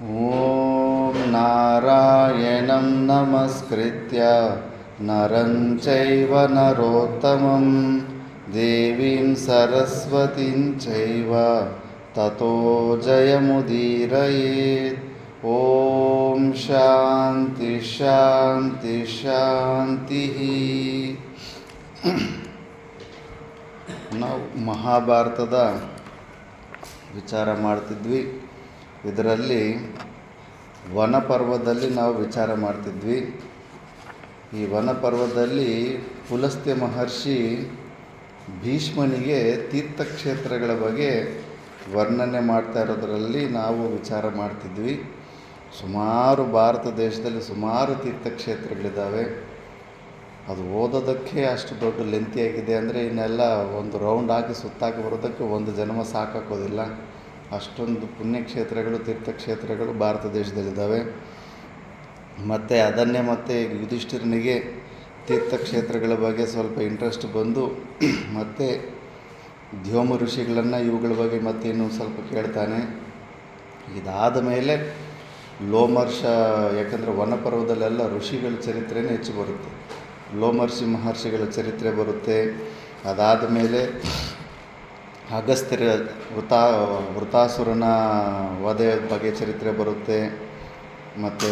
ಓಂ ನಾರಾಯಣಂ ನಮಸ್ಕೃತ್ಯ ನರಂ ಚೈವ ನರೋತ್ತಮಂ ದೇವೀಂ ಸರಸ್ವತಿಂ ಚೈವ ತತೋ ಜಯಮುದೀರಯೇತ್. ಓಂ ಶಾಂತಿ ಶಾಂತಿ ಶಾಂತಿ. ನಾವು ಮಹಾಭಾರತದ ವಿಚಾರ ಮಾಡ್ತಿದ್ವಿ. ಇದರಲ್ಲಿ ವನಪರ್ವದಲ್ಲಿ ನಾವು ವಿಚಾರ ಮಾಡ್ತಿದ್ವಿ. ಈ ವನಪರ್ವದಲ್ಲಿ ಪುಲಸ್ತ್ಯ ಮಹರ್ಷಿ ಭೀಷ್ಮನಿಗೆ ತೀರ್ಥಕ್ಷೇತ್ರಗಳ ಬಗ್ಗೆ ವರ್ಣನೆ ಮಾಡ್ತಾ ಇರೋದರಲ್ಲಿ ನಾವು ವಿಚಾರ ಮಾಡ್ತಿದ್ವಿ. ಸುಮಾರು ಭಾರತ ದೇಶದಲ್ಲಿ ಸುಮಾರು ತೀರ್ಥಕ್ಷೇತ್ರಗಳಿದ್ದಾವೆ. ಅದು ಓದೋದಕ್ಕೆ ಅಷ್ಟು ದೊಡ್ಡ ಲೆಂತಿಯಾಗಿದೆ. ಅಂದರೆ ಇನ್ನೆಲ್ಲ ಒಂದು ರೌಂಡ್ ಹಾಕಿ ಸುತ್ತಾಕಿ ಬರೋದಕ್ಕೆ ಒಂದು ಜನ್ಮ ಸಾಕಾಗೋದಿಲ್ಲ. ಅಷ್ಟೊಂದು ಪುಣ್ಯಕ್ಷೇತ್ರಗಳು, ತೀರ್ಥಕ್ಷೇತ್ರಗಳು ಭಾರತ ದೇಶದಲ್ಲಿದ್ದಾವೆ. ಮತ್ತು ಅದನ್ನೇ ಮತ್ತೆ ಯುಧಿಷ್ಠಿರನಿಗೆ ತೀರ್ಥಕ್ಷೇತ್ರಗಳ ಬಗ್ಗೆ ಸ್ವಲ್ಪ ಇಂಟ್ರೆಸ್ಟ್ ಬಂದು ಮತ್ತು ಧ್ಯೋಮ ಋಷಿಗಳನ್ನು ಇವುಗಳ ಬಗ್ಗೆ ಮತ್ತೆ ಇನ್ನೂ ಸ್ವಲ್ಪ ಕೇಳ್ತಾನೆ. ಇದಾದ ಮೇಲೆ ಲೋಮರ್ಷ, ಯಾಕಂದರೆ ವನಪರ್ವದಲ್ಲೆಲ್ಲ ಋಷಿಗಳ ಚರಿತ್ರೆನೇ ಹೆಚ್ಚು ಬರುತ್ತೆ. ಲೋಮರ್ಷಿ ಮಹರ್ಷಿಗಳ ಚರಿತ್ರೆ ಬರುತ್ತೆ. ಅದಾದ ಮೇಲೆ ಅಗಸ್ತ್ಯರ ವೃತಾಸುರನ ವಧೆ ಬಗ್ಗೆ ಚರಿತ್ರೆ ಬರುತ್ತೆ. ಮತ್ತು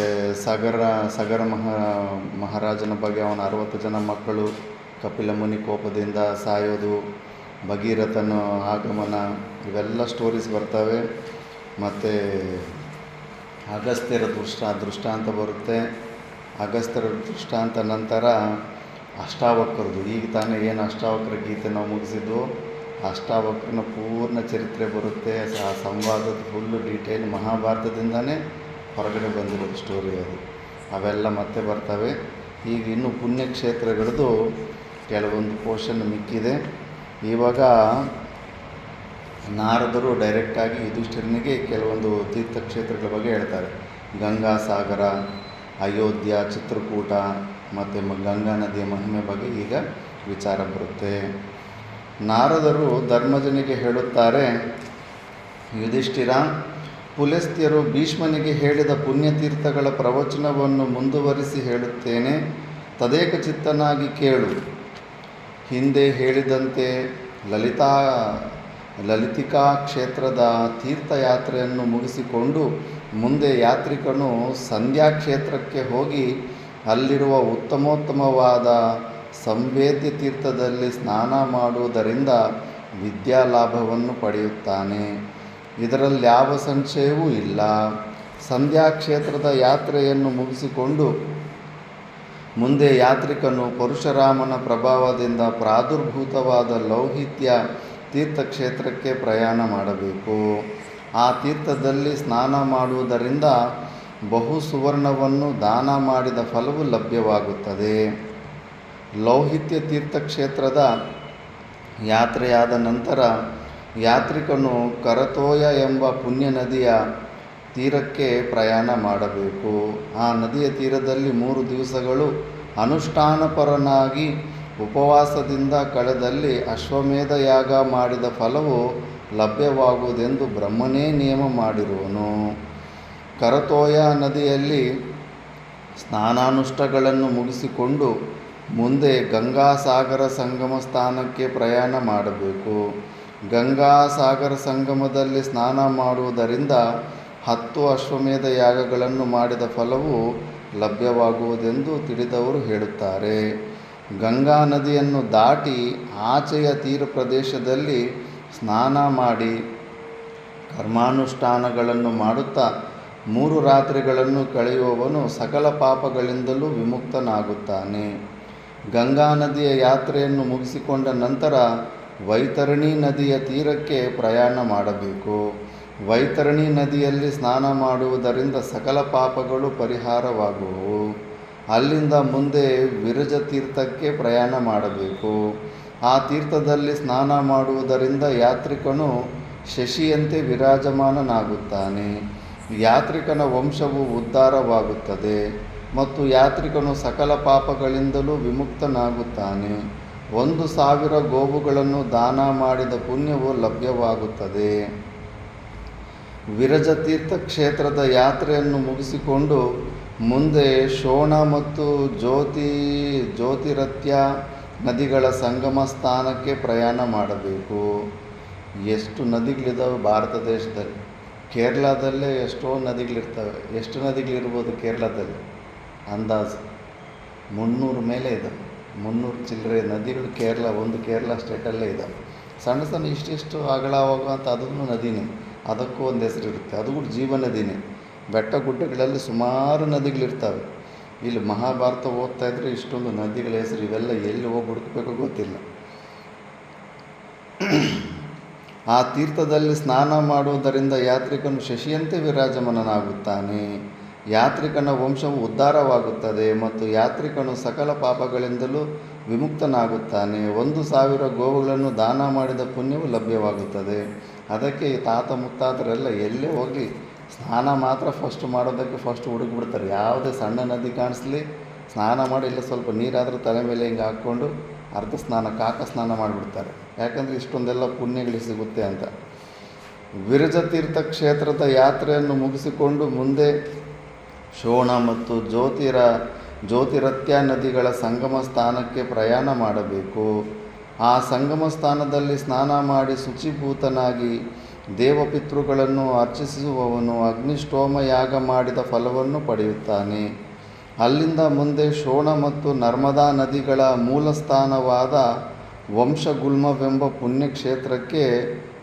ಸಗರ ಮಹಾರಾಜನ ಬಗ್ಗೆ ಅವನ 60 ಜನ ಮಕ್ಕಳು ಕಪಿಲ ಮುನಿ ಕೋಪದಿಂದ ಸಾಯೋದು, ಭಗೀರಥನ ಆಗಮನ, ಇವೆಲ್ಲ ಸ್ಟೋರೀಸ್ ಬರ್ತವೆ. ಮತ್ತು ಅಗಸ್ತ್ಯರ ದೃಷ್ಟಾಂತ ಬರುತ್ತೆ. ಅಗಸ್ತ್ಯರ ದೃಷ್ಟಾಂತ ನಂತರ ಅಷ್ಟಾವಕ್ರದ್ದು, ಈಗ ತಾನೇ ಏನು ಅಷ್ಟಾವಕ್ರ ಗೀತೆ ನಾವು ಮುಗಿಸಿದ್ದು, ಅಷ್ಟಾವಕ್ರನ ಪೂರ್ಣ ಚರಿತ್ರೆ ಬರುತ್ತೆ. ಆ ಸಂವಾದದ ಫುಲ್ಲು ಡೀಟೇಲ್ ಮಹಾಭಾರತದಿಂದನೇ ಹೊರಗಡೆ ಬಂದಿರೋದು ಸ್ಟೋರಿ ಅದು. ಅವೆಲ್ಲ ಮತ್ತೆ ಬರ್ತವೆ. ಈಗ ಇನ್ನು ಪುಣ್ಯಕ್ಷೇತ್ರಗಳದ್ದು ಕೆಲವೊಂದು ಪೋರ್ಷನ್ ಮಿಕ್ಕಿದೆ. ಇವಾಗ ನಾರದರು ಡೈರೆಕ್ಟಾಗಿ ಯುಧಿಷ್ಠಿರನಿಗೆ ಕೆಲವೊಂದು ತೀರ್ಥಕ್ಷೇತ್ರಗಳ ಬಗ್ಗೆ ಹೇಳ್ತಾರೆ. ಗಂಗಾಸಾಗರ, ಅಯೋಧ್ಯ, ಚಿತ್ರಕೂಟ ಮತ್ತು ಗಂಗಾ ನದಿಯ ಮಹಿಮೆ ಬಗ್ಗೆ ಈಗ ವಿಚಾರ ಬರುತ್ತೆ. ನಾರದರು ಧರ್ಮಜನಿಗೆ ಹೇಳುತ್ತಾರೆ, ಯುಧಿಷ್ಠಿರ, ಪುಲಸ್ತ್ಯರು ಭೀಷ್ಮನಿಗೆ ಹೇಳಿದ ಪುಣ್ಯತೀರ್ಥಗಳ ಪ್ರವಚನವನ್ನು ಮುಂದುವರಿಸಿ ಹೇಳುತ್ತೇನೆ, ತದೇಕ ಚಿತ್ತನಾಗಿ ಕೇಳು. ಹಿಂದೆ ಹೇಳಿದಂತೆ ಲಲಿತಿಕಾ ಕ್ಷೇತ್ರದ ತೀರ್ಥಯಾತ್ರೆಯನ್ನು ಮುಗಿಸಿಕೊಂಡು ಮುಂದೆ ಯಾತ್ರಿಕನು ಸಂಧ್ಯಾ ಕ್ಷೇತ್ರಕ್ಕೆ ಹೋಗಿ ಅಲ್ಲಿರುವ ಉತ್ತಮೋತ್ತಮವಾದ ಸಂವೇದ್ಯ ತೀರ್ಥದಲ್ಲಿ ಸ್ನಾನ ಮಾಡುವುದರಿಂದ ವಿದ್ಯಾಲಾಭವನ್ನು ಪಡೆಯುತ್ತಾನೆ. ಇದರಲ್ಲಿ ಯಾವ ಸಂಶಯವೂ ಇಲ್ಲ. ಸಂಧ್ಯಾ ಕ್ಷೇತ್ರದ ಯಾತ್ರೆಯನ್ನು ಮುಗಿಸಿಕೊಂಡು ಮುಂದೆ ಯಾತ್ರಿಕನು ಪರಶುರಾಮನ ಪ್ರಭಾವದಿಂದ ಪ್ರಾದುರ್ಭೂತವಾದ ಲೌಹಿತ್ಯ ತೀರ್ಥಕ್ಷೇತ್ರಕ್ಕೆ ಪ್ರಯಾಣ ಮಾಡಬೇಕು. ಆ ತೀರ್ಥದಲ್ಲಿ ಸ್ನಾನ ಮಾಡುವುದರಿಂದ ಬಹು ಸುವರ್ಣವನ್ನು ದಾನ ಮಾಡಿದ ಫಲವು ಲಭ್ಯವಾಗುತ್ತದೆ. ಲೌಹಿತ್ಯ ತೀರ್ಥಕ್ಷೇತ್ರದ ಯಾತ್ರೆಯಾದ ನಂತರ ಯಾತ್ರಿಕನು ಕರತೋಯ ಎಂಬ ಪುಣ್ಯ ನದಿಯ ತೀರಕ್ಕೆ ಪ್ರಯಾಣ ಮಾಡಬೇಕು. ಆ ನದಿಯ ತೀರದಲ್ಲಿ 3 ದಿವಸಗಳು ಅನುಷ್ಠಾನಪರನಾಗಿ ಉಪವಾಸದಿಂದ ಕಳೆದಲ್ಲಿ ಅಶ್ವಮೇಧ ಯಾಗ ಮಾಡಿದ ಫಲವು ಲಭ್ಯವಾಗುವುದೆಂದು ಬ್ರಹ್ಮನೇ ನಿಯಮ ಮಾಡಿರುವನು. ಕರತೋಯ ನದಿಯಲ್ಲಿ ಸ್ನಾನಾನುಷ್ಠಾನಗಳನ್ನು ಮುಗಿಸಿಕೊಂಡು ಮುಂದೆ ಗಂಗಾಸಾಗರ ಸಂಗಮ ಸ್ಥಾನಕ್ಕೆ ಪ್ರಯಾಣ ಮಾಡಬೇಕು. ಗಂಗಾಸಾಗರ ಸಂಗಮದಲ್ಲಿ ಸ್ನಾನ ಮಾಡುವುದರಿಂದ 10 ಅಶ್ವಮೇಧ ಯಾಗಗಳನ್ನು ಮಾಡಿದ ಫಲವು ಲಭ್ಯವಾಗುವುದೆಂದು ತಿಳಿದವರು ಹೇಳುತ್ತಾರೆ. ಗಂಗಾ ನದಿಯನ್ನು ದಾಟಿ ಆಚೆಯ ತೀರ ಪ್ರದೇಶದಲ್ಲಿ ಸ್ನಾನ ಮಾಡಿ ಕರ್ಮಾನುಷ್ಠಾನಗಳನ್ನು ಮಾಡುತ್ತಾ 3 ರಾತ್ರಿಗಳನ್ನು ಕಳೆಯುವವನು ಸಕಲ ಪಾಪಗಳಿಂದಲೂ ವಿಮುಕ್ತನಾಗುತ್ತಾನೆ. ಗಂಗಾ ನದಿಯ ಯಾತ್ರೆಯನ್ನು ಮುಗಿಸಿಕೊಂಡ ನಂತರ ವೈತರಣಿ ನದಿಯ ತೀರಕ್ಕೆ ಪ್ರಯಾಣ ಮಾಡಬೇಕು. ವೈತರಣಿ ನದಿಯಲ್ಲಿ ಸ್ನಾನ ಮಾಡುವುದರಿಂದ ಸಕಲ ಪಾಪಗಳು ಪರಿಹಾರವಾಗುವವು. ಅಲ್ಲಿಂದ ಮುಂದೆ ವಿರಜ ತೀರ್ಥಕ್ಕೆ ಪ್ರಯಾಣ ಮಾಡಬೇಕು. ಆ ತೀರ್ಥದಲ್ಲಿ ಸ್ನಾನ ಮಾಡುವುದರಿಂದ ಯಾತ್ರಿಕನು ಶಶಿಯಂತೆ ವಿರಾಜಮಾನನಾಗುತ್ತಾನೆ. ಯಾತ್ರಿಕನ ವಂಶವು ಉದ್ಧಾರವಾಗುತ್ತದೆ ಮತ್ತು ಯಾತ್ರಿಕನು ಸಕಲ ಪಾಪಗಳಿಂದಲೂ ವಿಮುಕ್ತನಾಗುತ್ತಾನೆ. 1,000 ಗೋವುಗಳನ್ನು ದಾನ ಮಾಡಿದ ಪುಣ್ಯವು ಲಭ್ಯವಾಗುತ್ತದೆ. ವಿರಜತೀರ್ಥ ಕ್ಷೇತ್ರದ ಯಾತ್ರೆಯನ್ನು ಮುಗಿಸಿಕೊಂಡು ಮುಂದೆ ಶೋಣ ಮತ್ತು ಜ್ಯೋತಿರತ್ಯ ನದಿಗಳ ಸಂಗಮ ಸ್ಥಾನಕ್ಕೆ ಪ್ರಯಾಣ ಮಾಡಬೇಕು. ಎಷ್ಟು ನದಿಗಳಿದ್ದಾವೆ ಭಾರತ ದೇಶದಲ್ಲಿ. ಕೇರಳದಲ್ಲೇ ಎಷ್ಟೋ ನದಿಗಳಿರ್ತವೆ. ಎಷ್ಟು ನದಿಗಳಿರ್ಬೋದು ಕೇರಳದಲ್ಲಿ? ಅಂದಾಜು 300 ಮೇಲೆ ಇದ್ದಾವೆ. 300 ಚಿಲ್ಲರೆ ನದಿಗಳು ಕೇರಳ ಸ್ಟೇಟಲ್ಲೇ ಇದ್ದಾವೆ. ಸಣ್ಣ ಸಣ್ಣ ಇಷ್ಟಿಷ್ಟು ಅಗಲ ಹೋಗುವಂಥ ಅದನ್ನು ನದಿನೇ, ಅದಕ್ಕೂ ಒಂದು ಹೆಸರಿರುತ್ತೆ. ಅದು ಕೂಡ ಜೀವ ನದಿನೇ. ಬೆಟ್ಟ ಗುಡ್ಡಗಳಲ್ಲಿ ಸುಮಾರು ನದಿಗಳಿರ್ತವೆ. ಇಲ್ಲಿ ಮಹಾಭಾರತ ಓದ್ತಾ ಇದ್ದರೆ ಇಷ್ಟೊಂದು ನದಿಗಳ ಹೆಸರು ಇವೆಲ್ಲ ಎಲ್ಲಿ ಹೋಗಿ ಹುಡುಕಬೇಕೋ ಗೊತ್ತಿಲ್ಲ. ಆ ತೀರ್ಥದಲ್ಲಿ ಸ್ನಾನ ಮಾಡುವುದರಿಂದ ಯಾತ್ರಿಕನು ಶಶಿಯಂತೆ ವಿರಾಜಮಾನನಾಗುತ್ತಾನೆ. ಯಾತ್ರಿಕನ ವಂಶವು ಉದ್ಧಾರವಾಗುತ್ತದೆ ಮತ್ತು ಯಾತ್ರಿಕನು ಸಕಲ ಪಾಪಗಳಿಂದಲೂ ವಿಮುಕ್ತನಾಗುತ್ತಾನೆ. 1,000 ಗೋವುಗಳನ್ನು ದಾನ ಮಾಡಿದ ಪುಣ್ಯವು ಲಭ್ಯವಾಗುತ್ತದೆ. ಅದಕ್ಕೆ ಈ ತಾತ ಮುತ್ತಾತರೆಲ್ಲ ಎಲ್ಲೇ ಹೋಗಲಿ ಸ್ನಾನ ಮಾತ್ರ ಮಾಡೋದಕ್ಕೆ ಫಸ್ಟ್ ಹುಡುಕ್ಬಿಡ್ತಾರೆ. ಯಾವುದೇ ಸಣ್ಣ ನದಿ ಕಾಣಿಸ್ಲಿ ಸ್ನಾನ ಮಾಡಿ, ಇಲ್ಲ ಸ್ವಲ್ಪ ನೀರಾದರೂ ತಲೆ ಮೇಲೆ ಹಿಂಗೆ ಹಾಕ್ಕೊಂಡು ಅರ್ಧ ಕಾಕ ಸ್ನಾನ ಮಾಡಿಬಿಡ್ತಾರೆ. ಯಾಕಂದರೆ ಇಷ್ಟೊಂದೆಲ್ಲ ಪುಣ್ಯಗಳು ಸಿಗುತ್ತೆ ಅಂತ. ವಿರಜತೀರ್ಥ ಕ್ಷೇತ್ರದ ಯಾತ್ರೆಯನ್ನು ಮುಗಿಸಿಕೊಂಡು ಮುಂದೆ ಶೋಣ ಮತ್ತು ಜ್ಯೋತಿರತ್ಯ ನದಿಗಳ ಸಂಗಮ ಸ್ಥಾನಕ್ಕೆ ಪ್ರಯಾಣ ಮಾಡಬೇಕು. ಆ ಸಂಗಮ ಸ್ಥಾನದಲ್ಲಿ ಸ್ನಾನ ಮಾಡಿ ಶುಚಿಭೂತನಾಗಿ ದೇವಪಿತೃಗಳನ್ನು ಅರ್ಚಿಸುವವನು ಅಗ್ನಿಷ್ಠೋಮ ಯಾಗ ಮಾಡಿದ ಫಲವನ್ನು ಪಡೆಯುತ್ತಾನೆ. ಅಲ್ಲಿಂದ ಮುಂದೆ ಶೋಣ ಮತ್ತು ನರ್ಮದಾ ನದಿಗಳ ಮೂಲಸ್ಥಾನವಾದ ವಂಶಗುಲ್ಮವೆಂಬ ಪುಣ್ಯಕ್ಷೇತ್ರಕ್ಕೆ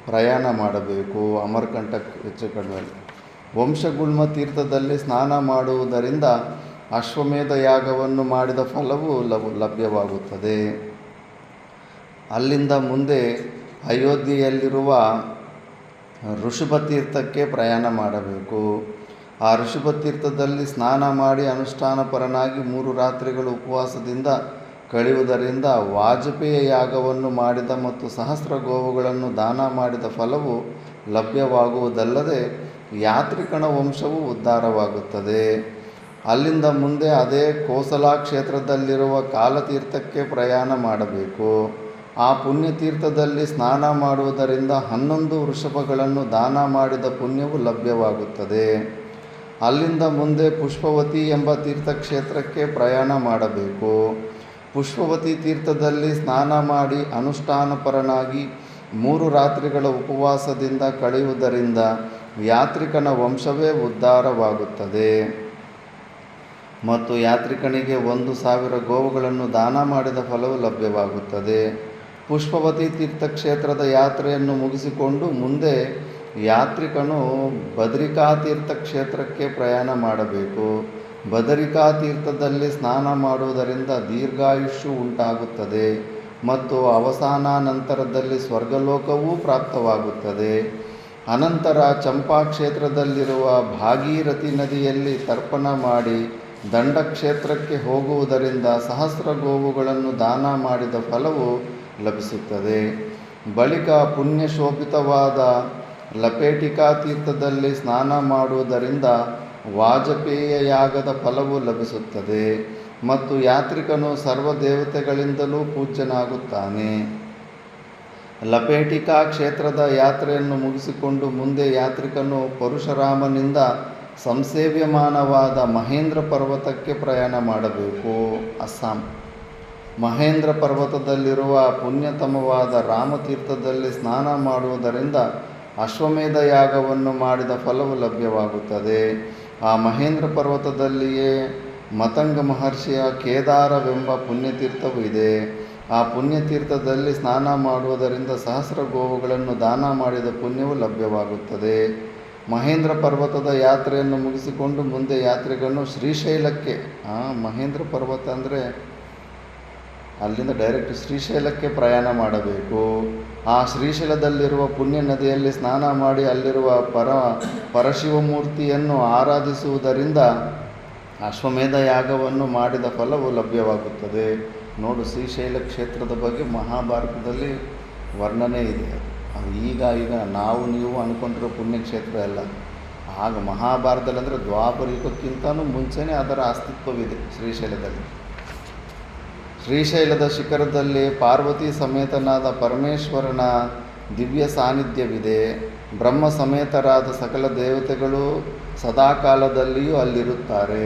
ಪ್ರಯಾಣ ಮಾಡಬೇಕು. ಅಮರಕಂಟಕ್ ಹೆಚ್ಚು ಕಡಿಮೆ. ವಂಶಗುಲ್ಮ ತೀರ್ಥದಲ್ಲಿ ಸ್ನಾನ ಮಾಡುವುದರಿಂದ ಅಶ್ವಮೇಧ ಯಾಗವನ್ನು ಮಾಡಿದ ಫಲವು ಲಭ್ಯವಾಗುತ್ತದೆ. ಅಲ್ಲಿಂದ ಮುಂದೆ ಅಯೋಧ್ಯೆಯಲ್ಲಿರುವ ಋಷಭ ತೀರ್ಥಕ್ಕೆ ಪ್ರಯಾಣ ಮಾಡಬೇಕು. ಆ ಋಷಭ ತೀರ್ಥದಲ್ಲಿ ಸ್ನಾನ ಮಾಡಿ ಅನುಷ್ಠಾನಪರನಾಗಿ 3 ರಾತ್ರಿಗಳು ಉಪವಾಸದಿಂದ ಕಳೆಯುವುದರಿಂದ ವಾಜಪೇಯ ಯಾಗವನ್ನು ಮಾಡಿದ ಮತ್ತು 1000 ಗೋವುಗಳನ್ನು ದಾನ ಮಾಡಿದ ಫಲವು ಲಭ್ಯವಾಗುವುದಲ್ಲದೆ ಯಾತ್ರಿಕನ ವಂಶವು ಉದ್ಧಾರವಾಗುತ್ತದೆ. ಅಲ್ಲಿಂದ ಮುಂದೆ ಅದೇ ಕೋಸಲ ಕ್ಷೇತ್ರದಲ್ಲಿರುವ ಕಾಲತೀರ್ಥಕ್ಕೆ ಪ್ರಯಾಣ ಮಾಡಬೇಕು. ಆ ಪುಣ್ಯತೀರ್ಥದಲ್ಲಿ ಸ್ನಾನ ಮಾಡುವುದರಿಂದ 11 ವೃಷಭಗಳನ್ನು ದಾನ ಮಾಡಿದ ಪುಣ್ಯವು ಲಭ್ಯವಾಗುತ್ತದೆ. ಅಲ್ಲಿಂದ ಮುಂದೆ ಪುಷ್ಪವತಿ ಎಂಬ ತೀರ್ಥಕ್ಷೇತ್ರಕ್ಕೆ ಪ್ರಯಾಣ ಮಾಡಬೇಕು. ಪುಷ್ಪವತಿ ತೀರ್ಥದಲ್ಲಿ ಸ್ನಾನ ಮಾಡಿ ಅನುಷ್ಠಾನಪರನಾಗಿ 3 ರಾತ್ರಿಗಳ ಉಪವಾಸದಿಂದ ಕಳೆಯುವುದರಿಂದ ಯಾತ್ರಿಕನ ವಂಶವೇ ಉದ್ಧಾರವಾಗುತ್ತದೆ ಮತ್ತು ಯಾತ್ರಿಕನಿಗೆ 1,000 ಗೋವುಗಳನ್ನು ದಾನ ಮಾಡಿದ ಫಲವು ಲಭ್ಯವಾಗುತ್ತದೆ. ಪುಷ್ಪವತಿ ತೀರ್ಥಕ್ಷೇತ್ರದ ಯಾತ್ರೆಯನ್ನು ಮುಗಿಸಿಕೊಂಡು ಮುಂದೆ ಯಾತ್ರಿಕನು ಬದರಿಕಾ ತೀರ್ಥಕ್ಷೇತ್ರಕ್ಕೆ ಪ್ರಯಾಣ ಮಾಡಬೇಕು. ಬದರಿಕಾ ತೀರ್ಥದಲ್ಲಿ ಸ್ನಾನ ಮಾಡುವುದರಿಂದ ದೀರ್ಘಾಯುಷ್ಯು ಉಂಟಾಗುತ್ತದೆ ಮತ್ತು ಅವಸಾನಾನಂತರದಲ್ಲಿ ಸ್ವರ್ಗಲೋಕವೂ ಪ್ರಾಪ್ತವಾಗುತ್ತದೆ. ಅನಂತರ ಚಂಪಾ ಕ್ಷೇತ್ರದಲ್ಲಿರುವ ಭಾಗೀರಥಿ ನದಿಯಲ್ಲಿ ತರ್ಪಣ ಮಾಡಿ ದಂಡಕ್ಷೇತ್ರಕ್ಕೆ ಹೋಗುವುದರಿಂದ 1000 ಗೋವುಗಳನ್ನು ದಾನ ಮಾಡಿದ ಫಲವು ಲಭಿಸುತ್ತದೆ. ಬಳಿಕ ಪುಣ್ಯಶೋಭಿತವಾದ ಲಪೇಟಿಕಾ ತೀರ್ಥದಲ್ಲಿ ಸ್ನಾನ ಮಾಡುವುದರಿಂದ ವಾಜಪೇಯ ಯಾಗದ ಫಲವು ಲಭಿಸುತ್ತದೆ ಮತ್ತು ಯಾತ್ರಿಕನು ಸರ್ವದೇವತೆಗಳಿಂದಲೂ ಪೂಜ್ಯನಾಗುತ್ತಾನೆ. ಲಪೇಟಿಕಾ ಕ್ಷೇತ್ರದ ಯಾತ್ರೆಯನ್ನು ಮುಗಿಸಿಕೊಂಡು ಮುಂದೆ ಯಾತ್ರಿಕನು ಪರಶುರಾಮನಿಂದ ಸಂಸೇವ್ಯಮಾನವಾದ ಮಹೇಂದ್ರ ಪರ್ವತಕ್ಕೆ ಪ್ರಯಾಣ ಮಾಡಬೇಕು. ಅಸ್ಸಾಂ. ಮಹೇಂದ್ರ ಪರ್ವತದಲ್ಲಿರುವ ಪುಣ್ಯತಮವಾದ ರಾಮತೀರ್ಥದಲ್ಲಿ ಸ್ನಾನ ಮಾಡುವುದರಿಂದ ಅಶ್ವಮೇಧ ಯಾಗವನ್ನು ಮಾಡಿದ ಫಲವು ಲಭ್ಯವಾಗುತ್ತದೆ. ಆ ಮಹೇಂದ್ರ ಪರ್ವತದಲ್ಲಿಯೇ ಮತಂಗ ಮಹರ್ಷಿಯ ಕೇದಾರವೆಂಬ ಪುಣ್ಯತೀರ್ಥವೂ ಇದೆ. ಆ ಪುಣ್ಯತೀರ್ಥದಲ್ಲಿ ಸ್ನಾನ ಮಾಡುವುದರಿಂದ 1000 ಗೋವುಗಳನ್ನು ದಾನ ಮಾಡಿದ ಪುಣ್ಯವು ಲಭ್ಯವಾಗುತ್ತದೆ. ಮಹೇಂದ್ರ ಪರ್ವತದ ಯಾತ್ರೆಯನ್ನು ಮುಗಿಸಿಕೊಂಡು ಮುಂದೆ ಯಾತ್ರಿಕನು ಶ್ರೀಶೈಲಕ್ಕೆ, ಮಹೇಂದ್ರ ಪರ್ವತ ಅಂದರೆ ಅಲ್ಲಿಂದ ಡೈರೆಕ್ಟ್ ಶ್ರೀಶೈಲಕ್ಕೆ ಪ್ರಯಾಣ ಮಾಡಬೇಕು. ಆ ಶ್ರೀಶೈಲದಲ್ಲಿರುವ ಪುಣ್ಯ ನದಿಯಲ್ಲಿ ಸ್ನಾನ ಮಾಡಿ ಅಲ್ಲಿರುವ ಪರಶಿವಮೂರ್ತಿಯನ್ನು ಆರಾಧಿಸುವುದರಿಂದ ಅಶ್ವಮೇಧ ಯಾಗವನ್ನು ಮಾಡಿದ ಫಲವು ಲಭ್ಯವಾಗುತ್ತದೆ. ನೋಡು, ಶ್ರೀಶೈಲ ಕ್ಷೇತ್ರದ ಬಗ್ಗೆ ಮಹಾಭಾರತದಲ್ಲಿ ವರ್ಣನೆ ಇದೆ. ಅದು ಈಗ ನಾವು ನೀವು ಅಂದ್ಕೊಂಡಿರೋ ಪುಣ್ಯಕ್ಷೇತ್ರ ಅಲ್ಲ. ಆಗ ಮಹಾಭಾರತದಲ್ಲಿ ಅಂದರೆ ದ್ವಾಪರ ಯುಗಕ್ಕಿಂತಲೂ ಮುಂಚೆನೇ ಅದರ ಅಸ್ತಿತ್ವವಿದೆ ಶ್ರೀಶೈಲದಲ್ಲಿ. ಶ್ರೀಶೈಲದ ಶಿಖರದಲ್ಲಿ ಪಾರ್ವತಿ ಸಮೇತನಾದ ಪರಮೇಶ್ವರನ ದಿವ್ಯ ಸಾನ್ನಿಧ್ಯವಿದೆ. ಬ್ರಹ್ಮ ಸಮೇತರಾದ ಸಕಲ ದೇವತೆಗಳು ಸದಾಕಾಲದಲ್ಲಿಯೂ ಅಲ್ಲಿರುತ್ತಾರೆ.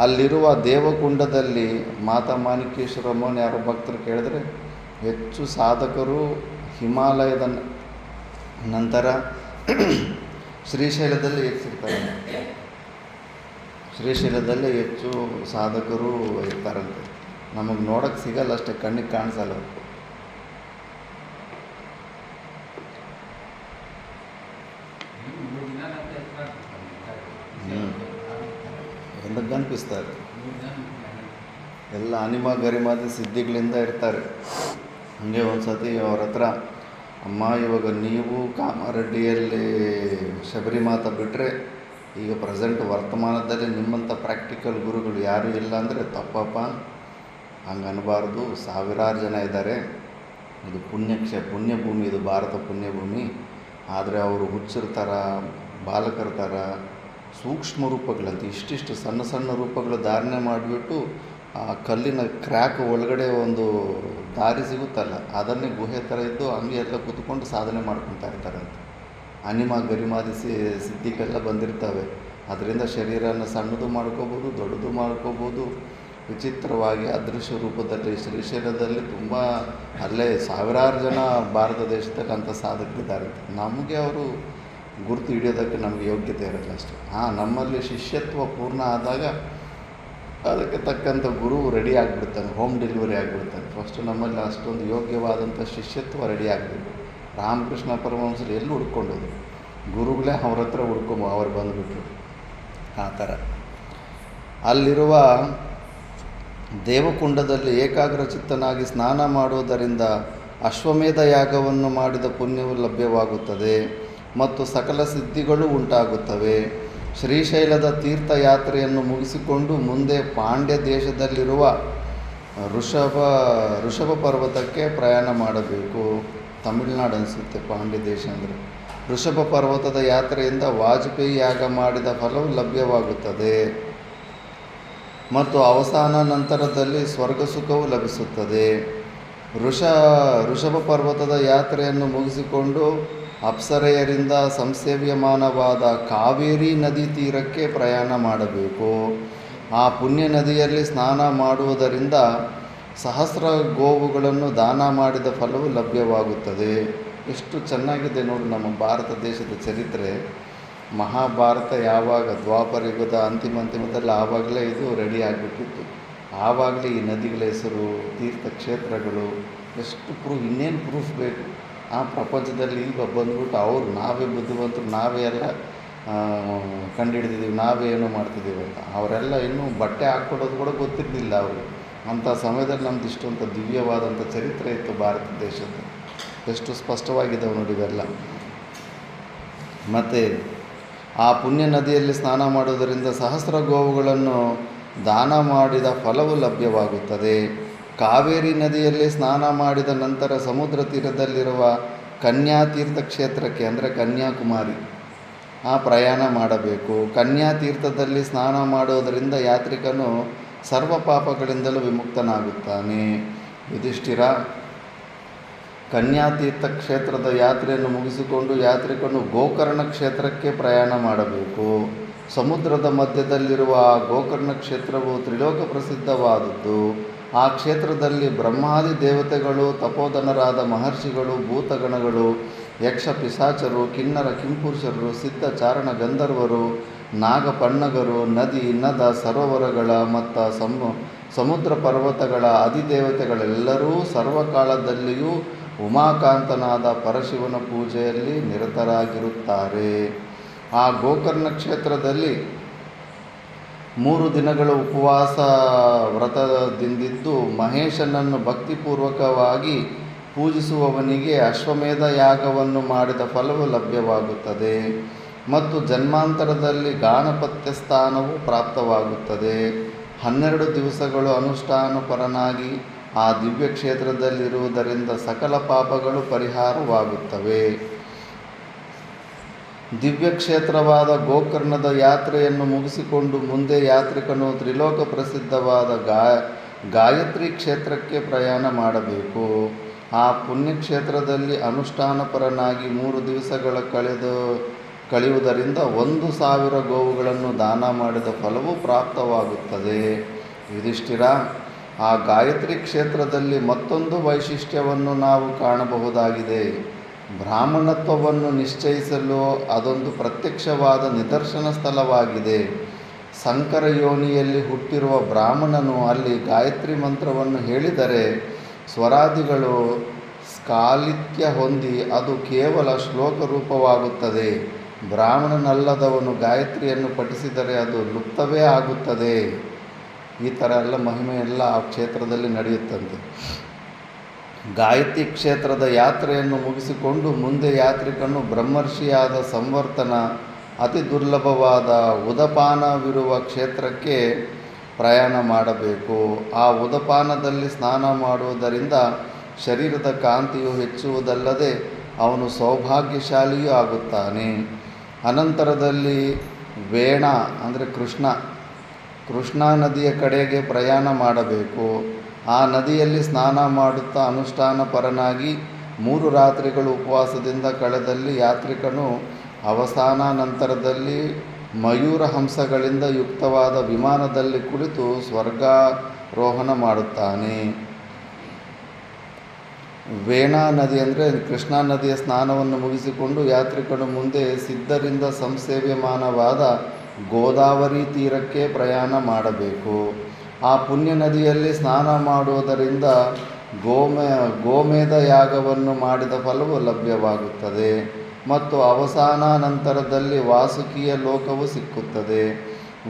ಅಲ್ಲಿರುವ ದೇವಕುಂಡದಲ್ಲಿ ಮಾತಾ ಮಾಣಿಕೇಶ್ವರಮ್ಮನ ಯಾರೋ ಭಕ್ತರು ಕೇಳಿದ್ರೆ ಹೆಚ್ಚು ಸಾಧಕರು ಹಿಮಾಲಯದ ನಂತರ ಶ್ರೀಶೈಲದಲ್ಲಿ ಹೆಚ್ಚಿರ್ತಾರೆ. ಶ್ರೀಶೈಲದಲ್ಲೇ ಹೆಚ್ಚು ಸಾಧಕರು ಇರ್ತಾರಂತೆ. ನಮಗೆ ನೋಡೋಕ್ಕೆ ಸಿಗಲ್ಲ, ಅಷ್ಟೇ ಕಣ್ಣಿಗೆ ಕಾಣಿಸಲ್ಲ. ಎಂದಕ್ಕೆ ಅನಿಪಿಸ್ತಾರೆ ಎಲ್ಲ ಅನಿಮ ಗರಿಮಾದಿ ಸಿದ್ಧಿಗಳಿಂದ ಇರ್ತಾರೆ. ಹಾಗೆ ಒಂದು ಸತಿ ಅವ್ರ ಹತ್ರ, ಅಮ್ಮ ಇವಾಗ ನೀವು ಕಾಮಾರೆಡ್ಡಿಯಲ್ಲಿ ಶಬರಿಮಾತ ಬಿಟ್ಟರೆ ಈಗ ಪ್ರೆಸೆಂಟ್ ವರ್ತಮಾನದಲ್ಲಿ ನಿಮ್ಮಂಥ ಪ್ರಾಕ್ಟಿಕಲ್ ಗುರುಗಳು ಯಾರೂ ಇಲ್ಲ ಅಂದರೆ ತಪ್ಪಪ್ಪ, ಹಂಗೆ ಅನ್ನಬಾರ್ದು. ಸಾವಿರಾರು ಜನ ಇದ್ದಾರೆ. ಇದು ಪುಣ್ಯಭೂಮಿ, ಇದು ಭಾರತ ಪುಣ್ಯಭೂಮಿ. ಆದರೆ ಅವರು ಹುಚ್ಚಿರ್ತಾರ, ಬಾಲಕರ ಥರ ಸೂಕ್ಷ್ಮ ರೂಪಗಳಂತ ಇಷ್ಟಿಷ್ಟು ಸಣ್ಣ ಸಣ್ಣ ರೂಪಗಳು ಧಾರಣೆ ಮಾಡಿಬಿಟ್ಟು ಆ ಕಲ್ಲಿನ ಕ್ರ್ಯಾಕ್ ಒಳಗಡೆ ಒಂದು ದಾರಿ ಸಿಗುತ್ತಲ್ಲ, ಅದನ್ನೇ ಗುಹೆ ಥರ ಇದ್ದು ಹಂಗೆ ಎಲ್ಲ ಕೂತ್ಕೊಂಡು ಸಾಧನೆ ಮಾಡ್ಕೊತಾ ಇರ್ತಾರಂತೆ. ಅನಿಮ ಗರಿಮಾದಿ ಸಿದ್ಧಿಗೆಲ್ಲ ಬಂದಿರ್ತವೆ. ಅದರಿಂದ ಶರೀರನ ಸಣ್ಣದು ಮಾಡ್ಕೋಬೋದು, ದೊಡ್ಡದು ಮಾಡ್ಕೋಬೋದು. ವಿಚಿತ್ರವಾಗಿ ಅದೃಶ್ಯ ರೂಪದಲ್ಲಿ ಶ್ರೀಶೈಲದಲ್ಲಿ ತುಂಬ ಅಲ್ಲೇ ಸಾವಿರಾರು ಜನ ಭಾರತ ದೇಶದಲ್ಲಿ ಅಂಥ ಸಾಧಕರಿದ್ದಾರೆ. ನಮಗೆ ಅವರು ಗುರುತು ಹಿಡಿಯೋದಕ್ಕೆ ನಮಗೆ ಯೋಗ್ಯತೆ ಇರಲ್ಲ ಅಷ್ಟೇ. ನಮ್ಮಲ್ಲಿ ಶಿಷ್ಯತ್ವ ಪೂರ್ಣ ಆದಾಗ ಅದಕ್ಕೆ ತಕ್ಕಂಥ ಗುರು ರೆಡಿ ಆಗಿಬಿಡ್ತಾನೆ, ಹೋಮ್ ಡೆಲಿವರಿ ಆಗಿಬಿಡ್ತಾನೆ. ಫಸ್ಟು ನಮ್ಮಲ್ಲಿ ಅಷ್ಟೊಂದು ಯೋಗ್ಯವಾದಂಥ ಶಿಷ್ಯತ್ವ ರೆಡಿ ಆಗಬೇಕು. ರಾಮಕೃಷ್ಣ ಪರಮಹಂಸರು ಎಲ್ಲಿ ಹುಡ್ಕೊಂಡೋದು, ಗುರುಗಳೇ ಅವ್ರ ಹತ್ರ ಅವ್ರು ಬಂದುಬಿಟ್ರು. ಆ ಥರ ಅಲ್ಲಿರುವ ದೇವಕುಂಡದಲ್ಲಿ ಏಕಾಗ್ರಚಿತ್ತನಾಗಿ ಸ್ನಾನ ಮಾಡುವುದರಿಂದ ಅಶ್ವಮೇಧ ಯಾಗವನ್ನು ಮಾಡಿದ ಪುಣ್ಯವು ಲಭ್ಯವಾಗುತ್ತದೆ ಮತ್ತು ಸಕಲ ಸಿದ್ಧಿಗಳು ಉಂಟಾಗುತ್ತವೆ. ಶ್ರೀಶೈಲದ ತೀರ್ಥಯಾತ್ರೆಯನ್ನು ಮುಗಿಸಿಕೊಂಡು ಮುಂದೆ ಪಾಂಡ್ಯ ದೇಶದಲ್ಲಿರುವ ಋಷಭ ಪರ್ವತಕ್ಕೆ ಪ್ರಯಾಣ ಮಾಡಬೇಕು. ತಮಿಳುನಾಡು ಅನಿಸುತ್ತೆ ಪಾಂಡ್ಯ ದೇಶ ಅಂದರೆ. ಋಷಭ ಪರ್ವತದ ಯಾತ್ರೆಯಿಂದ ವಾಜಪೇಯಿ ಯಾಗ ಮಾಡಿದ ಫಲವು ಲಭ್ಯವಾಗುತ್ತದೆ ಮತ್ತು ಅವಸಾನ ನಂತರದಲ್ಲಿ ಸ್ವರ್ಗ ಸುಖವು ಲಭಿಸುತ್ತದೆ. ಋಷಭ ಪರ್ವತದ ಯಾತ್ರೆಯನ್ನು ಮುಗಿಸಿಕೊಂಡು ಅಪ್ಸರೆಯರಿಂದ ಸಂಸೇವ್ಯಮಾನವಾದ ಕಾವೇರಿ ನದಿ ತೀರಕ್ಕೆ ಪ್ರಯಾಣ ಮಾಡಬೇಕು. ಆ ಪುಣ್ಯ ನದಿಯಲ್ಲಿ ಸ್ನಾನ ಮಾಡುವುದರಿಂದ ಸಹಸ್ರ ಗೋವುಗಳನ್ನು ದಾನ ಮಾಡಿದ ಫಲವು ಲಭ್ಯವಾಗುತ್ತದೆ. ಎಷ್ಟು ಚೆನ್ನಾಗಿದೆ ನೋಡಿ ನಮ್ಮ ಭಾರತ ದೇಶದ ಚರಿತ್ರೆ. ಮಹಾಭಾರತ ಯಾವಾಗ ದ್ವಾಪರ ಯುಗದ ಅಂತಿಮದಲ್ಲಿ ಆವಾಗಲೇ ಇದು ರೆಡಿ ಆಗಿಬಿಟ್ಟಿತ್ತು. ಆವಾಗಲೇ ಈ ನದಿಗಳ ಹೆಸರು, ತೀರ್ಥಕ್ಷೇತ್ರಗಳು, ಎಷ್ಟು ಇನ್ನೇನು ಪ್ರೂಫ್ ಬೇಕು. ಆ ಪ್ರಪಂಚದಲ್ಲಿ ಈಗ ಬಂದ್ಬಿಟ್ಟು ಅವರು ನಾವೇ ಬುದ್ಧಿವಂತರು, ನಾವೇ ಎಲ್ಲ ಕಂಡುಹಿಡಿದಿದ್ದೀವಿ, ನಾವೇ ಏನೋ ಮಾಡ್ತಿದ್ದೀವಿ ಅಂತ. ಅವರೆಲ್ಲ ಇನ್ನೂ ಬಟ್ಟೆ ಹಾಕ್ಕೊಡೋದು ಕೂಡ ಗೊತ್ತಿರಲಿಲ್ಲ ಅವ್ರಿಗೆ. ಅಂಥ ಸಮಯದಲ್ಲಿ ನಮ್ದು ಇಷ್ಟೊಂದು ದಿವ್ಯವಾದಂಥ ಚರಿತ್ರೆ ಇತ್ತು ಭಾರತ ದೇಶದ್ದು. ಎಷ್ಟು ಸ್ಪಷ್ಟವಾಗಿದ್ದಾವೆ ನೋಡಿ ಇವೆಲ್ಲ. ಮತ್ತು ಆ ಪುಣ್ಯ ನದಿಯಲ್ಲಿ ಸ್ನಾನ ಮಾಡುವುದರಿಂದ ಸಹಸ್ರ ಗೋವುಗಳನ್ನು ದಾನ ಮಾಡಿದ ಫಲವು ಲಭ್ಯವಾಗುತ್ತದೆ. ಕಾವೇರಿ ನದಿಯಲ್ಲಿ ಸ್ನಾನ ಮಾಡಿದ ನಂತರ ಸಮುದ್ರ ತೀರದಲ್ಲಿರುವ ಕನ್ಯಾತೀರ್ಥ ಕ್ಷೇತ್ರಕ್ಕೆ ಅಂದರೆ ಕನ್ಯಾಕುಮಾರಿ ಪ್ರಯಾಣ ಮಾಡಬೇಕು. ಕನ್ಯಾತೀರ್ಥದಲ್ಲಿ ಸ್ನಾನ ಮಾಡುವುದರಿಂದ ಯಾತ್ರಿಕನು ಸರ್ವ ಪಾಪಗಳಿಂದಲೂ ವಿಮುಕ್ತನಾಗುತ್ತಾನೆ. ಯುಧಿಷ್ಠಿರ, ಕನ್ಯಾತೀರ್ಥ ಕ್ಷೇತ್ರದ ಯಾತ್ರೆಯನ್ನು ಮುಗಿಸಿಕೊಂಡು ಯಾತ್ರಿಕನು ಗೋಕರ್ಣ ಕ್ಷೇತ್ರಕ್ಕೆ ಪ್ರಯಾಣ ಮಾಡಬೇಕು. ಸಮುದ್ರದ ಮಧ್ಯದಲ್ಲಿರುವ ಆ ಗೋಕರ್ಣ ಕ್ಷೇತ್ರವು ತ್ರಿಲೋಕ ಪ್ರಸಿದ್ಧವಾದದ್ದು. ಆ ಕ್ಷೇತ್ರದಲ್ಲಿ ಬ್ರಹ್ಮಾದಿ ದೇವತೆಗಳು, ತಪೋಧನರಾದ ಮಹರ್ಷಿಗಳು, ಭೂತಗಣಗಳು, ಯಕ್ಷ ಪಿಶಾಚರು, ಕಿನ್ನರ ಕಿಂಪುರುಷರು, ಸಿದ್ಧ ಚಾರಣ ಗಂಧರ್ವರು, ನಾಗಪನ್ನಗರು, ನದಿ ನದ ಸರೋವರಗಳ ಮತ್ತು ಸಮುದ್ರ ಪರ್ವತಗಳ ಅಧಿದೇವತೆಗಳೆಲ್ಲರೂ ಸರ್ವಕಾಲದಲ್ಲಿಯೂ ಉಮಾಕಾಂತನಾದ ಪರಶಿವನ ಪೂಜೆಯಲ್ಲಿ ನಿರತರಾಗಿರುತ್ತಾರೆ. ಆ ಗೋಕರ್ಣ ಕ್ಷೇತ್ರದಲ್ಲಿ 3 ದಿನಗಳ ಉಪವಾಸ ವ್ರತದಿಂದಿದ್ದು ಮಹೇಶನನ್ನು ಭಕ್ತಿಪೂರ್ವಕವಾಗಿ ಪೂಜಿಸುವವನಿಗೆ ಅಶ್ವಮೇಧ ಯಾಗವನ್ನು ಮಾಡಿದ ಫಲವು ಲಭ್ಯವಾಗುತ್ತದೆ ಮತ್ತು ಜನ್ಮಾಂತರದಲ್ಲಿ ಗಾಣಪತ್ಯ ಸ್ಥಾನವು ಪ್ರಾಪ್ತವಾಗುತ್ತದೆ. 12 ದಿವಸಗಳು ಅನುಷ್ಠಾನಪರನಾಗಿ ಆ ದಿವ್ಯ ಕ್ಷೇತ್ರದಲ್ಲಿರುವುದರಿಂದ ಸಕಲ ಪಾಪಗಳು ಪರಿಹಾರವಾಗುತ್ತವೆ. ದಿವ್ಯ ಕ್ಷೇತ್ರವಾದ ಗೋಕರ್ಣದ ಯಾತ್ರೆಯನ್ನು ಮುಗಿಸಿಕೊಂಡು ಮುಂದೆ ಯಾತ್ರಿಕನು ತ್ರಿಲೋಕ ಪ್ರಸಿದ್ಧವಾದ ಗಾಯತ್ರಿ ಕ್ಷೇತ್ರಕ್ಕೆ ಪ್ರಯಾಣ ಮಾಡಬೇಕು. ಆ ಪುಣ್ಯಕ್ಷೇತ್ರದಲ್ಲಿ ಅನುಷ್ಠಾನಪರನಾಗಿ 3 ದಿವಸಗಳ ಕಳೆಯುವುದರಿಂದ 1,000 ಗೋವುಗಳನ್ನು ದಾನ ಮಾಡಿದ ಫಲವು ಪ್ರಾಪ್ತವಾಗುತ್ತದೆ. ಯುಧಿಷ್ಠಿರ, ಆ ಗಾಯತ್ರಿ ಕ್ಷೇತ್ರದಲ್ಲಿ ಮತ್ತೊಂದು ವೈಶಿಷ್ಟ್ಯವನ್ನು ನಾವು ಕಾಣಬಹುದಾಗಿದೆ. ಬ್ರಾಹ್ಮಣತ್ವವನ್ನು ನಿಶ್ಚಯಿಸಲು ಅದೊಂದು ಪ್ರತ್ಯಕ್ಷವಾದ ನಿದರ್ಶನ ಸ್ಥಳವಾಗಿದೆ. ಸಂಕರ ಯೋನಿಯಲ್ಲಿ ಹುಟ್ಟಿರುವ ಬ್ರಾಹ್ಮಣನು ಅಲ್ಲಿ ಗಾಯತ್ರಿ ಮಂತ್ರವನ್ನು ಹೇಳಿದರೆ ಸ್ವರಾದಿಗಳು ಸ್ಖಾಲಿತ್ಯ ಹೊಂದಿ ಅದು ಕೇವಲ ಶ್ಲೋಕ ರೂಪವಾಗುತ್ತದೆ. ಬ್ರಾಹ್ಮಣನಲ್ಲದವನು ಗಾಯತ್ರಿಯನ್ನು ಪಠಿಸಿದರೆ ಅದು ಲುಪ್ತವೇ ಆಗುತ್ತದೆ. ಈ ಥರ ಎಲ್ಲ ಮಹಿಮೆ ಎಲ್ಲ ಆ ಕ್ಷೇತ್ರದಲ್ಲಿ ನಡೆಯುತ್ತಂತೆ. ಗಾಯತ್ರಿ ಕ್ಷೇತ್ರದ ಯಾತ್ರೆಯನ್ನು ಮುಗಿಸಿಕೊಂಡು ಮುಂದೆ ಯಾತ್ರಿಕನು ಬ್ರಹ್ಮರ್ಷಿಯಾದ ಸಂವರ್ತನ ಅತಿ ದುರ್ಲಭವಾದ ಉದಪಾನವಿರುವ ಕ್ಷೇತ್ರಕ್ಕೆ ಪ್ರಯಾಣ ಮಾಡಬೇಕು. ಆ ಉದಪಾನದಲ್ಲಿ ಸ್ನಾನ ಮಾಡುವುದರಿಂದ ಶರೀರದ ಕಾಂತಿಯು ಹೆಚ್ಚುವುದಲ್ಲದೆ ಅವನು ಸೌಭಾಗ್ಯಶಾಲಿಯೂ ಆಗುತ್ತಾನೆ. ಅನಂತರದಲ್ಲಿ ವೇಣ ಅಂದರೆ ಕೃಷ್ಣಾ ನದಿಯ ಕಡೆಗೆ ಪ್ರಯಾಣ ಮಾಡಬೇಕು. ಆ ನದಿಯಲ್ಲಿ ಸ್ನಾನ ಮಾಡುತ್ತಾ ಅನುಷ್ಠಾನ ಪರನಾಗಿ 3 ರಾತ್ರಿಗಳು ಉಪವಾಸದಿಂದ ಕಳೆದಲ್ಲಿ ಯಾತ್ರಿಕನು ಅವಸಾನ ನಂತರದಲ್ಲಿ ಮಯೂರ ಹಂಸಗಳಿಂದ ಯುಕ್ತವಾದ ವಿಮಾನದಲ್ಲಿ ಕುಳಿತು ಸ್ವರ್ಗಾರೋಹಣ ಮಾಡುತ್ತಾನೆ. ವೇಣಾ ನದಿ ಅಂದರೆ ಕೃಷ್ಣಾ ನದಿಯ ಸ್ನಾನವನ್ನು ಮುಗಿಸಿಕೊಂಡು ಯಾತ್ರಿಕನು ಮುಂದೆ ಸಿದ್ಧರಿಂದ ಸಂಸೇವ್ಯಮಾನವಾದ ಗೋದಾವರಿ ತೀರಕ್ಕೆ ಪ್ರಯಾಣ ಮಾಡಬೇಕು. ಆ ಪುಣ್ಯ ನದಿಯಲ್ಲಿ ಸ್ನಾನ ಮಾಡುವುದರಿಂದ ಗೋಮೇಧ ಯಾಗವನ್ನು ಮಾಡಿದ ಫಲವು ಲಭ್ಯವಾಗುತ್ತದೆ ಮತ್ತು ಅವಸಾನ ನಂತರದಲ್ಲಿ ವಾಸುಕಿಯ ಲೋಕವು ಸಿಕ್ಕುತ್ತದೆ.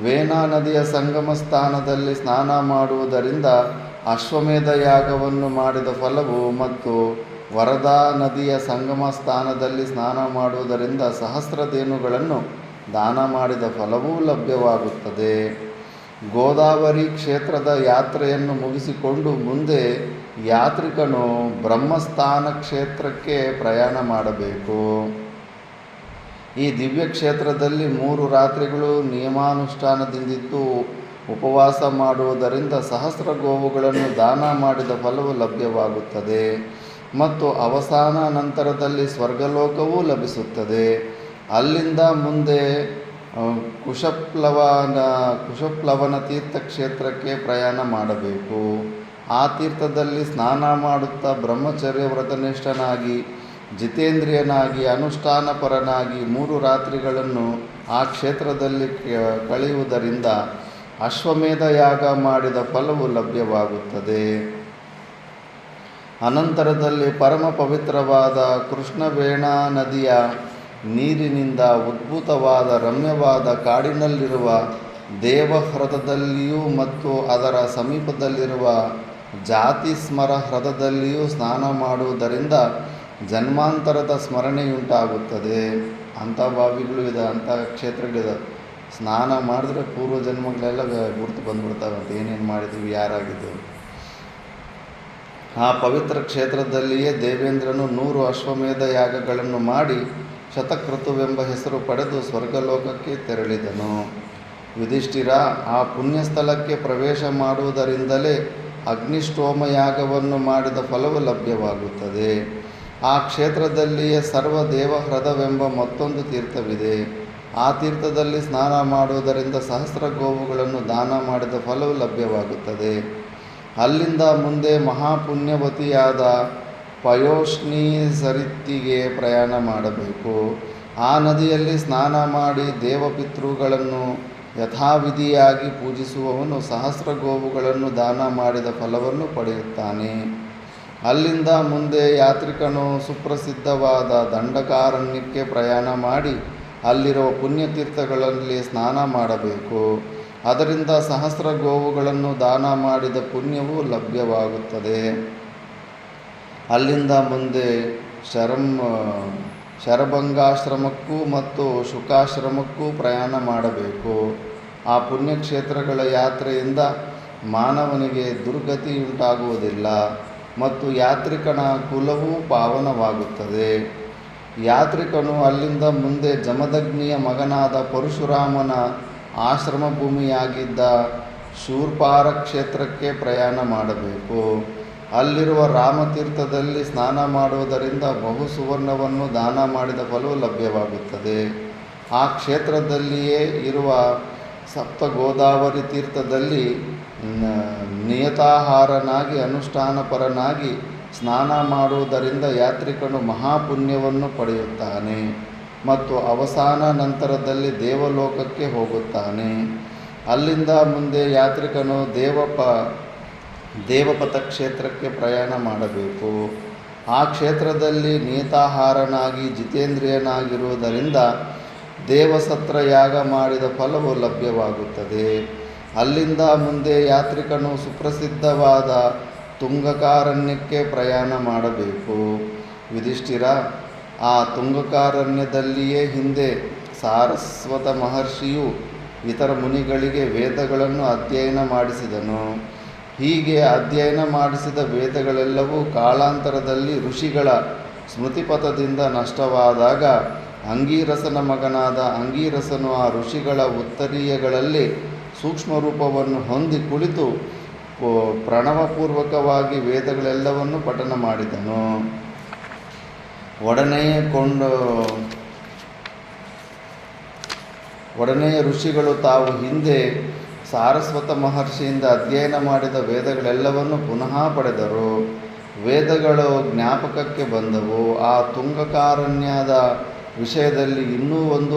ವೇಣಾ ನದಿಯ ಸಂಗಮ ಸ್ಥಾನದಲ್ಲಿ ಸ್ನಾನ ಮಾಡುವುದರಿಂದ ಅಶ್ವಮೇಧ ಯಾಗವನ್ನು ಮಾಡಿದ ಫಲವು ಮತ್ತು ವರದಾ ನದಿಯ ಸಂಗಮ ಸ್ಥಾನದಲ್ಲಿ ಸ್ನಾನ ಮಾಡುವುದರಿಂದ ಸಹಸ್ರಧೇನುಗಳನ್ನು ದಾನ ಮಾಡಿದ ಫಲವೂ ಲಭ್ಯವಾಗುತ್ತದೆ. ಗೋದಾವರಿ ಕ್ಷೇತ್ರದ ಯಾತ್ರೆಯನ್ನು ಮುಗಿಸಿಕೊಂಡು ಮುಂದೆ ಯಾತ್ರಿಕನು ಬ್ರಹ್ಮಸ್ಥಾನ ಕ್ಷೇತ್ರಕ್ಕೆ ಪ್ರಯಾಣ ಮಾಡಬೇಕು. ಈ ದಿವ್ಯ ಕ್ಷೇತ್ರದಲ್ಲಿ 3 ರಾತ್ರಿಗಳು ನಿಯಮಾನುಷ್ಠಾನದಿಂದಿದ್ದು ಉಪವಾಸ ಮಾಡುವುದರಿಂದ ಸಹಸ್ರ ಗೋವುಗಳನ್ನು ದಾನ ಮಾಡಿದ ಫಲವು ಲಭ್ಯವಾಗುತ್ತದೆ ಮತ್ತು ಅವಸಾನ ನಂತರದಲ್ಲಿ ಸ್ವರ್ಗಲೋಕವೂ ಲಭಿಸುತ್ತದೆ. ಅಲ್ಲಿಂದ ಮುಂದೆ ಕುಶಪ್ಲವನ ತೀರ್ಥಕ್ಷೇತ್ರಕ್ಕೆ ಪ್ರಯಾಣ ಮಾಡಬೇಕು. ಆ ತೀರ್ಥದಲ್ಲಿ ಸ್ನಾನ ಮಾಡುತ್ತಾ ಬ್ರಹ್ಮಚರ್ಯ ವ್ರತನಿಷ್ಠನಾಗಿ ಜಿತೇಂದ್ರಿಯನಾಗಿ ಅನುಷ್ಠಾನಪರನಾಗಿ 3 ರಾತ್ರಿಗಳನ್ನು ಆ ಕ್ಷೇತ್ರದಲ್ಲಿ ಕಳೆಯುವುದರಿಂದ ಅಶ್ವಮೇಧ ಯಾಗ ಮಾಡಿದ ಫಲವು ಲಭ್ಯವಾಗುತ್ತದೆ. ಅನಂತರದಲ್ಲಿ ಪರಮ ಪವಿತ್ರವಾದ ಕೃಷ್ಣವೇಣಾ ನದಿಯ ನೀರಿನಿಂದ ಉದ್ಭೂತವಾದ ರಮ್ಯವಾದ ಕಾಡಿನಲ್ಲಿರುವ ದೇವಹ್ರದದಲ್ಲಿಯೂ ಮತ್ತು ಅದರ ಸಮೀಪದಲ್ಲಿರುವ ಜಾತಿಸ್ಮರ ಹ್ರದದಲ್ಲಿಯೂ ಸ್ನಾನ ಮಾಡುವುದರಿಂದ ಜನ್ಮಾಂತರದ ಸ್ಮರಣೆಯುಂಟಾಗುತ್ತದೆ. ಅಂಥ ಬಾವಿಗಳು ಇದೆ, ಅಂಥ ಕ್ಷೇತ್ರಗಳಿದೆ. ಸ್ನಾನ ಮಾಡಿದ್ರೆ ಪೂರ್ವ ಜನ್ಮಗಳೆಲ್ಲ ಗುರುತು ಬಂದ್ಬಿಡ್ತಾವಂತೆ, ಏನೇನು ಮಾಡಿದ್ವಿ, ಯಾರಾಗಿದ್ದೆವು. ಆ ಪವಿತ್ರ ಕ್ಷೇತ್ರದಲ್ಲಿಯೇ ದೇವೇಂದ್ರನು 100 ಅಶ್ವಮೇಧ ಯಾಗಗಳನ್ನು ಮಾಡಿ ಶತಕ್ರತುವೆಂಬ ಹೆಸರು ಪಡೆದು ಸ್ವರ್ಗಲೋಕಕ್ಕೆ ತೆರಳಿದನು. ಯುಧಿಷ್ಠಿರ, ಆ ಪುಣ್ಯಸ್ಥಳಕ್ಕೆ ಪ್ರವೇಶ ಮಾಡುವುದರಿಂದಲೇ ಅಗ್ನಿಷ್ಠೋಮ ಯಾಗವನ್ನು ಮಾಡಿದ ಫಲವು ಲಭ್ಯವಾಗುತ್ತದೆ. ಆ ಕ್ಷೇತ್ರದಲ್ಲಿಯೇ ಸರ್ವದೇವಹ್ರದವೆಂಬ ಮತ್ತೊಂದು ತೀರ್ಥವಿದೆ. ಆ ತೀರ್ಥದಲ್ಲಿ ಸ್ನಾನ ಮಾಡುವುದರಿಂದ ಸಹಸ್ರ ಗೋವುಗಳನ್ನು ದಾನ ಮಾಡಿದ ಫಲವು ಲಭ್ಯವಾಗುತ್ತದೆ. ಅಲ್ಲಿಂದ ಮುಂದೆ ಮಹಾಪುಣ್ಯವತಿಯಾದ ಪಯೋಷ್ಣಿ ಸರಿತ್ತಿಗೆ ಪ್ರಯಾಣ ಮಾಡಬೇಕು. ಆ ನದಿಯಲ್ಲಿ ಸ್ನಾನ ಮಾಡಿ ದೇವಪಿತೃಗಳನ್ನು ಯಥಾವಿಧಿಯಾಗಿ ಪೂಜಿಸುವವನು ಸಹಸ್ರ ಗೋವುಗಳನ್ನು ದಾನ ಮಾಡಿದ ಫಲವನ್ನು ಪಡೆಯುತ್ತಾನೆ. ಅಲ್ಲಿಂದ ಮುಂದೆ ಯಾತ್ರಿಕನು ಸುಪ್ರಸಿದ್ಧವಾದ ದಂಡಕಾರಣ್ಯಕ್ಕೆ ಪ್ರಯಾಣ ಮಾಡಿ ಅಲ್ಲಿರುವ ಪುಣ್ಯತೀರ್ಥಗಳಲ್ಲಿ ಸ್ನಾನ ಮಾಡಬೇಕು. ಅದರಿಂದ ಸಹಸ್ರ ಗೋವುಗಳನ್ನು ದಾನ ಮಾಡಿದ ಪುಣ್ಯವು ಲಭ್ಯವಾಗುತ್ತದೆ. ಅಲ್ಲಿಂದ ಮುಂದೆ ಶರಭಂಗಾಶ್ರಮಕ್ಕೂ ಮತ್ತು ಶುಕಾಶ್ರಮಕ್ಕೂ ಪ್ರಯಾಣ ಮಾಡಬೇಕು. ಆ ಪುಣ್ಯಕ್ಷೇತ್ರಗಳ ಯಾತ್ರೆಯಿಂದ ಮಾನವನಿಗೆ ದುರ್ಗತಿಯುಂಟಾಗುವುದಿಲ್ಲ ಮತ್ತು ಯಾತ್ರಿಕನ ಕುಲವೂ ಪಾವನವಾಗುತ್ತದೆ. ಯಾತ್ರಿಕನು ಅಲ್ಲಿಂದ ಮುಂದೆ ಜಮದಗ್ನಿಯ ಮಗನಾದ ಪರಶುರಾಮನ ಆಶ್ರಮ ಭೂಮಿಯಾಗಿದ್ದ ಶೂರ್ಪಾರ ಕ್ಷೇತ್ರಕ್ಕೆ ಪ್ರಯಾಣ ಮಾಡಬೇಕು. ಅಲ್ಲಿರುವ ರಾಮತೀರ್ಥದಲ್ಲಿ ಸ್ನಾನ ಮಾಡುವುದರಿಂದ ಬಹು ಸುವರ್ಣವನ್ನು ದಾನ ಮಾಡಿದ ಫಲವು ಲಭ್ಯವಾಗುತ್ತದೆ. ಆ ಕ್ಷೇತ್ರದಲ್ಲಿಯೇ ಇರುವ ಸಪ್ತ ಗೋದಾವರಿ ತೀರ್ಥದಲ್ಲಿ ನಿಯತಾಹಾರನಾಗಿ ಅನುಷ್ಠಾನಪರನಾಗಿ ಸ್ನಾನ ಮಾಡುವುದರಿಂದ ಯಾತ್ರಿಕನು ಮಹಾಪುಣ್ಯವನ್ನು ಪಡೆಯುತ್ತಾನೆ ಮತ್ತು ಅವಸಾನ ನಂತರದಲ್ಲಿ ದೇವಲೋಕಕ್ಕೆ ಹೋಗುತ್ತಾನೆ. ಅಲ್ಲಿಂದ ಮುಂದೆ ಯಾತ್ರಿಕನು ದೇವಪಥ ಕ್ಷೇತ್ರಕ್ಕೆ ಪ್ರಯಾಣ ಮಾಡಬೇಕು. ಆ ಕ್ಷೇತ್ರದಲ್ಲಿ ನಿಯತಾಹಾರನಾಗಿ ಜಿತೇಂದ್ರಿಯನಾಗಿರುವುದರಿಂದ ದೇವಸತ್ರ ಯಾಗ ಮಾಡಿದ ಫಲವು ಲಭ್ಯವಾಗುತ್ತದೆ. ಅಲ್ಲಿಂದ ಮುಂದೆ ಯಾತ್ರಿಕನು ಸುಪ್ರಸಿದ್ಧವಾದ ತುಂಗಕಾರಣ್ಯಕ್ಕೆ ಪ್ರಯಾಣ ಮಾಡಬೇಕು. ಯುಧಿಷ್ಠಿರ, ಆ ತುಂಗಕಾರಣ್ಯದಲ್ಲಿಯೇ ಹಿಂದೆ ಸಾರಸ್ವತ ಮಹರ್ಷಿಯು ಇತರ ಮುನಿಗಳಿಗೆ ವೇದಗಳನ್ನು ಅಧ್ಯಯನ ಮಾಡಿಸಿದನು. ಹೀಗೆ ಅಧ್ಯಯನ ಮಾಡಿಸಿದ ವೇದಗಳೆಲ್ಲವೂ ಕಾಲಾಂತರದಲ್ಲಿ ಋಷಿಗಳ ಸ್ಮೃತಿಪಥದಿಂದ ನಷ್ಟವಾದಾಗ ಅಂಗೀರಸನ ಮಗನಾದ ಅಂಗೀರಸನು ಆ ಋಷಿಗಳ ಉತ್ತರೀಯಗಳಲ್ಲಿ ಸೂಕ್ಷ್ಮ ರೂಪವನ್ನು ಹೊಂದಿ ಕುಳಿತು ಪ್ರಣವಪೂರ್ವಕವಾಗಿ ವೇದಗಳೆಲ್ಲವನ್ನು ಪಠನ ಮಾಡಿದನು. ಒಡನೆಯ ಋಷಿಗಳು ತಾವು ಹಿಂದೆ ಸಾರಸ್ವತ ಮಹರ್ಷಿಯಿಂದ ಅಧ್ಯಯನ ಮಾಡಿದ ವೇದಗಳೆಲ್ಲವನ್ನು ಪುನಃ ಪಡೆದರು. ವೇದಗಳು ಜ್ಞಾಪಕಕ್ಕೆ ಬಂದವು. ಆ ತುಂಗಕಾರಣ್ಯದ ವಿಷಯದಲ್ಲಿ ಇನ್ನೂ ಒಂದು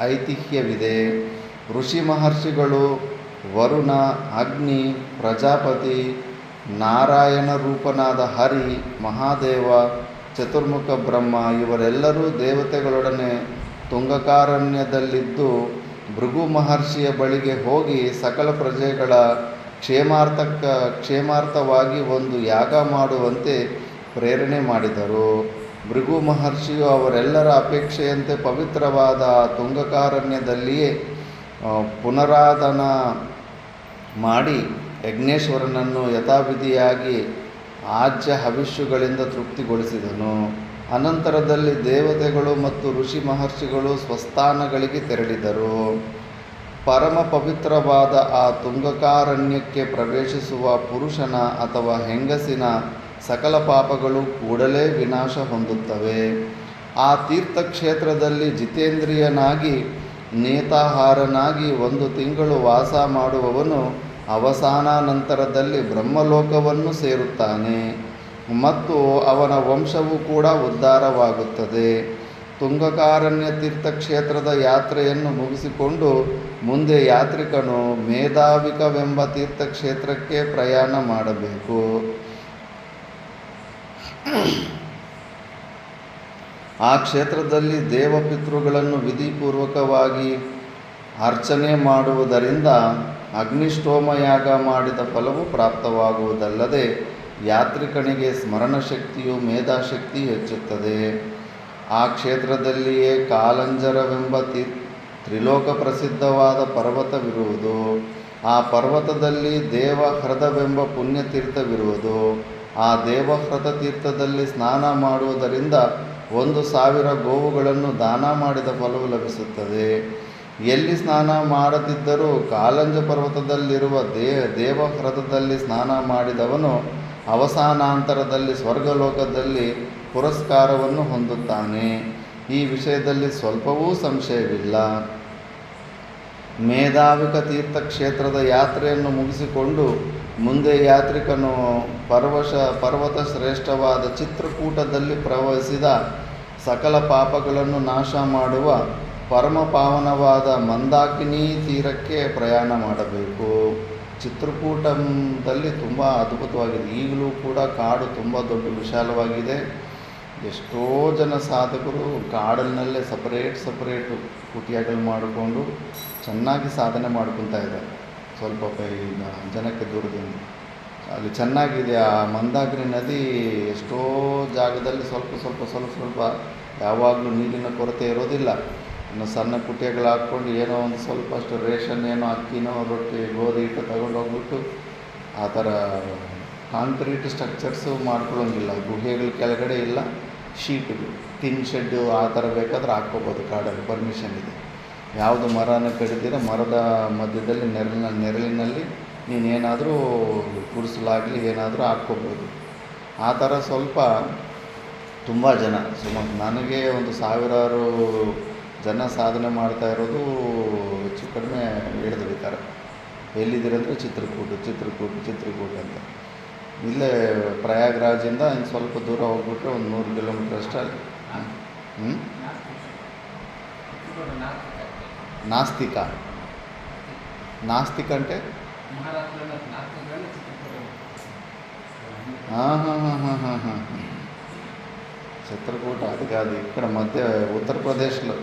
ಐತಿಹ್ಯವಿದೆ. ಋಷಿ ಮಹರ್ಷಿಗಳು ವರುಣ, ಅಗ್ನಿ, ಪ್ರಜಾಪತಿ, ನಾರಾಯಣ ರೂಪನಾದ ಹರಿ, ಮಹಾದೇವ, ಚತುರ್ಮುಖ ಬ್ರಹ್ಮ ಇವರೆಲ್ಲರೂ ದೇವತೆಗಳೊಡನೆ ತುಂಗಕಾರಣ್ಯದಲ್ಲಿದ್ದು ಭೃಗು ಮಹರ್ಷಿಯ ಬಳಿಗೆ ಹೋಗಿ ಸಕಲ ಪ್ರಜೆಗಳ ಕ್ಷೇಮಾರ್ಥವಾಗಿ ಒಂದು ಯಾಗ ಮಾಡುವಂತೆ ಪ್ರೇರಣೆ ಮಾಡಿದರು. ಭೃಗು ಮಹರ್ಷಿಯು ಅವರೆಲ್ಲರ ಅಪೇಕ್ಷೆಯಂತೆ ಪವಿತ್ರವಾದ ತುಂಗಕಾರಣ್ಯದಲ್ಲಿಯೇ ಪುನರಾಧನ ಮಾಡಿ ಯಜ್ಞೇಶ್ವರನನ್ನು ಯಥಾವಿಧಿಯಾಗಿ ಆಜ್ಯ ಹವಿಷ್ಯುಗಳಿಂದ ತೃಪ್ತಿಗೊಳಿಸಿದನು. ಅನಂತರದಲ್ಲಿ ದೇವತೆಗಳು ಮತ್ತು ಋಷಿ ಮಹರ್ಷಿಗಳು ಸ್ವಸ್ಥಾನಗಳಿಗೆ ತೆರಳಿದರು. ಪರಮ ಪವಿತ್ರವಾದ ಆ ತುಂಗಕಾರಣ್ಯಕ್ಕೆ ಪ್ರವೇಶಿಸುವ ಪುರುಷನ ಅಥವಾ ಹೆಂಗಸಿನ ಸಕಲ ಪಾಪಗಳು ಕೂಡಲೇ ವಿನಾಶ ಹೊಂದುತ್ತವೆ. ಆ ತೀರ್ಥಕ್ಷೇತ್ರದಲ್ಲಿ ಜಿತೇಂದ್ರಿಯನಾಗಿ ನಿಯತಾಹಾರನಾಗಿ 1 ತಿಂಗಳು ವಾಸ ಮಾಡುವವನು ಅವಸಾನ ನಂತರದಲ್ಲಿ ಬ್ರಹ್ಮಲೋಕವನ್ನು ಸೇರುತ್ತಾನೆ ಮತ್ತು ಅವನ ವಂಶವು ಕೂಡ ಉದ್ಧಾರವಾಗುತ್ತದೆ. ತುಂಗಕಾರಣ್ಯ ತೀರ್ಥಕ್ಷೇತ್ರದ ಯಾತ್ರೆಯನ್ನು ಮುಗಿಸಿಕೊಂಡು ಮುಂದೆ ಯಾತ್ರಿಕನು ಮೇಧಾವಿಕವೆಂಬ ತೀರ್ಥಕ್ಷೇತ್ರಕ್ಕೆ ಪ್ರಯಾಣ ಮಾಡಬೇಕು. ಆ ಕ್ಷೇತ್ರದಲ್ಲಿ ದೇವಪಿತೃಗಳನ್ನು ವಿಧಿಪೂರ್ವಕವಾಗಿ ಅರ್ಚನೆ ಮಾಡುವುದರಿಂದ ಅಗ್ನಿಷ್ಠೋಮಯಾಗ ಮಾಡಿದ ಫಲವು ಪ್ರಾಪ್ತವಾಗುವುದಲ್ಲದೆ ಯಾತ್ರಿಕನಿಗೆ ಸ್ಮರಣಶಕ್ತಿಯು ಮೇಧಾಶಕ್ತಿ ಹೆಚ್ಚುತ್ತದೆ. ಆ ಕ್ಷೇತ್ರದಲ್ಲಿಯೇ ಕಾಲಂಜರವೆಂಬ ತ್ರಿಲೋಕ ಪ್ರಸಿದ್ಧವಾದ ಪರ್ವತವಿರುವುದು. ಆ ಪರ್ವತದಲ್ಲಿ ದೇವಹ್ರದವೆಂಬ ಪುಣ್ಯತೀರ್ಥವಿರುವುದು. ಆ ದೇವಹ್ರದ ತೀರ್ಥದಲ್ಲಿ ಸ್ನಾನ ಮಾಡುವುದರಿಂದ 1,000 ಗೋವುಗಳನ್ನು ದಾನ ಮಾಡಿದ ಫಲವು ಲಭಿಸುತ್ತದೆ. ಎಲ್ಲಿ ಸ್ನಾನ ಮಾಡದಿದ್ದರೂ ಕಾಲಂಜ ಪರ್ವತದಲ್ಲಿರುವ ದೇವಹ್ರದದಲ್ಲಿ ಸ್ನಾನ ಮಾಡಿದವನು ಅವಸಾನಾಂತರದಲ್ಲಿ ಸ್ವರ್ಗಲೋಕದಲ್ಲಿ ಪುರಸ್ಕಾರವನ್ನು ಹೊಂದುತ್ತಾನೆ. ಈ ವಿಷಯದಲ್ಲಿ ಸ್ವಲ್ಪವೂ ಸಂಶಯವಿಲ್ಲ. ಮೇಧಾವಿಕ ತೀರ್ಥಕ್ಷೇತ್ರದ ಯಾತ್ರೆಯನ್ನು ಮುಗಿಸಿಕೊಂಡು ಮುಂದೆ ಯಾತ್ರಿಕನು ಪರ್ವತ ಶ್ರೇಷ್ಠವಾದ ಚಿತ್ರಕೂಟದಲ್ಲಿ ಪ್ರವಹಿಸಿದ ಸಕಲ ಪಾಪಗಳನ್ನು ನಾಶ ಮಾಡುವ ಪರಮ ಪಾವನವಾದ ಮಂದಾಕಿನಿ ತೀರಕ್ಕೆ ಪ್ರಯಾಣ ಮಾಡಬೇಕು. ಚಿತ್ರಕೂಟದಲ್ಲಿ ತುಂಬ ಅದ್ಭುತವಾಗಿದೆ. ಈಗಲೂ ಕೂಡ ಕಾಡು ತುಂಬ ದೊಡ್ಡ ವಿಶಾಲವಾಗಿದೆ. ಎಷ್ಟೋ ಜನ ಸಾಧಕರು ಕಾಡಿನಲ್ಲೇ ಸಪರೇಟು ಕುಟಿಯಾಗಳು ಮಾಡಿಕೊಂಡು ಚೆನ್ನಾಗಿ ಸಾಧನೆ ಮಾಡ್ಕೊತಾ ಇದ್ದಾರೆ. ಸ್ವಲ್ಪ ಈಗ ಜನಕ್ಕೆ ದೂರದಿಂದ ಅಲ್ಲಿ ಚೆನ್ನಾಗಿದೆ. ಆ ಮಂದಾಕಿನಿ ನದಿ ಎಷ್ಟೋ ಜಾಗದಲ್ಲಿ ಸ್ವಲ್ಪ ಯಾವಾಗಲೂ ನೀರಿನ ಕೊರತೆ ಇರೋದಿಲ್ಲ. ಇನ್ನು ಸಣ್ಣ ಕುಟಿಯಾಗಳು ಹಾಕ್ಕೊಂಡು ಏನೋ ಒಂದು ಸ್ವಲ್ಪ ಅಷ್ಟು ರೇಷನ್, ಏನೋ ಅಕ್ಕಿನೋ ರೊಟ್ಟಿ ಗೋಧಿ ಹಿಟ್ಟು ತಗೊಂಡು ಹೋಗ್ಬಿಟ್ಟು ಆ ಥರ ಕಾಂಕ್ರೀಟ್ ಸ್ಟ್ರಕ್ಚರ್ಸು ಮಾಡ್ಕೊಳ್ಳೋಂಗಿಲ್ಲ. ಗುಹೆಗಳ ಕೆಳಗಡೆ ಇಲ್ಲ, ಶೀಟ್ಗಳು, ಟಿನ್ ಶೆಡ್ಡು ಆ ಥರ ಬೇಕಾದ್ರೆ ಹಾಕ್ಕೋಬೋದು. ಕಾಡಲ್ಲಿ ಪರ್ಮಿಷನ್ ಇದೆ. ಯಾವುದು ಮರನ ಕಡಿದಿರ ಮರದ ಮಧ್ಯದಲ್ಲಿ ನೆರಳಿನಲ್ಲಿ ನೀನೇನಾದರೂ ಕುಡಿಸಲಾಗಲಿ ಏನಾದರೂ ಹಾಕ್ಕೋಬೋದು. ಆ ಥರ ಸ್ವಲ್ಪ ತುಂಬ ಜನ ಸುಮಾರು ನನಗೆ ಒಂದು ಸಾವಿರಾರು ಜನ ಸಾಧನೆ ಮಾಡ್ತಾ ಇರೋದು ಹೆಚ್ಚು ಕಡಿಮೆ ಹಿಡಿದಿರ್ತಾರೆ. ಎಲ್ಲಿದ್ದೀರಂದರೆ ಚಿತ್ರಕೂಟ ಅಂತ. ಇಲ್ಲೇ ಪ್ರಯಾಗ್ರಾಜಿಂದ ಇನ್ನು ಸ್ವಲ್ಪ ದೂರ ಹೋಗ್ಬಿಟ್ರೆ ಒಂದು 100 ಕಿಲೋಮೀಟ್ರ್ ಅಷ್ಟೇ ಅಲ್ಲಿ. ನಾಸ್ತಿಕ అంటే చిత్రకూట అది కాదు, ఇక్కడ మధ్య ఉత్తరప్రదేశ్లో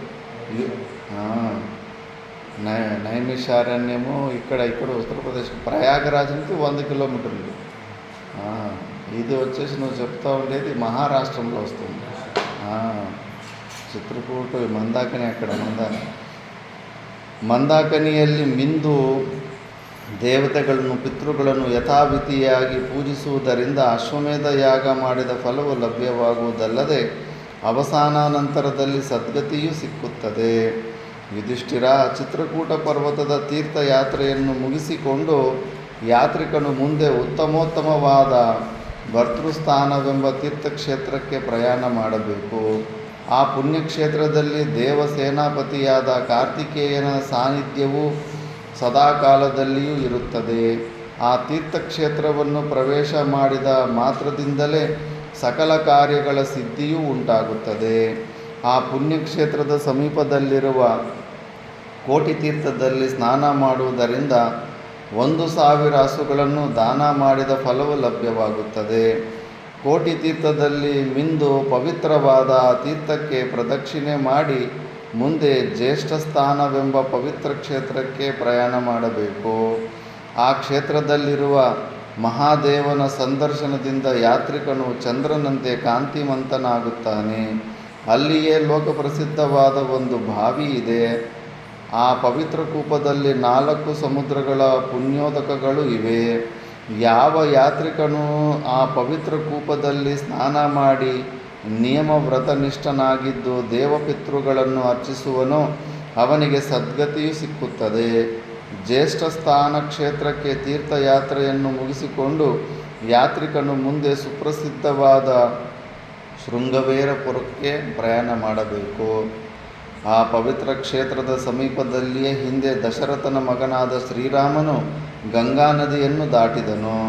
నైమిషారణ్యము ఇక్కడ ఉత్తరప్రదేశ్ ప్రయాగరాజ్ నుంచి 100 కిలోమీటర్లు. ఇది వచ్చేసి నువ్వు చెప్తా ఉండేది మహారాష్ట్రంలో వస్తుంది. ಚಿತ್ರಕೂಟ ಮಂದಾಕಿನಿ ಆ ಕಡೆ ಮಂದಾಕಿನಿಯಲ್ಲಿ ಮಿಂದು ದೇವತೆಗಳನ್ನು ಪಿತೃಗಳನ್ನು ಯಥಾವಿಧಿಯಾಗಿ ಪೂಜಿಸುವುದರಿಂದ ಅಶ್ವಮೇಧ ಯಾಗ ಮಾಡಿದ ಫಲವು ಲಭ್ಯವಾಗುವುದಲ್ಲದೆ ಅವಸಾನ ನಂತರದಲ್ಲಿ ಸದ್ಗತಿಯೂ ಸಿಕ್ಕುತ್ತದೆ. ಯುಧಿಷ್ಠಿರ, ಚಿತ್ರಕೂಟ ಪರ್ವತದ ತೀರ್ಥಯಾತ್ರೆಯನ್ನು ಮುಗಿಸಿಕೊಂಡು ಯಾತ್ರಿಕನು ಮುಂದೆ ಉತ್ತಮೋತ್ತಮವಾದ ಭರ್ತೃಸ್ಥಾನವೆಂಬ ತೀರ್ಥಕ್ಷೇತ್ರಕ್ಕೆ ಪ್ರಯಾಣ ಮಾಡಬೇಕು. ಆ ಪುಣ್ಯಕ್ಷೇತ್ರದಲ್ಲಿ ದೇವಸೇನಾಪತಿಯಾದ ಕಾರ್ತಿಕೇಯನ ಸಾನ್ನಿಧ್ಯವು ಸದಾಕಾಲದಲ್ಲಿಯೂ ಇರುತ್ತದೆ. ಆ ತೀರ್ಥಕ್ಷೇತ್ರವನ್ನು ಪ್ರವೇಶ ಮಾಡಿದ ಮಾತ್ರದಿಂದಲೇ ಸಕಲ ಕಾರ್ಯಗಳ ಸಿದ್ಧಿಯೂ ಉಂಟಾಗುತ್ತದೆ. ಆ ಪುಣ್ಯಕ್ಷೇತ್ರದ ಸಮೀಪದಲ್ಲಿರುವ ಕೋಟಿ ತೀರ್ಥದಲ್ಲಿ ಸ್ನಾನ ಮಾಡುವುದರಿಂದ 1,000 ಹಸುಗಳನ್ನು ದಾನ ಮಾಡಿದ ಫಲವು ಲಭ್ಯವಾಗುತ್ತದೆ. ಕೋಟಿ ತೀರ್ಥದಲ್ಲಿ ಮಿಂದು ಪವಿತ್ರವಾದ ತೀರ್ಥಕ್ಕೆ ಪ್ರದಕ್ಷಿಣೆ ಮಾಡಿ ಮುಂದೆ ಜ್ಯೇಷ್ಠ ಸ್ಥಾನವೆಂಬ ಪವಿತ್ರ ಕ್ಷೇತ್ರಕ್ಕೆ ಪ್ರಯಾಣ ಮಾಡಬೇಕು. ಆ ಕ್ಷೇತ್ರದಲ್ಲಿರುವ ಮಹಾದೇವನ ಸಂದರ್ಶನದಿಂದ ಯಾತ್ರಿಕನು ಚಂದ್ರನಂತೆ ಕಾಂತಿಮಂತನಾಗುತ್ತಾನೆ. ಅಲ್ಲಿಯೇ ಲೋಕಪ್ರಸಿದ್ಧವಾದ ಒಂದು ಬಾವಿ ಇದೆ. ಆ ಪವಿತ್ರ ಕೂಪದಲ್ಲಿ 4 ಸಮುದ್ರಗಳ ಪುಣ್ಯೋದಕಗಳು ಇವೆ. ಯಾವ ಯಾತ್ರಿಕನು ಆ ಪವಿತ್ರ ಕೂಪದಲ್ಲಿ ಸ್ನಾನ ಮಾಡಿ ನಿಯಮ ವ್ರತನಿಷ್ಠನಾಗಿದ್ದು ದೇವಪಿತೃಗಳನ್ನು ಅರ್ಚಿಸುವನೋ ಅವನಿಗೆ ಸದ್ಗತಿಯು ಸಿಕ್ಕುತ್ತದೆ. ಜ್ಯೇಷ್ಠ ಸ್ಥಾನ ಕ್ಷೇತ್ರಕ್ಕೆ ತೀರ್ಥಯಾತ್ರೆಯನ್ನು ಮುಗಿಸಿಕೊಂಡು ಯಾತ್ರಿಕನು ಮುಂದೆ ಸುಪ್ರಸಿದ್ಧವಾದ ಶೃಂಗವೇರಪುರಕ್ಕೆ ಪ್ರಯಾಣ ಮಾಡಬೇಕು. ಆ ಪವಿತ್ರ ಕ್ಷೇತ್ರದ ಸಮೀಪದಲ್ಲಿಯೇ ಹಿಂದೆ ದಶರಥನ ಮಗನಾದ ಶ್ರೀರಾಮನು ಗಂಗಾ ನದಿಯನ್ನು ದಾಟಿದನು.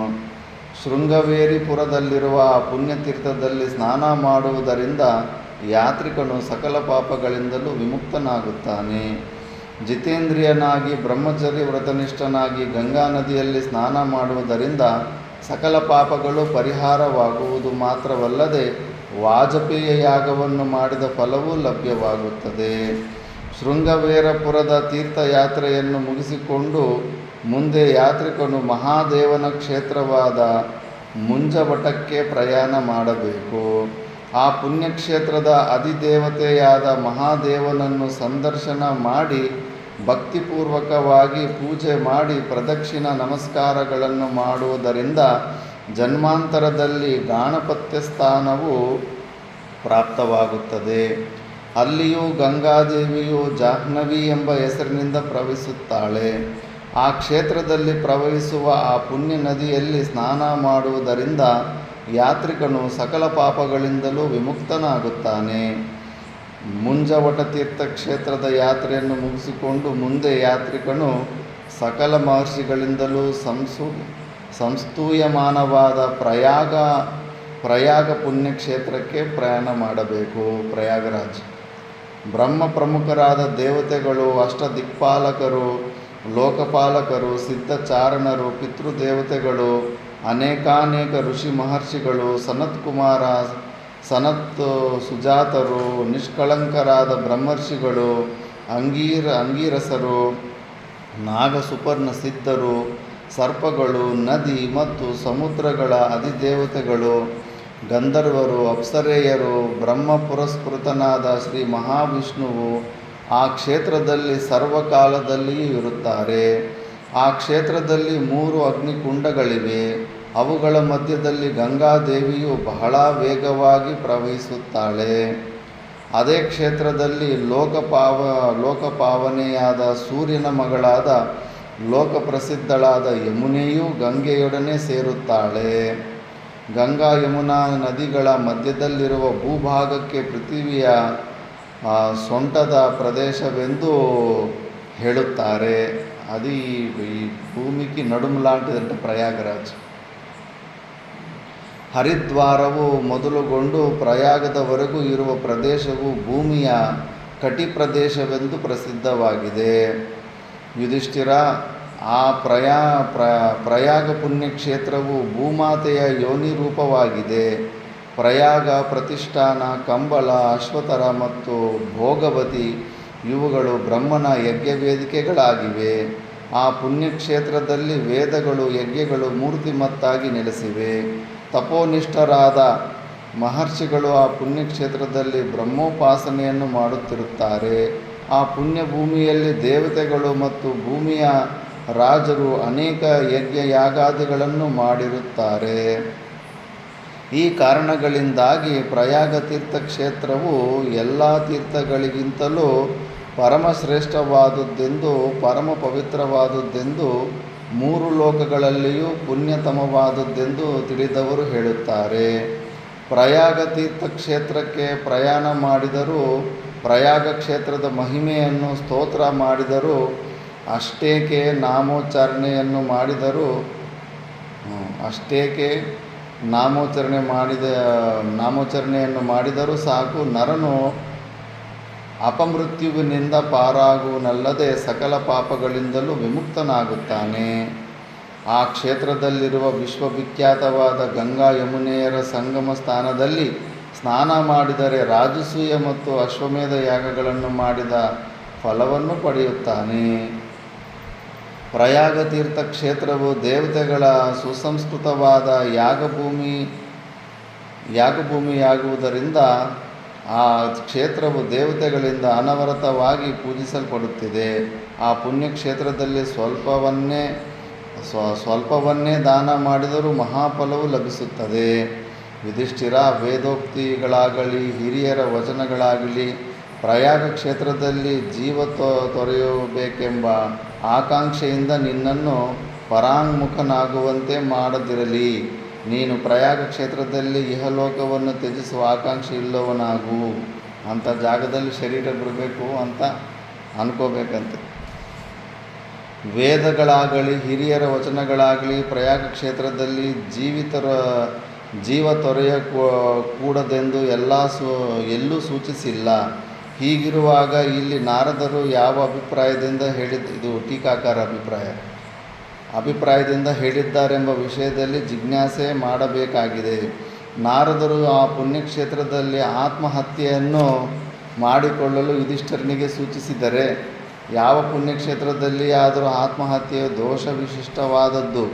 ಶೃಂಗವೇರಿಪುರದಲ್ಲಿರುವ ಆ ಪುಣ್ಯತೀರ್ಥದಲ್ಲಿ ಸ್ನಾನ ಮಾಡುವುದರಿಂದ ಯಾತ್ರಿಕನು ಸಕಲ ಪಾಪಗಳಿಂದಲೂ ವಿಮುಕ್ತನಾಗುತ್ತಾನೆ. ಜಿತೇಂದ್ರಿಯನಾಗಿ ಬ್ರಹ್ಮಚರ್ಯ ವ್ರತನಿಷ್ಠನಾಗಿ ಗಂಗಾ ನದಿಯಲ್ಲಿ ಸ್ನಾನ ಮಾಡುವುದರಿಂದ ಸಕಲ ಪಾಪಗಳು ಪರಿಹಾರವಾಗುವುದು ಮಾತ್ರವಲ್ಲದೆ ವಾಜಪೇಯ ಯಾಗವನ್ನು ಮಾಡಿದ ಫಲವೂ ಲಭ್ಯವಾಗುತ್ತದೆ. ಶೃಂಗವೇರಪುರದ ತೀರ್ಥಯಾತ್ರೆಯನ್ನು ಮುಗಿಸಿಕೊಂಡು ಮುಂದೆ ಯಾತ್ರಿಕನು ಮಹಾದೇವನ ಕ್ಷೇತ್ರವಾದ ಮುಂಜವಟಕ್ಕೆ ಪ್ರಯಾಣ ಮಾಡಬೇಕು. ಆ ಪುಣ್ಯಕ್ಷೇತ್ರದ ಅಧಿದೇವತೆಯಾದ ಮಹಾದೇವನನ್ನು ಸಂದರ್ಶನ ಮಾಡಿ ಭಕ್ತಿಪೂರ್ವಕವಾಗಿ ಪೂಜೆ ಮಾಡಿ ಪ್ರದಕ್ಷಿಣ ನಮಸ್ಕಾರಗಳನ್ನು ಮಾಡುವುದರಿಂದ ಜನ್ಮಾಂತರದಲ್ಲಿ ಗಾಣಪತ್ಯ ಸ್ಥಾನವು ಪ್ರಾಪ್ತವಾಗುತ್ತದೆ. ಅಲ್ಲಿಯೂ ಗಂಗಾದೇವಿಯು ಜಾಹ್ನವಿ ಎಂಬ ಹೆಸರಿನಿಂದ ಪ್ರವಹಿಸುತ್ತಾಳೆ. ಆ ಕ್ಷೇತ್ರದಲ್ಲಿ ಪ್ರವಹಿಸುವ ಆ ಪುಣ್ಯ ನದಿಯಲ್ಲಿ ಸ್ನಾನ ಮಾಡುವುದರಿಂದ ಯಾತ್ರಿಕನು ಸಕಲ ಪಾಪಗಳಿಂದಲೂ ವಿಮುಕ್ತನಾಗುತ್ತಾನೆ. ಮುಂಜವಟ ತೀರ್ಥಕ್ಷೇತ್ರದ ಯಾತ್ರೆಯನ್ನು ಮುಗಿಸಿಕೊಂಡು ಮುಂದೆ ಯಾತ್ರಿಕನು ಸಕಲ ಮಹರ್ಷಿಗಳಿಂದಲೂ ಸಂಸ್ತೂಯಮಾನವಾದ ಪ್ರಯಾಗ ಪುಣ್ಯಕ್ಷೇತ್ರಕ್ಕೆ ಪ್ರಯಾಣ ಮಾಡಬೇಕು. ಪ್ರಯಾಗರಾಜ್ ಬ್ರಹ್ಮ ಪ್ರಮುಖರಾದ ದೇವತೆಗಳು, ಅಷ್ಟದಿಕ್ಪಾಲಕರು, ಲೋಕಪಾಲಕರು, ಸಿದ್ಧಚಾರಣರು, ಪಿತೃದೇವತೆಗಳು, ಅನೇಕಾನೇಕ ಋಷಿ ಮಹರ್ಷಿಗಳು, ಸನತ್ಕುಮಾರ, ಸನತ್ ಸುಜಾತರು, ನಿಷ್ಕಳಂಕರಾದ ಬ್ರಹ್ಮರ್ಷಿಗಳು, ಅಂಗೀರಸರು, ನಾಗಸುಪರ್ಣ ಸಿದ್ಧರು, ಸರ್ಪಗಳು, ನದಿ ಮತ್ತು ಸಮುದ್ರಗಳ ಅಧಿದೇವತೆಗಳು, ಗಂಧರ್ವರು, ಅಪ್ಸರೇಯರು, ಬ್ರಹ್ಮ ಪುರಸ್ಕೃತನಾದ ಶ್ರೀ ಮಹಾವಿಷ್ಣುವು ಆ ಕ್ಷೇತ್ರದಲ್ಲಿ ಸರ್ವಕಾಲದಲ್ಲಿಯೂ ಇರುತ್ತಾರೆ. ಆ ಕ್ಷೇತ್ರದಲ್ಲಿ 3 ಅಗ್ನಿಕುಂಡಗಳಿವೆ. ಅವುಗಳ ಮಧ್ಯದಲ್ಲಿ ಗಂಗಾದೇವಿಯು ಬಹಳ ವೇಗವಾಗಿ ಪ್ರವಹಿಸುತ್ತಾಳೆ. ಅದೇ ಕ್ಷೇತ್ರದಲ್ಲಿ ಲೋಕಪಾವನೆಯಾದ ಸೂರ್ಯನ ಮಗಳಾದ ಲೋಕಪ್ರಸಿದ್ಧಳಾದ ಯಮುನೆಯೂ ಗಂಗೆಯೊಡನೆ ಸೇರುತ್ತಾಳೆ. ಗಂಗಾ ಯಮುನಾ ನದಿಗಳ ಮಧ್ಯದಲ್ಲಿರುವ ಭೂಭಾಗಕ್ಕೆ ಪೃಥ್ವಿಯ ಸೊಂಟದ ಪ್ರದೇಶವೆಂದು ಹೇಳುತ್ತಾರೆ. అది ఈ ಭೂಮಿಗೆ ನಡುము లాంటిదంటే ಪ್ರಯಾಗರಾಜ್. ಹರಿದ್ವಾರವು ಮೊದಲುಗೊಂಡು ಪ್ರಯಾಗದವರೆಗೂ ಇರುವ ಪ್ರದೇಶವು ಭೂಮಿಯ ಕಟಿ ಪ್ರದೇಶವೆಂದು ಪ್ರಸಿದ್ಧವಾಗಿದೆ. ಯುಧಿಷ್ಠಿರ, ಆ ಪ್ರಯಾಗ ಪುಣ್ಯಕ್ಷೇತ್ರವು ಭೂಮಾತೆಯ ಯೋನಿ ರೂಪವಾಗಿದೆ. ಪ್ರಯಾಗ, ಪ್ರತಿಷ್ಠಾನ, ಕಂಬಳ, ಅಶ್ವತರ ಮತ್ತು ಭೋಗವತಿ ಇವುಗಳು ಬ್ರಹ್ಮನ ಯಜ್ಞವೇದಿಕೆಗಳಾಗಿವೆ. ಆ ಪುಣ್ಯಕ್ಷೇತ್ರದಲ್ಲಿ ವೇದಗಳು, ಯಜ್ಞಗಳು ಮೂರ್ತಿಮತ್ತಾಗಿ ನೆಲೆಸಿವೆ. ತಪೋನಿಷ್ಠರಾದ ಮಹರ್ಷಿಗಳು ಆ ಪುಣ್ಯಕ್ಷೇತ್ರದಲ್ಲಿ ಬ್ರಹ್ಮೋಪಾಸನೆಯನ್ನು ಮಾಡುತ್ತಿರುತ್ತಾರೆ. ಆ ಪುಣ್ಯಭೂಮಿಯಲ್ಲಿ ದೇವತೆಗಳು ಮತ್ತು ಭೂಮಿಯ ರಾಜರು ಅನೇಕ ಯಜ್ಞ ಯಾಗಾದಿಗಳನ್ನು ಮಾಡಿರುತ್ತಾರೆ. ಈ ಕಾರಣಗಳಿಂದಾಗಿ ಪ್ರಯಾಗ ತೀರ್ಥಕ್ಷೇತ್ರವು ಎಲ್ಲ ತೀರ್ಥಗಳಿಗಿಂತಲೂ ಪರಮಶ್ರೇಷ್ಠವಾದುದೆಂದು, ಪರಮ ಪವಿತ್ರವಾದುದೆಂದು, ಮೂರು ಲೋಕಗಳಲ್ಲಿಯೂ ಪುಣ್ಯತಮವಾದುದೆಂದು ತಿಳಿದವರು ಹೇಳುತ್ತಾರೆ. ಪ್ರಯಾಗ ತೀರ್ಥಕ್ಷೇತ್ರಕ್ಕೆ ಪ್ರಯಾಣ ಮಾಡಿದರೂ, ಪ್ರಯಾಗ ಕ್ಷೇತ್ರದ ಮಹಿಮೆಯನ್ನು ಸ್ತೋತ್ರ ಮಾಡಿದರೂ, ಅಷ್ಟೇಕೆ ನಾಮೋಚ್ಚಾರಣೆಯನ್ನು ಮಾಡಿದರೂ ಸಾಕು, ನರನು ಅಪಮೃತ್ಯುವಿನಿಂದ ಪಾರಾಗುವನಲ್ಲದೆ ಸಕಲ ಪಾಪಗಳಿಂದಲೂ ವಿಮುಕ್ತನಾಗುತ್ತಾನೆ. ಆ ಕ್ಷೇತ್ರದಲ್ಲಿರುವ ವಿಶ್ವವಿಖ್ಯಾತವಾದ ಗಂಗಾ ಯಮುನೆಯರ ಸಂಗಮ ಸ್ಥಾನದಲ್ಲಿ ಸ್ನಾನ ಮಾಡಿದರೆ ರಾಜಸೂಯ ಮತ್ತು ಅಶ್ವಮೇಧ ಯಾಗಗಳನ್ನು ಮಾಡಿದ ಫಲವನ್ನು ಪಡೆಯುತ್ತಾನೆ. ಪ್ರಯಾಗ ತೀರ್ಥಕ್ಷೇತ್ರವು ದೇವತೆಗಳ ಸುಸಂಸ್ಕೃತವಾದ ಯಾಗಭೂಮಿಯಾಗುವುದರಿಂದ ಆ ಕ್ಷೇತ್ರವು ದೇವತೆಗಳಿಂದ ಅನವರತವಾಗಿ ಪೂಜಿಸಲ್ಪಡುತ್ತಿದೆ. ಆ ಪುಣ್ಯಕ್ಷೇತ್ರದಲ್ಲಿ ಸ್ವಲ್ಪವನ್ನೇ ದಾನ ಮಾಡಿದರೂ ಮಹಾಫಲವು ಲಭಿಸುತ್ತದೆ. ಯುಧಿಷ್ಠಿರ, ವೇದೋಕ್ತಿಗಳಾಗಲಿ ಹಿರಿಯರ ವಚನಗಳಾಗಲಿ ಪ್ರಯಾಗ ಕ್ಷೇತ್ರದಲ್ಲಿ ಜೀವ ತೊರೆಯಬೇಕೆಂಬ ಆಕಾಂಕ್ಷೆಯಿಂದ ನಿನ್ನನ್ನು ಪರಾಂಗುಖನಾಗುವಂತೆ ಮಾಡದಿರಲಿ. ನೀನು ಪ್ರಯಾಗ ಕ್ಷೇತ್ರದಲ್ಲಿ ಇಹಲೋಕವನ್ನು ತ್ಯಜಿಸುವ ಆಕಾಂಕ್ಷೆ ಇಲ್ಲವನಾಗು. ಅಂಥ ಜಾಗದಲ್ಲಿ ಶರೀರ ಬಿಡಬೇಕು ಅಂತ ಅನ್ಕೋಬೇಕಂತೆ. ವೇದಗಳಾಗಲಿ ಹಿರಿಯರ ವಚನಗಳಾಗಲಿ ಪ್ರಯಾಗ ಕ್ಷೇತ್ರದಲ್ಲಿ ಜೀವ ತೊರೆಯ ಕೂಡದೆಂದು ಎಲ್ಲೂ ಸೂಚಿಸಿಲ್ಲ. ಹೀಗಿರುವಾಗ ಇಲ್ಲಿ ನಾರದರು ಯಾವ ಅಭಿಪ್ರಾಯದಿಂದ ಇದು ಟೀಕಾಕಾರ ಅಭಿಪ್ರಾಯದಿಂದ ಹೇಳಿದ್ದಾರೆಂಬ ವಿಷಯದಲ್ಲಿ ಜಿಜ್ಞಾಸೆ ಮಾಡಬೇಕಾಗಿದೆ. ನಾರದರು ಆ ಪುಣ್ಯಕ್ಷೇತ್ರದಲ್ಲಿ ಆತ್ಮಹತ್ಯೆಯನ್ನು ಮಾಡಿಕೊಳ್ಳಲು ಯುಧಿಷ್ಠಿರನಿಗೆ ಸೂಚಿಸಿದರೆ, ಯಾವ ಪುಣ್ಯಕ್ಷೇತ್ರದಲ್ಲಿ ಆದರೂ ಆತ್ಮಹತ್ಯೆಯು ದೋಷ ವಿಶಿಷ್ಟವಾದದ್ದು.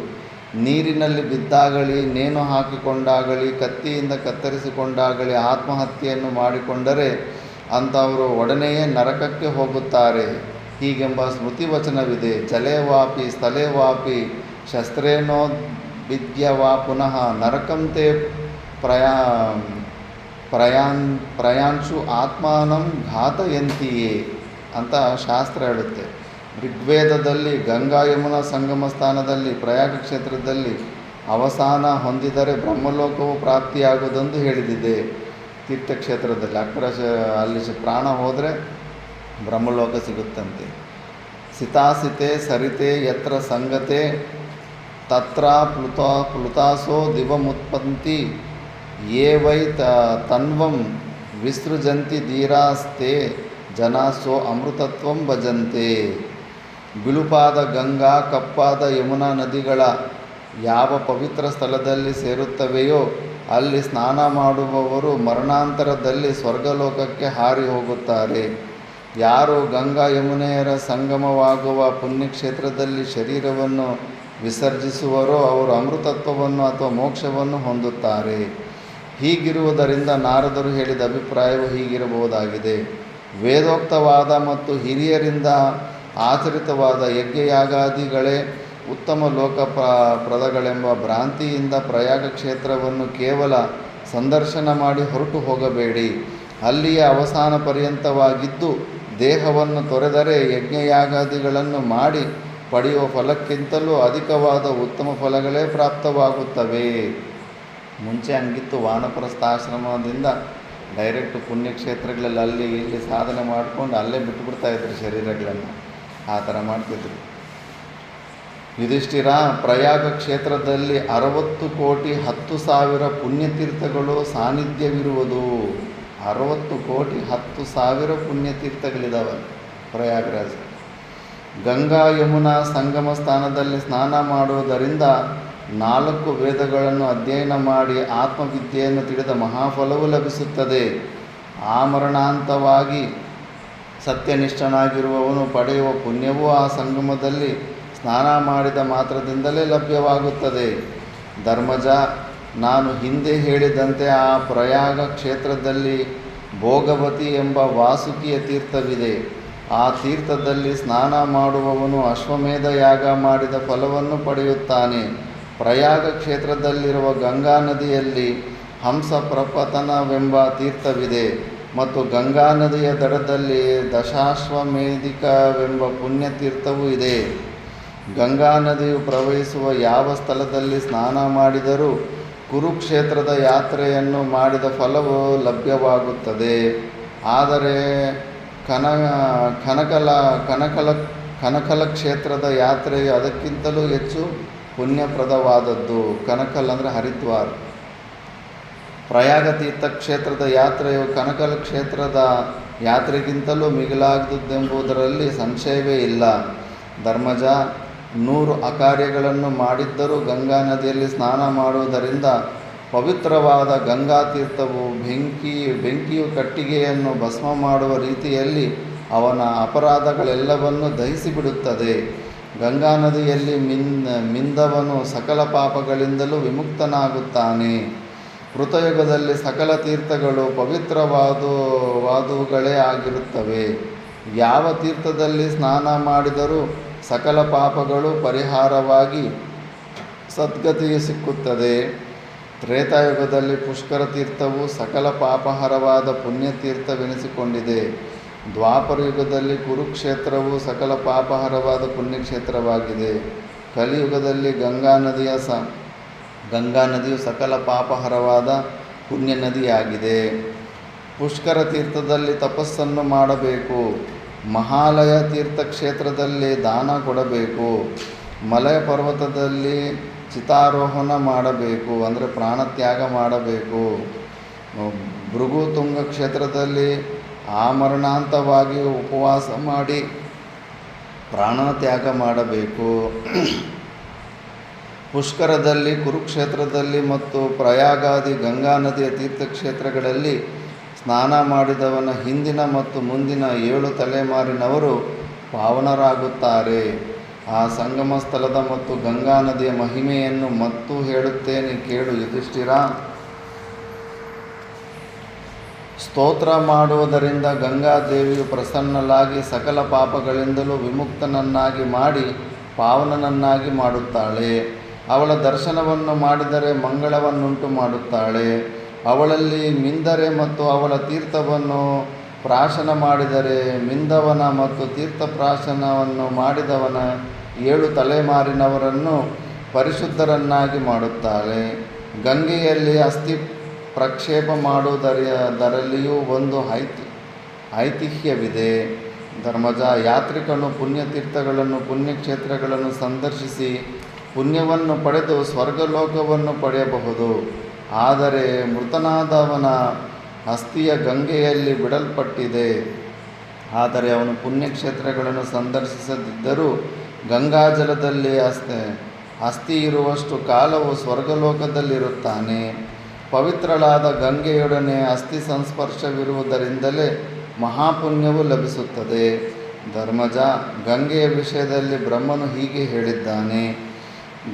ನೀರಿನಲ್ಲಿ ಬಿದ್ದಾಗಲಿ, ನೇಣು ಹಾಕಿಕೊಂಡಾಗಲಿ, ಕತ್ತಿಯಿಂದ ಕತ್ತರಿಸಿಕೊಂಡಾಗಲಿ ಆತ್ಮಹತ್ಯೆಯನ್ನು ಮಾಡಿಕೊಂಡರೆ ಅಂಥವರು ಒಡನೆಯೇ ನರಕಕ್ಕೆ ಹೋಗುತ್ತಾರೆ ಹೀಗೆಂಬ ಸ್ಮೃತಿವಚನವಿದೆ. ಜಲೇವಾಪಿ ಸ್ಥಳೇವಾಪಿ ಶಸ್ತ್ರೇಣೋದ್ವಿದ್ಯವಾ ಪುನಃ ನರಕಂತೆ ಪ್ರಯಾನ್ಷು ಆತ್ಮಾನಂ ಘಾತಯಂತಿಯೇ ಅಂತ ಶಾಸ್ತ್ರ ಹೇಳುತ್ತೆ. ಋಗ್ವೇದದಲ್ಲಿ ಗಂಗಾ ಯಮುನಾ ಸಂಗಮ ಸ್ಥಾನದಲ್ಲಿ ಪ್ರಯಾಗ ಕ್ಷೇತ್ರದಲ್ಲಿ ಅವಸಾನ ಹೊಂದಿದರೆ ಬ್ರಹ್ಮಲೋಕವು ಪ್ರಾಪ್ತಿಯಾಗುವುದೆಂದು ಹೇಳಿದಿದೆ. ತೀರ್ಥಕ್ಷೇತ್ರದಲ್ಲಿ ಅಲ್ಲಿ ಪ್ರಾಣ ಹೋದರೆ ಬ್ರಹ್ಮಲೋಕ ಸಿಗುತ್ತಂತೆ. ಸಿತಾಸಿತೆ ಸರಿತೆ ಯತ್ರ ಸಂಗತೆ ತತ್ರ ಪ್ಲುತಾಸೋ ದಿವಮುತ್ಪತ್ತಿ ಯೇ ವೈ ತನ್ವಂ ವಿಸೃಜಂತಿ ಧೀರಾಸ್ತೆ ಜನಾಸೋ ಅಮೃತತ್ವಂ ಭಜಂತೆ. ಬಿಳುಪಾದ ಗಂಗಾ, ಕಪ್ಪಾದ ಯಮುನಾ ನದಿಗಳ ಯಾವ ಪವಿತ್ರ ಸ್ಥಳದಲ್ಲಿ ಸೇರುತ್ತವೆಯೋ ಅಲ್ಲಿ ಸ್ನಾನ ಮಾಡುವವರು ಮರಣಾಂತರದಲ್ಲಿ ಸ್ವರ್ಗಲೋಕಕ್ಕೆ ಹಾರಿ ಹೋಗುತ್ತಾರೆ. ಯಾರು ಗಂಗಾ ಯಮುನೆಯರ ಸಂಗಮವಾಗುವ ಪುಣ್ಯಕ್ಷೇತ್ರದಲ್ಲಿ ಶರೀರವನ್ನು ವಿಸರ್ಜಿಸುವರೋ ಅವರು ಅಮೃತತ್ವವನ್ನು ಅಥವಾ ಮೋಕ್ಷವನ್ನು ಹೊಂದುತ್ತಾರೆ. ಹೀಗಿರುವುದರಿಂದ ನಾರದರು ಹೇಳಿದ ಅಭಿಪ್ರಾಯವು ಹೀಗಿರಬಹುದಾಗಿದೆ. ವೇದೋಕ್ತವಾದ ಮತ್ತು ಹಿರಿಯರಿಂದ ಆಚರಿತವಾದ ಯಜ್ಞಯಾಗಾದಿಗಳೇ ಉತ್ತಮ ಲೋಕಪ್ರದಗಳೆಂಬ ಭ್ರಾಂತಿಯಿಂದ ಪ್ರಯಾಗ ಕ್ಷೇತ್ರವನ್ನು ಕೇವಲ ಸಂದರ್ಶನ ಮಾಡಿ ಹೊರಟು ಹೋಗಬೇಡಿ. ಅಲ್ಲಿಯೇ ಅವಸಾನ ಪರ್ಯಂತವಾಗಿದ್ದು ದೇಹವನ್ನು ತೊರೆದರೆ ಯಜ್ಞಯಾಗಾದಿಗಳನ್ನು ಮಾಡಿ ಪಡೆಯುವ ಫಲಕ್ಕಿಂತಲೂ ಅಧಿಕವಾದ ಉತ್ತಮ ಫಲಗಳೇ ಪ್ರಾಪ್ತವಾಗುತ್ತವೆ. ಮುಂಚೆ ಹಂಗಿತ್ತು, ವಾನಪ್ರಸ್ಥಾಶ್ರಮದಿಂದ ಡೈರೆಕ್ಟ್ ಪುಣ್ಯಕ್ಷೇತ್ರಗಳಲ್ಲಿ ಅಲ್ಲಿ ಇಲ್ಲಿ ಸಾಧನೆ ಮಾಡಿಕೊಂಡು ಅಲ್ಲೇ ಬಿಟ್ಟುಬಿಡ್ತಾಯಿದ್ರು ಶರೀರಗಳನ್ನು. ಆ ಥರ ಮಾಡ್ತಿದ್ರು. ಯುಧಿಷ್ಠಿರ, ಪ್ರಯಾಗ ಕ್ಷೇತ್ರದಲ್ಲಿ 60 ಕೋಟಿ 10,000 ಪುಣ್ಯತೀರ್ಥಗಳು ಸಾನ್ನಿಧ್ಯವಿರುವುದು. 60 ಕೋಟಿ 10,000 ಪುಣ್ಯತೀರ್ಥಗಳಿದ್ದಾವೆ ಪ್ರಯಾಗರಾಜ. ಗಂಗಾ ಯಮುನಾ ಸಂಗಮ ಸ್ಥಾನದಲ್ಲಿ ಸ್ನಾನ ಮಾಡುವುದರಿಂದ 4 ವೇದಗಳನ್ನು ಅಧ್ಯಯನ ಮಾಡಿ ಆತ್ಮವಿದ್ಯೆಯನ್ನು ತಿಳಿದ ಮಹಾಫಲವು ಲಭಿಸುತ್ತದೆ. ಆಮರಣಾಂತವಾಗಿ ಸತ್ಯನಿಷ್ಠನಾಗಿರುವವನು ಪಡೆಯುವ ಪುಣ್ಯವೂ ಆ ಸಂಗಮದಲ್ಲಿ ಸ್ನಾನ ಮಾಡಿದ ಮಾತ್ರದಿಂದಲೇ ಲಭ್ಯವಾಗುತ್ತದೆ. ಧರ್ಮಜ, ನಾನು ಹಿಂದೆ ಹೇಳಿದಂತೆ ಆ ಪ್ರಯಾಗ ಕ್ಷೇತ್ರದಲ್ಲಿ ಭೋಗವತಿ ಎಂಬ ವಾಸುಕಿಯ ತೀರ್ಥವಿದೆ. ಆ ತೀರ್ಥದಲ್ಲಿ ಸ್ನಾನ ಮಾಡುವವನು ಅಶ್ವಮೇಧ ಯಾಗ ಮಾಡಿದ ಫಲವನ್ನು ಪಡೆಯುತ್ತಾನೆ. ಪ್ರಯಾಗ ಕ್ಷೇತ್ರದಲ್ಲಿರುವ ಗಂಗಾ ನದಿಯಲ್ಲಿ ಹಂಸ ಪ್ರಪತನವೆಂಬ ತೀರ್ಥವಿದೆ ಮತ್ತು ಗಂಗಾ ನದಿಯ ದಡದಲ್ಲಿ ದಶಾಶ್ವಮೇಧಿಕವೆಂಬ ಪುಣ್ಯತೀರ್ಥವೂ ಇದೆ. ಗಂಗಾ ನದಿಯು ಪ್ರವಹಿಸುವ ಯಾವ ಸ್ಥಳದಲ್ಲಿ ಸ್ನಾನ ಮಾಡಿದರೂ ಕುರುಕ್ಷೇತ್ರದ ಯಾತ್ರೆಯನ್ನು ಮಾಡಿದ ಫಲವು ಲಭ್ಯವಾಗುತ್ತದೆ. ಆದರೆ ಕನಕಲ ಕ್ಷೇತ್ರದ ಯಾತ್ರೆಯು ಅದಕ್ಕಿಂತಲೂ ಹೆಚ್ಚು ಪುಣ್ಯಪ್ರದವಾದದ್ದು. ಕನಕಲ್ ಅಂದರೆ ಹರಿದ್ವಾರ. ಪ್ರಯಾಗ ತೀರ್ಥಕ್ಷೇತ್ರದ ಯಾತ್ರೆಯು ಕನಕಲ ಕ್ಷೇತ್ರದ ಯಾತ್ರೆಗಿಂತಲೂ ಮಿಗಿಲಾದುದೆಂಬುದರಲ್ಲಿ ಸಂಶಯವೇ ಇಲ್ಲ. ಧರ್ಮಜ, 100 ಅಕಾರ್ಯಗಳನ್ನು ಮಾಡಿದ್ದರೂ ಗಂಗಾ ನದಿಯಲ್ಲಿ ಸ್ನಾನ ಮಾಡುವುದರಿಂದ ಪವಿತ್ರವಾದ ಗಂಗಾ ತೀರ್ಥವು ಬೆಂಕಿಯು ಕಟ್ಟಿಗೆಯನ್ನು ಭಸ್ಮ ಮಾಡುವ ರೀತಿಯಲ್ಲಿ ಅವನ ಅಪರಾಧಗಳೆಲ್ಲವನ್ನು ದಹಿಸಿಬಿಡುತ್ತದೆ. ಗಂಗಾ ನದಿಯಲ್ಲಿ ಮಿಂದವನು ಸಕಲ ಪಾಪಗಳಿಂದಲೂ ವಿಮುಕ್ತನಾಗುತ್ತಾನೆ. ಕೃತಯುಗದಲ್ಲಿ ಸಕಲ ತೀರ್ಥಗಳು ಪವಿತ್ರವಾದುವುಗಳೇ ಆಗಿರುತ್ತವೆ. ಯಾವ ತೀರ್ಥದಲ್ಲಿ ಸ್ನಾನ ಮಾಡಿದರೂ ಸಕಲ ಪಾಪಗಳು ಪರಿಹಾರವಾಗಿ ಸದ್ಗತಿಯು ಸಿಕ್ಕುತ್ತದೆ. ತ್ರೇತಾಯುಗದಲ್ಲಿ ಪುಷ್ಕರ ತೀರ್ಥವು ಸಕಲ ಪಾಪಹರವಾದ ಪುಣ್ಯತೀರ್ಥವೆನಿಸಿಕೊಂಡಿದೆ. ದ್ವಾಪರ ಯುಗದಲ್ಲಿ ಕುರುಕ್ಷೇತ್ರವು ಸಕಲ ಪಾಪಹರವಾದ ಪುಣ್ಯಕ್ಷೇತ್ರವಾಗಿದೆ. ಕಲಿಯುಗದಲ್ಲಿ ಗಂಗಾ ನದಿಯು ಸಕಲ ಪಾಪಹರವಾದ ಪುಣ್ಯ ನದಿಯಾಗಿದೆ. ಪುಷ್ಕರ ತೀರ್ಥದಲ್ಲಿ ತಪಸ್ಸನ್ನು ಮಾಡಬೇಕು. ಮಹಾಲಯ ತೀರ್ಥಕ್ಷೇತ್ರದಲ್ಲಿ ದಾನ ಕೊಡಬೇಕು. ಮಲಯ ಪರ್ವತದಲ್ಲಿ ಚಿತಾರೋಹಣ ಮಾಡಬೇಕು, ಅಂದರೆ ಪ್ರಾಣತ್ಯಾಗ ಮಾಡಬೇಕು. ಭೃಗುತುಂಗ ಕ್ಷೇತ್ರದಲ್ಲಿ ಆಮರಣಾಂತವಾಗಿ ಉಪವಾಸ ಮಾಡಿ ಪ್ರಾಣತ್ಯಾಗ ಮಾಡಬೇಕು. ಪುಷ್ಕರದಲ್ಲಿ, ಕುರುಕ್ಷೇತ್ರದಲ್ಲಿ ಮತ್ತು ಪ್ರಯಾಗಾದಿ ಗಂಗಾ ನದಿಯ ತೀರ್ಥಕ್ಷೇತ್ರಗಳಲ್ಲಿ ಸ್ನಾನ ಮಾಡಿದವನ ಹಿಂದಿನ ಮತ್ತು ಮುಂದಿನ 7 ತಲೆಮಾರಿನವರು ಪಾವನರಾಗುತ್ತಾರೆ. ಆ ಸಂಗಮ ಸ್ಥಳದ ಮತ್ತು ಗಂಗಾ ನದಿಯ ಮಹಿಮೆಯನ್ನು ಮತ್ತೂ ಹೇಳುತ್ತೇನೆ ಕೇಳು ಯುಧಿಷ್ಠಿರ. ಸ್ತೋತ್ರ ಮಾಡುವುದರಿಂದ ಗಂಗಾದೇವಿಯು ಪ್ರಸನ್ನಳಾಗಿ ಸಕಲ ಪಾಪಗಳಿಂದಲೂ ವಿಮುಕ್ತನನ್ನಾಗಿ ಮಾಡಿ ಪಾವನನನ್ನಾಗಿ ಮಾಡುತ್ತಾಳೆ. ಅವಳ ದರ್ಶನವನ್ನು ಮಾಡಿದರೆ ಮಂಗಳವನ್ನುಂಟು ಮಾಡುತ್ತಾಳೆ. ಅವಳಲ್ಲಿ ಮಿಂದರೆ ಮತ್ತು ಅವಳ ತೀರ್ಥವನ್ನು ಪ್ರಾಶನ ಮಾಡಿದರೆ ಮಿಂದವನ ಮತ್ತು ತೀರ್ಥಪ್ರಾಶನವನ್ನು ಮಾಡಿದವನ 7 ತಲೆಮಾರಿನವರನ್ನು ಪರಿಶುದ್ಧರನ್ನಾಗಿ ಮಾಡುತ್ತಾಳೆ. ಗಂಗೆಯಲ್ಲಿ ಅಸ್ಥಿ ಪ್ರಕ್ಷೇಪ ಮಾಡುವುದರಲ್ಲಿಯೂ ಒಂದು ಐತಿಹ್ಯವಿದೆ. ಧರ್ಮಜ, ಯಾತ್ರಿಕನು ಪುಣ್ಯತೀರ್ಥಗಳನ್ನು ಪುಣ್ಯಕ್ಷೇತ್ರಗಳನ್ನು ಸಂದರ್ಶಿಸಿ ಪುಣ್ಯವನ್ನು ಪಡೆದು ಸ್ವರ್ಗಲೋಕವನ್ನು ಪಡೆಯಬಹುದು. ಆದರೆ ಮೃತನಾದವನ ಅಸ್ಥಿಯ ಗಂಗೆಯಲ್ಲಿ ಬಿಡಲ್ಪಟ್ಟಿದೆ. ಆದರೆ ಅವನು ಪುಣ್ಯಕ್ಷೇತ್ರಗಳನ್ನು ಸಂದರ್ಶಿಸದಿದ್ದರೂ ಗಂಗಾಜಲದಲ್ಲಿ ಅಸ್ಥಿ ಇರುವಷ್ಟು ಕಾಲವು ಸ್ವರ್ಗಲೋಕದಲ್ಲಿರುತ್ತಾನೆ. ಪವಿತ್ರಳಾದ ಗಂಗೆಯೊಡನೆ ಅಸ್ಥಿ ಸಂಸ್ಪರ್ಶವಿರುವುದರಿಂದಲೇ ಮಹಾಪುಣ್ಯವು ಲಭಿಸುತ್ತದೆ. ಧರ್ಮಜ, ಗಂಗೆಯ ವಿಷಯದಲ್ಲಿ ಬ್ರಹ್ಮನು ಹೀಗೆ ಹೇಳಿದ್ದಾನೆ: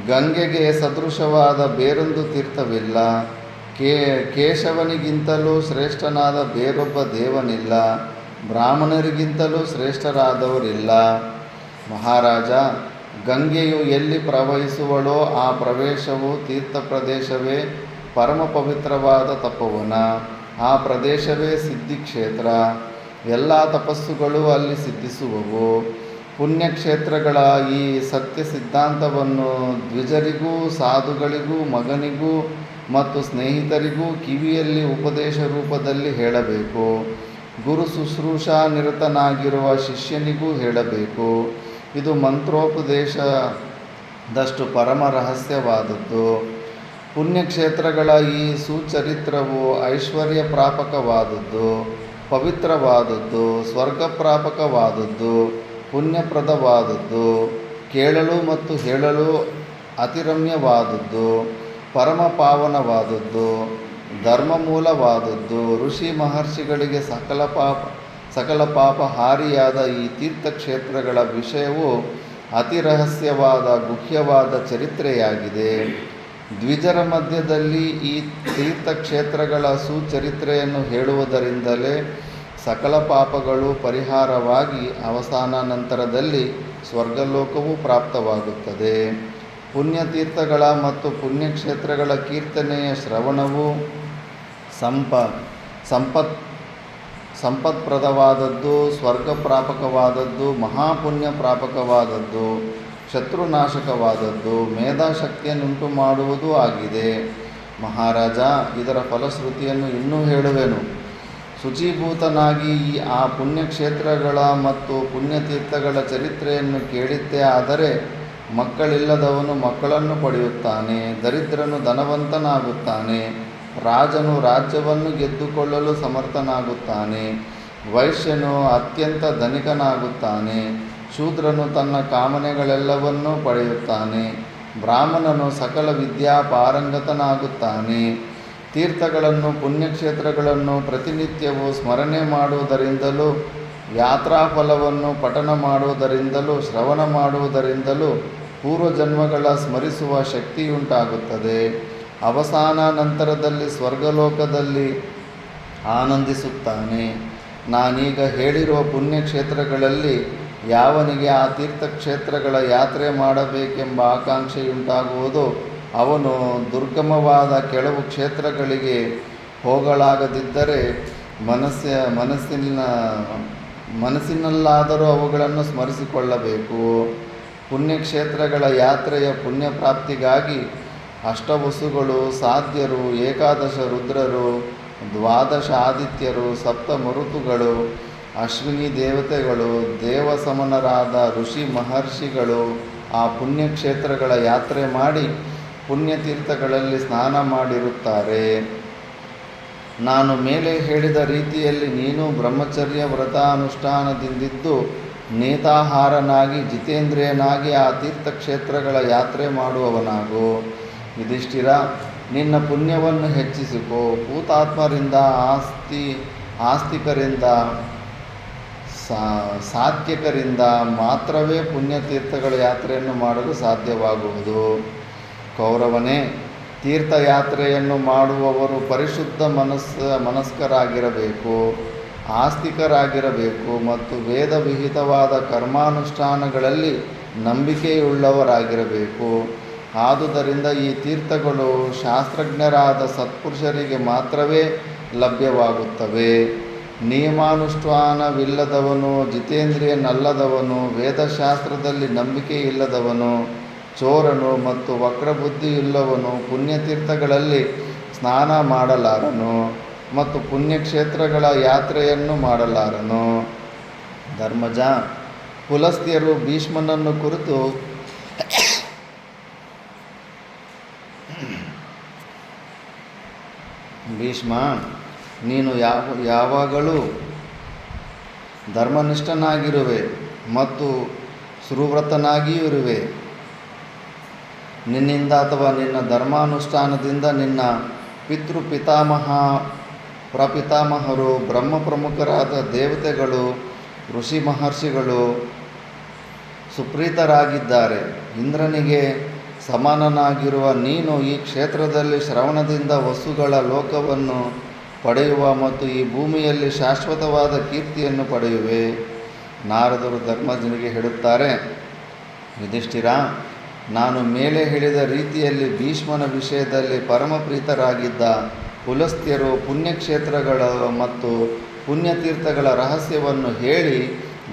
ಗಂಗೆಗೆ ಸದೃಶವಾದ ಬೇರೊಂದು ತೀರ್ಥವಿಲ್ಲ. ಕೇಶವನಿಗಿಂತಲೂ ಶ್ರೇಷ್ಠನಾದ ಬೇರೊಬ್ಬ ದೇವನಿಲ್ಲ. ಬ್ರಾಹ್ಮಣರಿಗಿಂತಲೂ ಶ್ರೇಷ್ಠರಾದವರಿಲ್ಲ. ಮಹಾರಾಜ, ಗಂಗೆಯು ಎಲ್ಲಿ ಪ್ರವಹಿಸುವಳೋ ಆ ಪ್ರವೇಶವು ತೀರ್ಥ ಪ್ರದೇಶವೇ ಪರಮ ಪವಿತ್ರವಾದ ತಪೋವನ. ಆ ಪ್ರದೇಶವೇ ಸಿದ್ಧಿಕ್ಷೇತ್ರ. ಎಲ್ಲ ತಪಸ್ಸುಗಳು ಅಲ್ಲಿ ಸಿದ್ಧಿಸುವವು. ಪುಣ್ಯಕ್ಷೇತ್ರಗಳ ಈ ಸತ್ಯ ಸಿದ್ಧಾಂತವನ್ನು ದ್ವಿಜರಿಗೂ, ಸಾಧುಗಳಿಗೂ, ಮಗನಿಗೂ ಮತ್ತು ಸ್ನೇಹಿತರಿಗೂ ಕಿವಿಯಲ್ಲಿ ಉಪದೇಶ ರೂಪದಲ್ಲಿ ಹೇಳಬೇಕು. ಗುರು ಶುಶ್ರೂಷಾ ನಿರತನಾಗಿರುವ ಶಿಷ್ಯನಿಗೂ ಹೇಳಬೇಕು. ಇದು ಮಂತ್ರೋಪದೇಶದಷ್ಟು ಪರಮ ರಹಸ್ಯವಾದದ್ದು. ಪುಣ್ಯಕ್ಷೇತ್ರಗಳ ಈ ಸುಚರಿತ್ರವು ಐಶ್ವರ್ಯ ಪ್ರಾಪಕವಾದದ್ದು, ಪವಿತ್ರವಾದದ್ದು, ಸ್ವರ್ಗಪ್ರಾಪಕವಾದದ್ದು, ಪುಣ್ಯಪ್ರದವಾದದ್ದು, ಕೇಳಲು ಮತ್ತು ಹೇಳಲು ಅತಿರಮ್ಯವಾದದ್ದು, ಪರಮ ಪಾವನವಾದದ್ದು, ಧರ್ಮಮೂಲವಾದದ್ದು. ಋಷಿ ಮಹರ್ಷಿಗಳಿಗೆ ಸಕಲ ಪಾಪಹಾರಿಯಾದ ಈ ತೀರ್ಥಕ್ಷೇತ್ರಗಳ ವಿಷಯವು ಅತಿ ರಹಸ್ಯವಾದ ಗುಹ್ಯವಾದ ಚರಿತ್ರೆಯಾಗಿದೆ. ದ್ವಿಜರ ಮಧ್ಯದಲ್ಲಿ ಈ ತೀರ್ಥಕ್ಷೇತ್ರಗಳ ಸುಚರಿತ್ರೆಯನ್ನು ಹೇಳುವುದರಿಂದಲೇ ಸಕಲ ಪಾಪಗಳು ಪರಿಹಾರವಾಗಿ ಅವಸಾನ ನಂತರದಲ್ಲಿ ಸ್ವರ್ಗಲೋಕವೂ ಪ್ರಾಪ್ತವಾಗುತ್ತದೆ. ಪುಣ್ಯತೀರ್ಥಗಳ ಮತ್ತು ಪುಣ್ಯಕ್ಷೇತ್ರಗಳ ಕೀರ್ತನೆಯ ಶ್ರವಣವು ಸಂಪತ್ಪ್ರದವಾದದ್ದು, ಸ್ವರ್ಗಪ್ರಾಪಕವಾದದ್ದು, ಮಹಾಪುಣ್ಯ ಪ್ರಾಪಕವಾದದ್ದು, ಶತ್ರುನಾಶಕವಾದದ್ದು, ಮೇಧಾಶಕ್ತಿಯನ್ನುಂಟು ಮಾಡುವುದೂ ಆಗಿದೆ. ಮಹಾರಾಜ, ಇದರ ಫಲಶ್ರುತಿಯನ್ನು ಇನ್ನೂ ಹೇಳುವೆನು. ಶುಚೀಭೂತನಾಗಿ ಆ ಪುಣ್ಯಕ್ಷೇತ್ರಗಳ ಮತ್ತು ಪುಣ್ಯತೀರ್ಥಗಳ ಚರಿತ್ರೆಯನ್ನು ಕೇಳಿದ್ದೇ ಆದರೆ ಮಕ್ಕಳಿಲ್ಲದವನು ಮಕ್ಕಳನ್ನು ಪಡೆಯುತ್ತಾನೆ, ದರಿದ್ರನು ಧನವಂತನಾಗುತ್ತಾನೆ, ರಾಜನು ರಾಜ್ಯವನ್ನು ಗೆದ್ದುಕೊಳ್ಳಲು ಸಮರ್ಥನಾಗುತ್ತಾನೆ, ವೈಶ್ಯನು ಅತ್ಯಂತ ಧನಿಕನಾಗುತ್ತಾನೆ, ಶೂದ್ರನು ತನ್ನ ಕಾಮನೆಗಳೆಲ್ಲವನ್ನೂ ಪಡೆಯುತ್ತಾನೆ, ಬ್ರಾಹ್ಮಣನು ಸಕಲ ವಿದ್ಯಾ ಪಾರಂಗತನಾಗುತ್ತಾನೆ. ತೀರ್ಥಗಳನ್ನು, ಪುಣ್ಯಕ್ಷೇತ್ರಗಳನ್ನು ಪ್ರತಿನಿತ್ಯವೂ ಸ್ಮರಣೆ ಮಾಡುವುದರಿಂದಲೂ, ಯಾತ್ರಾಫಲವನ್ನು ಪಠನ ಮಾಡುವುದರಿಂದಲೂ, ಶ್ರವಣ ಮಾಡುವುದರಿಂದಲೂ ಪೂರ್ವಜನ್ಮಗಳ ಸ್ಮರಿಸುವ ಶಕ್ತಿಯುಂಟಾಗುತ್ತದೆ. ಅವಸಾನ ನಂತರದಲ್ಲಿ ಸ್ವರ್ಗಲೋಕದಲ್ಲಿ ಆನಂದಿಸುತ್ತಾನೆ. ನಾನೀಗ ಹೇಳಿರುವ ಪುಣ್ಯಕ್ಷೇತ್ರಗಳಲ್ಲಿ ಯಾವನಿಗೆ ಆ ತೀರ್ಥಕ್ಷೇತ್ರಗಳ ಯಾತ್ರೆ ಮಾಡಬೇಕೆಂಬ ಆಕಾಂಕ್ಷೆಯುಂಟಾಗುವುದೋ ಅವನು ದುರ್ಗಮವಾದ ಕೆಲವು ಕ್ಷೇತ್ರಗಳಿಗೆ ಹೋಗಲಾಗದಿದ್ದರೆ ಮನಸ್ಸಿನಲ್ಲಾದರೂ ಅವುಗಳನ್ನು ಸ್ಮರಿಸಿಕೊಳ್ಳಬೇಕು. ಪುಣ್ಯಕ್ಷೇತ್ರಗಳ ಯಾತ್ರೆಯ ಪುಣ್ಯಪ್ರಾಪ್ತಿಗಾಗಿ ಅಷ್ಟವಸುಗಳು, ಸಾಧ್ಯರು, ಏಕಾದಶ ರುದ್ರರು, ದ್ವಾದಶ ಆದಿತ್ಯರು, ಸಪ್ತ ಮರುತುಗಳು, ಅಶ್ವಿನಿ ದೇವತೆಗಳು, ದೇವಸಮನರಾದ ಋಷಿ ಮಹರ್ಷಿಗಳು ಆ ಪುಣ್ಯಕ್ಷೇತ್ರಗಳ ಯಾತ್ರೆ ಮಾಡಿ ಪುಣ್ಯತೀರ್ಥಗಳಲ್ಲಿ ಸ್ನಾನ ಮಾಡಿರುತ್ತಾರೆ. ನಾನು ಮೇಲೆ ಹೇಳಿದ ರೀತಿಯಲ್ಲಿ ನೀನು ಬ್ರಹ್ಮಚರ್ಯ ವ್ರತಾನುಷ್ಠಾನದಿಂದಿದ್ದು ನೇತಾಹಾರನಾಗಿ ಜಿತೇಂದ್ರಿಯನಾಗಿ ಆ ತೀರ್ಥಕ್ಷೇತ್ರಗಳ ಯಾತ್ರೆ ಮಾಡುವವನಾಗು. ಯುಧಿಷ್ಠಿರ, ನಿನ್ನ ಪುಣ್ಯವನ್ನು ಹೆಚ್ಚಿಸಿಕೋ. ಭೂತಾತ್ಮರಿಂದ, ಆಸ್ತಿಕರಿಂದ, ಸಾತ್ವಿಕರಿಂದ ಮಾತ್ರವೇ ಪುಣ್ಯತೀರ್ಥಗಳ ಯಾತ್ರೆಯನ್ನು ಮಾಡಲು ಸಾಧ್ಯವಾಗುವುದು. ಕೌರವನೇ, ತೀರ್ಥಯಾತ್ರೆಯನ್ನು ಮಾಡುವವರು ಪರಿಶುದ್ಧ ಮನಸ್ಕರಾಗಿರಬೇಕು, ಆಸ್ತಿಕರಾಗಿರಬೇಕು ಮತ್ತು ವೇದವಿಹಿತವಾದ ಕರ್ಮಾನುಷ್ಠಾನಗಳಲ್ಲಿ ನಂಬಿಕೆಯುಳ್ಳವರಾಗಿರಬೇಕು. ಆದುದರಿಂದ ಈ ತೀರ್ಥಗಳು ಶಾಸ್ತ್ರಜ್ಞರಾದ ಸತ್ಪುರುಷರಿಗೆ ಮಾತ್ರವೇ ಲಭ್ಯವಾಗುತ್ತವೆ. ನಿಯಮಾನುಷ್ಠಾನವಿಲ್ಲದವನು, ಜಿತೇಂದ್ರಿಯನಲ್ಲದವನು, ವೇದಶಾಸ್ತ್ರದಲ್ಲಿ ನಂಬಿಕೆಯಿಲ್ಲದವನು, ಚೋರನು ಮತ್ತು ವಕ್ರಬುದ್ಧಿಯುಳ್ಳವನು ಪುಣ್ಯತೀರ್ಥಗಳಲ್ಲಿ ಸ್ನಾನ ಮಾಡಲಾರನು ಮತ್ತು ಪುಣ್ಯಕ್ಷೇತ್ರಗಳ ಯಾತ್ರೆಯನ್ನು ಮಾಡಲಾರನು. ಧರ್ಮಜ, ಪುಲಸ್ತ್ಯರು ಭೀಷ್ಮನನ್ನು ಕುರಿತು ಭೀಷ್ಮ, ನೀನು ಯಾವಾಗಲೂ ಧರ್ಮನಿಷ್ಠನಾಗಿರುವೆ ಮತ್ತು ಸುವ್ರತನಾಗಿಯೂ ಇರುವೆ. ನಿನ್ನಿಂದ ಅಥವಾ ನಿನ್ನ ಧರ್ಮಾನುಷ್ಠಾನದಿಂದ ನಿನ್ನ ಪ್ರಪಿತಾಮಹರು, ಬ್ರಹ್ಮ ಪ್ರಮುಖರಾದ ದೇವತೆಗಳು, ಋಷಿ ಮಹರ್ಷಿಗಳು ಸುಪ್ರೀತರಾಗಿದ್ದಾರೆ. ಇಂದ್ರನಿಗೆ ಸಮಾನನಾಗಿರುವ ನೀನು ಈ ಕ್ಷೇತ್ರದಲ್ಲಿ ಶ್ರವಣದಿಂದ ವಸುಗಳ ಲೋಕವನ್ನು ಪಡೆಯುವ ಮತ್ತು ಈ ಭೂಮಿಯಲ್ಲಿ ಶಾಶ್ವತವಾದ ಕೀರ್ತಿಯನ್ನು ಪಡೆಯುವೆ. ನಾರದರು ಧರ್ಮಜನಿಗೆ ಹೇಳುತ್ತಾರೆ, ಯುಧಿಷ್ಠಿರ, ನಾನು ಮೇಲೆ ಹೇಳಿದ ರೀತಿಯಲ್ಲಿ ಭೀಷ್ಮನ ವಿಷಯದಲ್ಲಿ ಪರಮಪ್ರೀತರಾಗಿದ್ದ ಪುಲಸ್ತ್ಯರು ಪುಣ್ಯಕ್ಷೇತ್ರಗಳ ಮತ್ತು ಪುಣ್ಯತೀರ್ಥಗಳ ರಹಸ್ಯವನ್ನು ಹೇಳಿ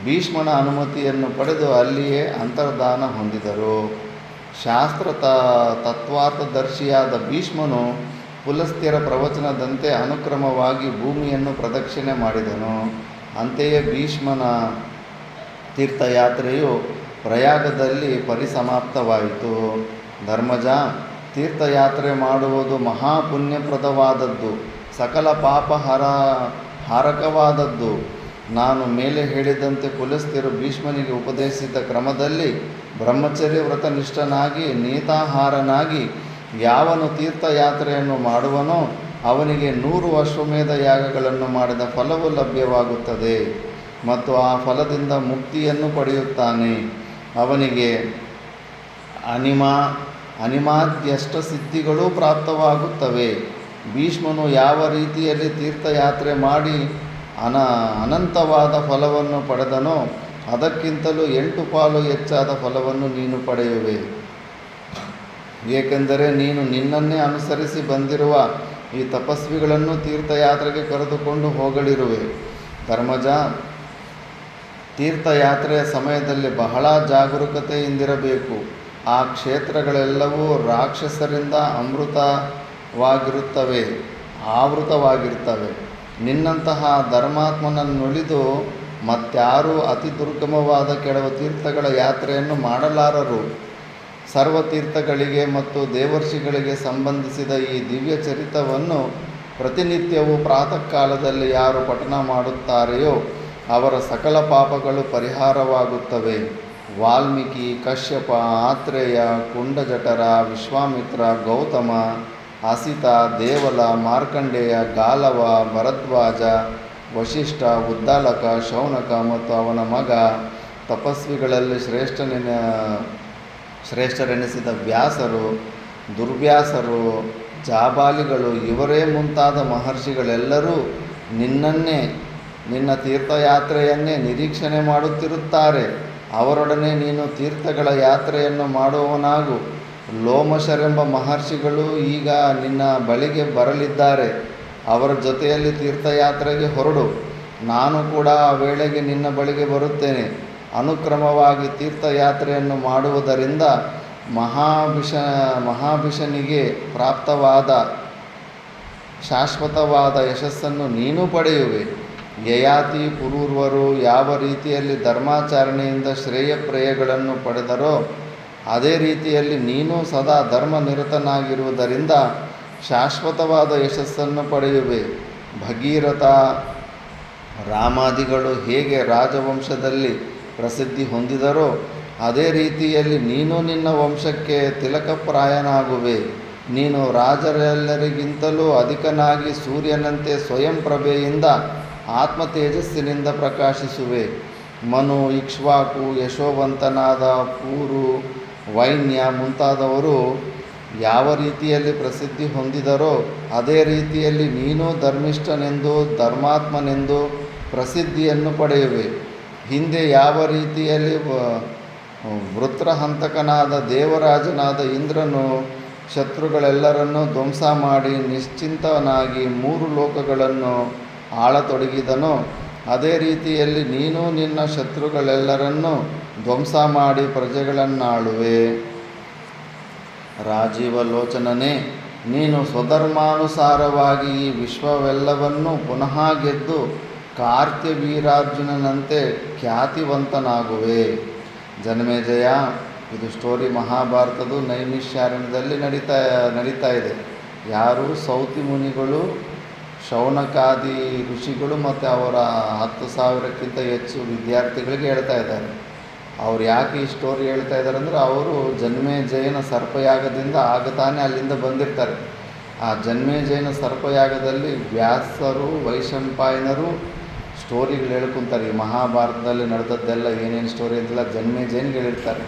ಭೀಷ್ಮನ ಅನುಮತಿಯನ್ನು ಪಡೆದು ಅಲ್ಲಿಯೇ ಅಂತರ್ಧಾನ ಹೊಂದಿದರು. ತತ್ವಾರ್ಥದರ್ಶಿಯಾದ ಭೀಷ್ಮನು ಪುಲಸ್ತ್ಯರ ಪ್ರವಚನದಂತೆ ಅನುಕ್ರಮವಾಗಿ ಭೂಮಿಯನ್ನು ಪ್ರದಕ್ಷಿಣೆ ಮಾಡಿದನು. ಅಂತೆಯೇ ಭೀಷ್ಮನ ತೀರ್ಥಯಾತ್ರೆಯು ಪ್ರಯಾಗದಲ್ಲಿ ಪರಿಸಮಾಪ್ತವಾಯಿತು. ಧರ್ಮಜ, ತೀರ್ಥಯಾತ್ರೆ ಮಾಡುವುದು ಮಹಾಪುಣ್ಯಪ್ರದವಾದದ್ದು, ಸಕಲ ಪಾಪ ಹಾರಕವಾದದ್ದು. ನಾನು ಮೇಲೆ ಹೇಳಿದಂತೆ ಪುಲಸ್ತ್ಯರು ಭೀಷ್ಮನಿಗೆ ಉಪದೇಶಿಸಿದ ಕ್ರಮದಲ್ಲಿ ಬ್ರಹ್ಮಚರ್ಯ ವ್ರತನಿಷ್ಠನಾಗಿ ನೀತಾಹಾರನಾಗಿ ಯಾವನು ತೀರ್ಥಯಾತ್ರೆಯನ್ನು ಮಾಡುವನೋ ಅವನಿಗೆ 100 ಅಶ್ವಮೇಧ ಯಾಗಗಳನ್ನು ಮಾಡಿದ ಫಲವು ಲಭ್ಯವಾಗುತ್ತದೆ ಮತ್ತು ಆ ಫಲದಿಂದ ಮುಕ್ತಿಯನ್ನು ಪಡೆಯುತ್ತಾನೆ. ಅವನಿಗೆ ಅನಿಮಾದ್ಯಷ್ಟ ಸಿದ್ಧಿಗಳೂ ಪ್ರಾಪ್ತವಾಗುತ್ತವೆ. ಭೀಷ್ಮನು ಯಾವ ರೀತಿಯಲ್ಲಿ ತೀರ್ಥಯಾತ್ರೆ ಮಾಡಿ ಅನಂತವಾದ ಫಲವನ್ನು ಪಡೆದನೋ ಅದಕ್ಕಿಂತಲೂ 8 ಪಾಲು ಹೆಚ್ಚಾದ ಫಲವನ್ನು ನೀನು ಪಡೆಯುವೆ. ಏಕೆಂದರೆ ನೀನು ನಿನ್ನನ್ನೇ ಅನುಸರಿಸಿ ಬಂದಿರುವ ಈ ತಪಸ್ವಿಗಳನ್ನು ತೀರ್ಥಯಾತ್ರೆಗೆ ಕರೆದುಕೊಂಡು ಹೋಗಲಿರುವೆ. ಧರ್ಮಜ, ತೀರ್ಥಯಾತ್ರೆಯ ಸಮಯದಲ್ಲಿ ಬಹಳ ಜಾಗರೂಕತೆಯಿಂದಿರಬೇಕು. ಆ ಕ್ಷೇತ್ರಗಳೆಲ್ಲವೂ ರಾಕ್ಷಸರಿಂದ ಆವೃತವಾಗಿರ್ತವೆ. ನಿನ್ನಂತಹ ಧರ್ಮಾತ್ಮನನ್ನುಳಿದು ಮತ್ಯಾರೂ ಅತಿ ದುರ್ಗಮವಾದ ಕೆಲವು ತೀರ್ಥಗಳ ಯಾತ್ರೆಯನ್ನು ಮಾಡಲಾರರು. ಸರ್ವತೀರ್ಥಗಳಿಗೆ ಮತ್ತು ದೇವರ್ಷಿಗಳಿಗೆ ಸಂಬಂಧಿಸಿದ ಈ ದಿವ್ಯ ಚರಿತವನ್ನು ಪ್ರತಿನಿತ್ಯವೂ ಪ್ರಾತಃ ಕಾಲದಲ್ಲಿ ಯಾರು ಪಠನ ಮಾಡುತ್ತಾರೆಯೋ ಅವರ ಸಕಲ ಪಾಪಗಳು ಪರಿಹಾರವಾಗುತ್ತವೆ. ವಾಲ್ಮೀಕಿ, ಕಶ್ಯಪ, ಆತ್ರೇಯ, ಕುಂಡಜಠರ, ವಿಶ್ವಾಮಿತ್ರ, ಗೌತಮ, ಅಸಿತ, ದೇವಲ, ಮಾರ್ಕಂಡೇಯ, ಗಾಲವ, ಭರದ್ವಾಜ, ವಶಿಷ್ಠ, ಉದ್ದಾಲಕ, ಶೌನಕ ಮತ್ತು ಅವನ ಮಗ ತಪಸ್ವಿಗಳಲ್ಲಿ ಶ್ರೇಷ್ಠರೆನಿಸಿದ ವ್ಯಾಸರು, ದುರ್ವ್ಯಾಸರು, ಜಾಬಾಲಿಗಳು ಇವರೇ ಮುಂತಾದ ಮಹರ್ಷಿಗಳೆಲ್ಲರೂ ನಿನ್ನ ತೀರ್ಥಯಾತ್ರೆಯನ್ನೇ ನಿರೀಕ್ಷಣೆ ಮಾಡುತ್ತಿರುತ್ತಾರೆ. ಅವರೊಡನೆ ನೀನು ತೀರ್ಥಗಳ ಯಾತ್ರೆಯನ್ನು ಮಾಡುವವನಾಗು. ಲೋಮಶರೆಂಬ ಮಹರ್ಷಿಗಳು ಈಗ ನಿನ್ನ ಬಳಿಗೆ ಬರಲಿದ್ದಾರೆ. ಅವರ ಜೊತೆಯಲ್ಲಿ ತೀರ್ಥಯಾತ್ರೆಗೆ ಹೊರಡು. ನಾನು ಕೂಡ ಆ ವೇಳೆಗೆ ನಿನ್ನ ಬಳಿಗೆ ಬರುತ್ತೇನೆ. ಅನುಕ್ರಮವಾಗಿ ತೀರ್ಥಯಾತ್ರೆಯನ್ನು ಮಾಡುವುದರಿಂದ ಮಹಾಭಿಷನಿಗೆ ಪ್ರಾಪ್ತವಾದ ಶಾಶ್ವತವಾದ ಯಶಸ್ಸನ್ನು ನೀನು ಪಡೆಯುವೆ. ಯಯಾತಿ ಪುರೂರ್ವರು ಯಾವ ರೀತಿಯಲ್ಲಿ ಧರ್ಮಾಚರಣೆಯಿಂದ ಶ್ರೇಯಪ್ರೇಯಗಳನ್ನು ಪಡೆದರೋ ಅದೇ ರೀತಿಯಲ್ಲಿ ನೀನು ಸದಾ ಧರ್ಮನಿರತನಾಗಿರುವುದರಿಂದ ಶಾಶ್ವತವಾದ ಯಶಸ್ಸನ್ನು ಪಡೆಯುವೆ. ಭಗೀರಥ, ರಾಮಾದಿಗಳು ಹೇಗೆ ರಾಜವಂಶದಲ್ಲಿ ಪ್ರಸಿದ್ಧಿ ಹೊಂದಿದರೋ ಅದೇ ರೀತಿಯಲ್ಲಿ ನೀನು ನಿನ್ನ ವಂಶಕ್ಕೆ ತಿಲಕಪ್ರಾಯನಾಗುವೆ. ನೀನು ರಾಜರೆಲ್ಲರಿಗಿಂತಲೂ ಅಧಿಕನಾಗಿ ಸೂರ್ಯನಂತೆ ಸ್ವಯಂ ಪ್ರಭೆಯಿಂದ ಆತ್ಮ ತೇಜಸ್ಸಿನಿಂದ ಪ್ರಕಾಶಿಸುವೆ. ಮನು, ಇಕ್ಷ್ವಾಕು, ಯಶೋವಂತನಾದ ಪೂರು, ವೈನ್ಯ ಮುಂತಾದವರು ಯಾವ ರೀತಿಯಲ್ಲಿ ಪ್ರಸಿದ್ಧಿ ಹೊಂದಿದರೋ ಅದೇ ರೀತಿಯಲ್ಲಿ ನೀನು ಧರ್ಮಿಷ್ಠನೆಂದು ಧರ್ಮಾತ್ಮನೆಂದು ಪ್ರಸಿದ್ಧಿಯನ್ನು ಪಡೆಯುವೆ. ಹಿಂದೆ ಯಾವ ರೀತಿಯಲ್ಲಿ ವೃತ್ರಹಂತಕನಾದ ದೇವರಾಜನಾದ ಇಂದ್ರನು ಶತ್ರುಗಳೆಲ್ಲರನ್ನೂ ಧ್ವಂಸ ಮಾಡಿ ನಿಶ್ಚಿಂತನಾಗಿ 3 ಲೋಕಗಳನ್ನು ಆಳತೊಡಗಿದನೋ ಅದೇ ರೀತಿಯಲ್ಲಿ ನೀನು ನಿನ್ನ ಶತ್ರುಗಳೆಲ್ಲರನ್ನೂ ಧ್ವಂಸ ಮಾಡಿ ಪ್ರಜೆಗಳನ್ನಾಳುವೆ. ರಾಜೀವಲೋಚನನೇ, ನೀನು ಸ್ವಧರ್ಮಾನುಸಾರವಾಗಿ ಈ ವಿಶ್ವವೆಲ್ಲವನ್ನೂ ಪುನಃ ಗೆದ್ದು ಕಾರ್ತ್ಯವೀರಾರ್ಜುನನಂತೆ ಖ್ಯಾತಿವಂತನಾಗುವೆ. ಜನಮೇಜಯ, ಇದು ಸ್ಟೋರಿ ಮಹಾಭಾರತದ ನೈಮಿಷಾರಣ್ಯದಲ್ಲಿ ನಡೀತಾ ಇದೆ. ಯಾರು? ಸೌತಿ ಮುನಿಗಳು, ಶೌನಕಾದಿ ಋಷಿಗಳು ಮತ್ತು ಅವರ 10,000ಕ್ಕಿಂತ ಹೆಚ್ಚು ವಿದ್ಯಾರ್ಥಿಗಳಿಗೆ ಹೇಳ್ತಾ ಇದ್ದಾರೆ. ಅವ್ರು ಯಾಕೆ ಈ ಸ್ಟೋರಿ ಹೇಳ್ತಾ ಇದ್ದಾರೆ ಅಂದರೆ ಅವರು ಜನ್ಮೇಜಯನ ಸರ್ಪಯಾಗದಿಂದ ಆಗತಾನೆ ಅಲ್ಲಿಂದ ಬಂದಿರ್ತಾರೆ. ಆ ಜನ್ಮೇಜಯನ ಸರ್ಪಯಾಗದಲ್ಲಿ ವ್ಯಾಸರು, ವೈಶಂಪಾಯನರು ಸ್ಟೋರಿಗಳು ಹೇಳ್ಕೊತಾರೆ. ಈ ಮಹಾಭಾರತದಲ್ಲಿ ನಡೆದದ್ದೆಲ್ಲ ಏನೇನು ಸ್ಟೋರಿ ಅಂತೆಲ್ಲ ಜನ್ಮೇಜಯನಿಗೆ ಹೇಳಿರ್ತಾರೆ.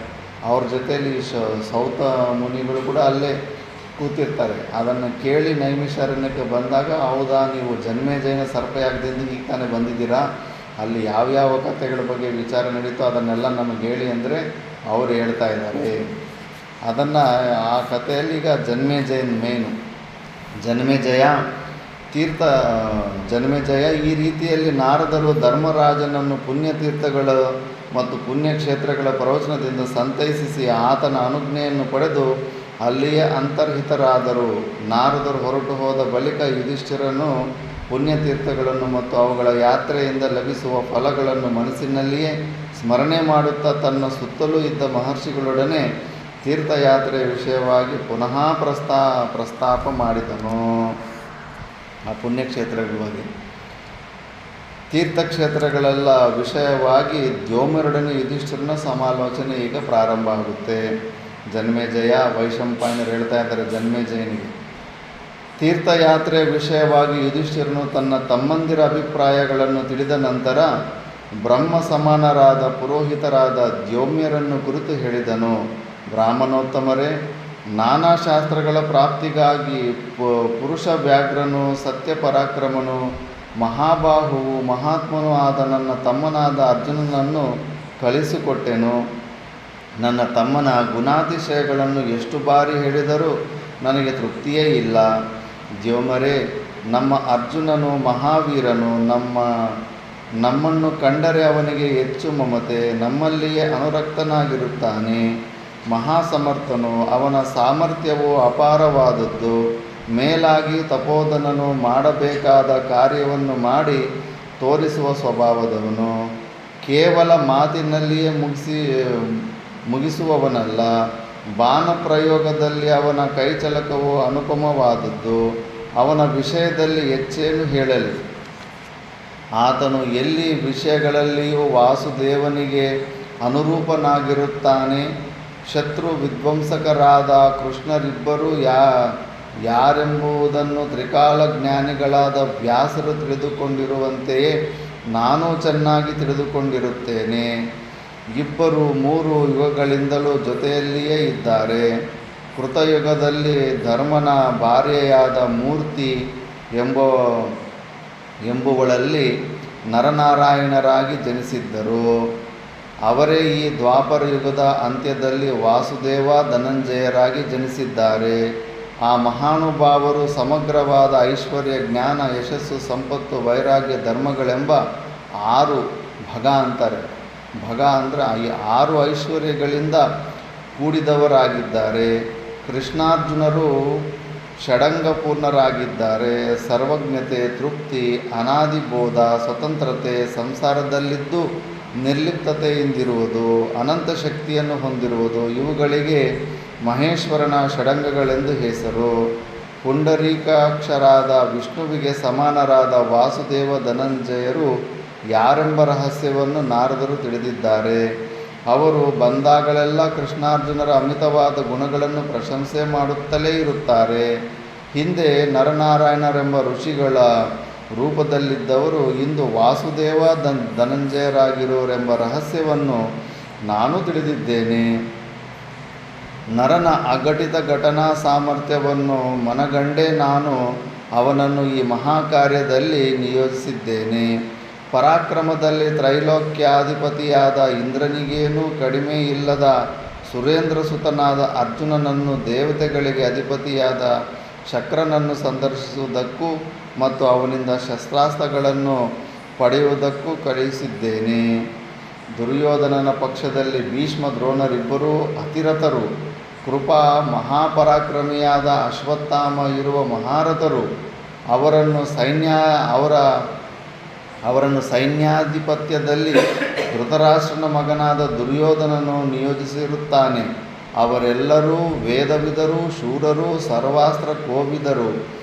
ಅವ್ರ ಜೊತೆಯಲ್ಲಿ ಸೌತ ಮುನಿಗಳು ಕೂಡ ಅಲ್ಲೇ ಕೂತಿರ್ತಾರೆ. ಅದನ್ನು ಕೇಳಿ ನೈಮಿಷಾರಣ್ಯಕ್ಕೆ ಬಂದಾಗ, ಹೌದಾ ನೀವು ಜನ್ಮೇಜಯನ ಸರ್ಪಯಾಗದಿಂದ ಈಗ ತಾನೇ ಬಂದಿದ್ದೀರಾ, ಅಲ್ಲಿ ಯಾವ್ಯಾವ ಕಥೆಗಳ ಬಗ್ಗೆ ವಿಚಾರ ನಡೀತೋ ಅದನ್ನೆಲ್ಲ ನಮಗೆ ಹೇಳಿ ಅಂದರೆ ಅವರು ಹೇಳ್ತಾ ಇದ್ದಾರೆ. ಅದನ್ನು ಆ ಕಥೆಯಲ್ಲಿ ಈಗ ಜನ್ಮೇಜಯನ ಮೇನು. ಜನ್ಮೇಜಯ ತೀರ್ಥ ಜನ್ಮೇಜಯ, ಈ ರೀತಿಯಲ್ಲಿ ನಾರದರು ಧರ್ಮರಾಜನನ್ನು ಪುಣ್ಯತೀರ್ಥಗಳ ಮತ್ತು ಪುಣ್ಯಕ್ಷೇತ್ರಗಳ ಪ್ರವಚನದಿಂದ ಸಂತೈಸಿಸಿ ಆತನ ಅನುಜ್ಞೆಯನ್ನು ಪಡೆದು ಅಲ್ಲಿಯೇ ಅಂತರ್ಹಿತರಾದರು. ನಾರದರು ಹೊರಟು ಹೋದ ಬಳಿಕ ಯುಧಿಷ್ಠಿರನು ಪುಣ್ಯತೀರ್ಥಗಳನ್ನು ಮತ್ತು ಅವುಗಳ ಯಾತ್ರೆಯಿಂದ ಲಭಿಸುವ ಫಲಗಳನ್ನು ಮನಸ್ಸಿನಲ್ಲಿಯೇ ಸ್ಮರಣೆ ಮಾಡುತ್ತಾ ತನ್ನ ಸುತ್ತಲೂ ಇದ್ದ ಮಹರ್ಷಿಗಳೊಡನೆ ತೀರ್ಥಯಾತ್ರೆಯ ವಿಷಯವಾಗಿ ಪುನಃ ಪ್ರಸ್ತಾಪ ಮಾಡಿದನು. ಆ ಪುಣ್ಯಕ್ಷೇತ್ರಗಳ ಬಗ್ಗೆ ತೀರ್ಥಕ್ಷೇತ್ರಗಳೆಲ್ಲ ವಿಷಯವಾಗಿ ದ್ಯೋಮ್ಯರೊಡನೆ ಯುಧಿಷ್ಠಿರನ ಸಮಾಲೋಚನೆ ಈಗ ಪ್ರಾರಂಭ ಆಗುತ್ತೆ. ಜನ್ಮೇಜಯ, ವೈಶಂಪಾಯನರು ಹೇಳ್ತಾ ಇದ್ದಾರೆ ಜನ್ಮೇಜಯನಿಗೆ, ತೀರ್ಥಯಾತ್ರೆಯ ವಿಷಯವಾಗಿ ಯುಧಿಷ್ಠಿರನು ತನ್ನ ತಮ್ಮಂದಿರ ಅಭಿಪ್ರಾಯಗಳನ್ನು ತಿಳಿದ ನಂತರ ಬ್ರಹ್ಮ ಸಮಾನರಾದ ಪುರೋಹಿತರಾದ ದ್ಯೋಮ್ಯರನ್ನು ಕುರಿತು ಹೇಳಿದನು. ಬ್ರಾಹ್ಮಣೋತ್ತಮರೇ, ನಾನಾ ಶಾಸ್ತ್ರಗಳ ಪ್ರಾಪ್ತಿಗಾಗಿ ಪುರುಷ ವ್ಯಾಘ್ರನು, ಸತ್ಯಪರಾಕ್ರಮನು, ಮಹಾಬಾಹುವು, ಮಹಾತ್ಮನೂ ಆದ ನನ್ನ ತಮ್ಮನಾದ ಅರ್ಜುನನನ್ನು ಕಳಿಸಿಕೊಟ್ಟೆನು. ನನ್ನ ತಮ್ಮನ ಗುಣಾತಿಶಯಗಳನ್ನು ಎಷ್ಟು ಬಾರಿ ಹೇಳಿದರೂ ನನಗೆ ತೃಪ್ತಿಯೇ ಇಲ್ಲ. ದ್ಯೋಮರೇ, ನಮ್ಮ ಅರ್ಜುನನು ಮಹಾವೀರನು. ನಮ್ಮನ್ನು ಕಂಡರೆ ಅವನಿಗೆ ಹೆಚ್ಚು ಮಮತೆ, ನಮ್ಮಲ್ಲಿಯೇ ಅನುರಕ್ತನಾಗಿರುತ್ತಾನೆ. ಮಹಾಸಮರ್ಥನು, ಅವನ ಸಾಮರ್ಥ್ಯವು ಅಪಾರವಾದದ್ದು. ಮೇಲಾಗಿ ತಪೋಧನನು ಮಾಡಬೇಕಾದ ಕಾರ್ಯವನ್ನು ಮಾಡಿ ತೋರಿಸುವ ಸ್ವಭಾವದವನು. ಕೇವಲ ಮಾತಿನಲ್ಲಿಯೇ ಮುಗಿಸುವವನಲ್ಲ. ಬಾಣಪ್ರಯೋಗದಲ್ಲಿ ಅವನ ಕೈಚಳಕವು ಅನುಪಮವಾದದ್ದು. ಅವನ ವಿಷಯದಲ್ಲಿ ಹೆಚ್ಚೇನು ಹೇಳಲಿ. ಆತನು ಎಲ್ಲಿ ವಿಷಯಗಳಲ್ಲಿಯೂ ವಾಸುದೇವನಿಗೆ ಅನುರೂಪನಾಗಿರುತ್ತಾನೆ. ಶತ್ರು ವಿಧ್ವಂಸಕರಾದ ಕೃಷ್ಣರಿಬ್ಬರೂ ಯಾರೆಂಬುದನ್ನು ತ್ರಿಕಾಲಜ್ಞಾನಿಗಳಾದ ವ್ಯಾಸರು ತಿಳಿದುಕೊಂಡಿರುವಂತೆಯೇ ನಾನು ಚೆನ್ನಾಗಿ ತಿಳಿದುಕೊಂಡಿರುತ್ತೇನೆ. ಇಬ್ಬರು 3 ಯುಗಗಳಿಂದಲೂ ಜೊತೆಯಲ್ಲಿಯೇ ಇದ್ದಾರೆ. ಕೃತಯುಗದಲ್ಲಿ ಧರ್ಮನ ಭಾರ್ಯೆಯಾದ ಮೂರ್ತಿ ಎಂಬುವಳಲ್ಲಿ ನರನಾರಾಯಣರಾಗಿ ಜನಿಸಿದ್ದರು. ಅವರೇ ಈ ದ್ವಾಪರ ಯುಗದ ಅಂತ್ಯದಲ್ಲಿ ವಾಸುದೇವ ಧನಂಜಯರಾಗಿ ಜನಿಸಿದ್ದಾರೆ. ಆ ಮಹಾನುಭಾವರು ಸಮಗ್ರವಾದ ಐಶ್ವರ್ಯ, ಜ್ಞಾನ, ಯಶಸ್ಸು, ಸಂಪತ್ತು, ವೈರಾಗ್ಯ, ಧರ್ಮಗಳೆಂಬ 6 ಭಗ ಅಂತಾರೆ. ಭಗ ಅಂದರೆ 6 ಐಶ್ವರ್ಯಗಳಿಂದ ಕೂಡಿದವರಾಗಿದ್ದಾರೆ. ಕೃಷ್ಣಾರ್ಜುನರು ಷಡಂಗಪೂರ್ಣರಾಗಿದ್ದಾರೆ. ಸರ್ವಜ್ಞತೆ, ತೃಪ್ತಿ, ಅನಾದಿಬೋಧ, ಸ್ವತಂತ್ರತೆ, ಸಂಸಾರದಲ್ಲಿದ್ದು ನಿರ್ಲಿಪ್ತತೆಯಿಂದಿರುವುದು, ಅನಂತ ಶಕ್ತಿಯನ್ನು ಹೊಂದಿರುವುದು, ಇವುಗಳಿಗೆ ಮಹೇಶ್ವರನ ಷಡಂಗಗಳೆಂದು ಹೆಸರು. ಪುಂಡರೀಕಾಕ್ಷರಾದ ವಿಷ್ಣುವಿಗೆ ಸಮಾನರಾದ ವಾಸುದೇವ ಧನಂಜಯರು ಯಾರೆಂಬ ರಹಸ್ಯವನ್ನು ನಾರದರು ತಿಳಿದಿದ್ದಾರೆ. ಅವರು ಬಂದಾಗಲೆಲ್ಲ ಕೃಷ್ಣಾರ್ಜುನರ ಅಮಿತವಾದ ಗುಣಗಳನ್ನು ಪ್ರಶಂಸೆ ಮಾಡುತ್ತಲೇ ಇರುತ್ತಾರೆ. ಹಿಂದೆ ನರನಾರಾಯಣರೆಂಬ ಋಷಿಗಳ ರೂಪದಲ್ಲಿದ್ದವರು ಇಂದು ವಾಸುದೇವ ಧನಂಜಯರಾಗಿರೋರೆಂಬ ರಹಸ್ಯವನ್ನು ನಾನು ತಿಳಿದಿದ್ದೇನೆ. ನರನ ಅಘಟಿತ ಘಟನಾ ಸಾಮರ್ಥ್ಯವನ್ನು ಮನಗಂಡೇ ನಾನು ಅವನನ್ನು ಈ ಮಹಾಕಾರ್ಯದಲ್ಲಿ ನಿಯೋಜಿಸಿದ್ದೇನೆ. ಪರಾಕ್ರಮದಲ್ಲಿ ತ್ರೈಲೋಕ್ಯಾಧಿಪತಿಯಾದ ಇಂದ್ರನಿಗೇನೂ ಕಡಿಮೆ ಇಲ್ಲದ ಸುರೇಂದ್ರ ಸುತನಾದ ಅರ್ಜುನನನ್ನು, ದೇವತೆಗಳಿಗೆ ಅಧಿಪತಿಯಾದ ಶಕ್ರನನ್ನು ಸಂದರ್ಶಿಸುವುದಕ್ಕೂ ಮತ್ತು ಅವನಿಂದ ಶಸ್ತ್ರಾಸ್ತ್ರಗಳನ್ನು ಪಡೆಯುವುದಕ್ಕೂ ಕಳುಹಿಸಿದ್ದೇನೆ. ದುರ್ಯೋಧನನ ಪಕ್ಷದಲ್ಲಿ ಭೀಷ್ಮ, ದ್ರೋಣರಿಬ್ಬರೂ ಅತಿರಥರು. ಕೃಪಾ ಮಹಾಪರಾಕ್ರಮಿಯಾದ ಅಶ್ವತ್ಥಾಮ ಇರುವ ಮಹಾರಥರು. ಅವರನ್ನು ಸೈನ್ಯಾಧಿಪತ್ಯದಲ್ಲಿ ಧೃತರಾಷ್ಟ್ರನ ಮಗನಾದ ದುರ್ಯೋಧನನು ನಿಯೋಜಿಸಿರುತ್ತಾನೆ. ಅವರೆಲ್ಲರೂ ವೇದವಿದರು, ಶೂರರು, ಸರ್ವಾಸ್ತ್ರ ಕೋವಿದರು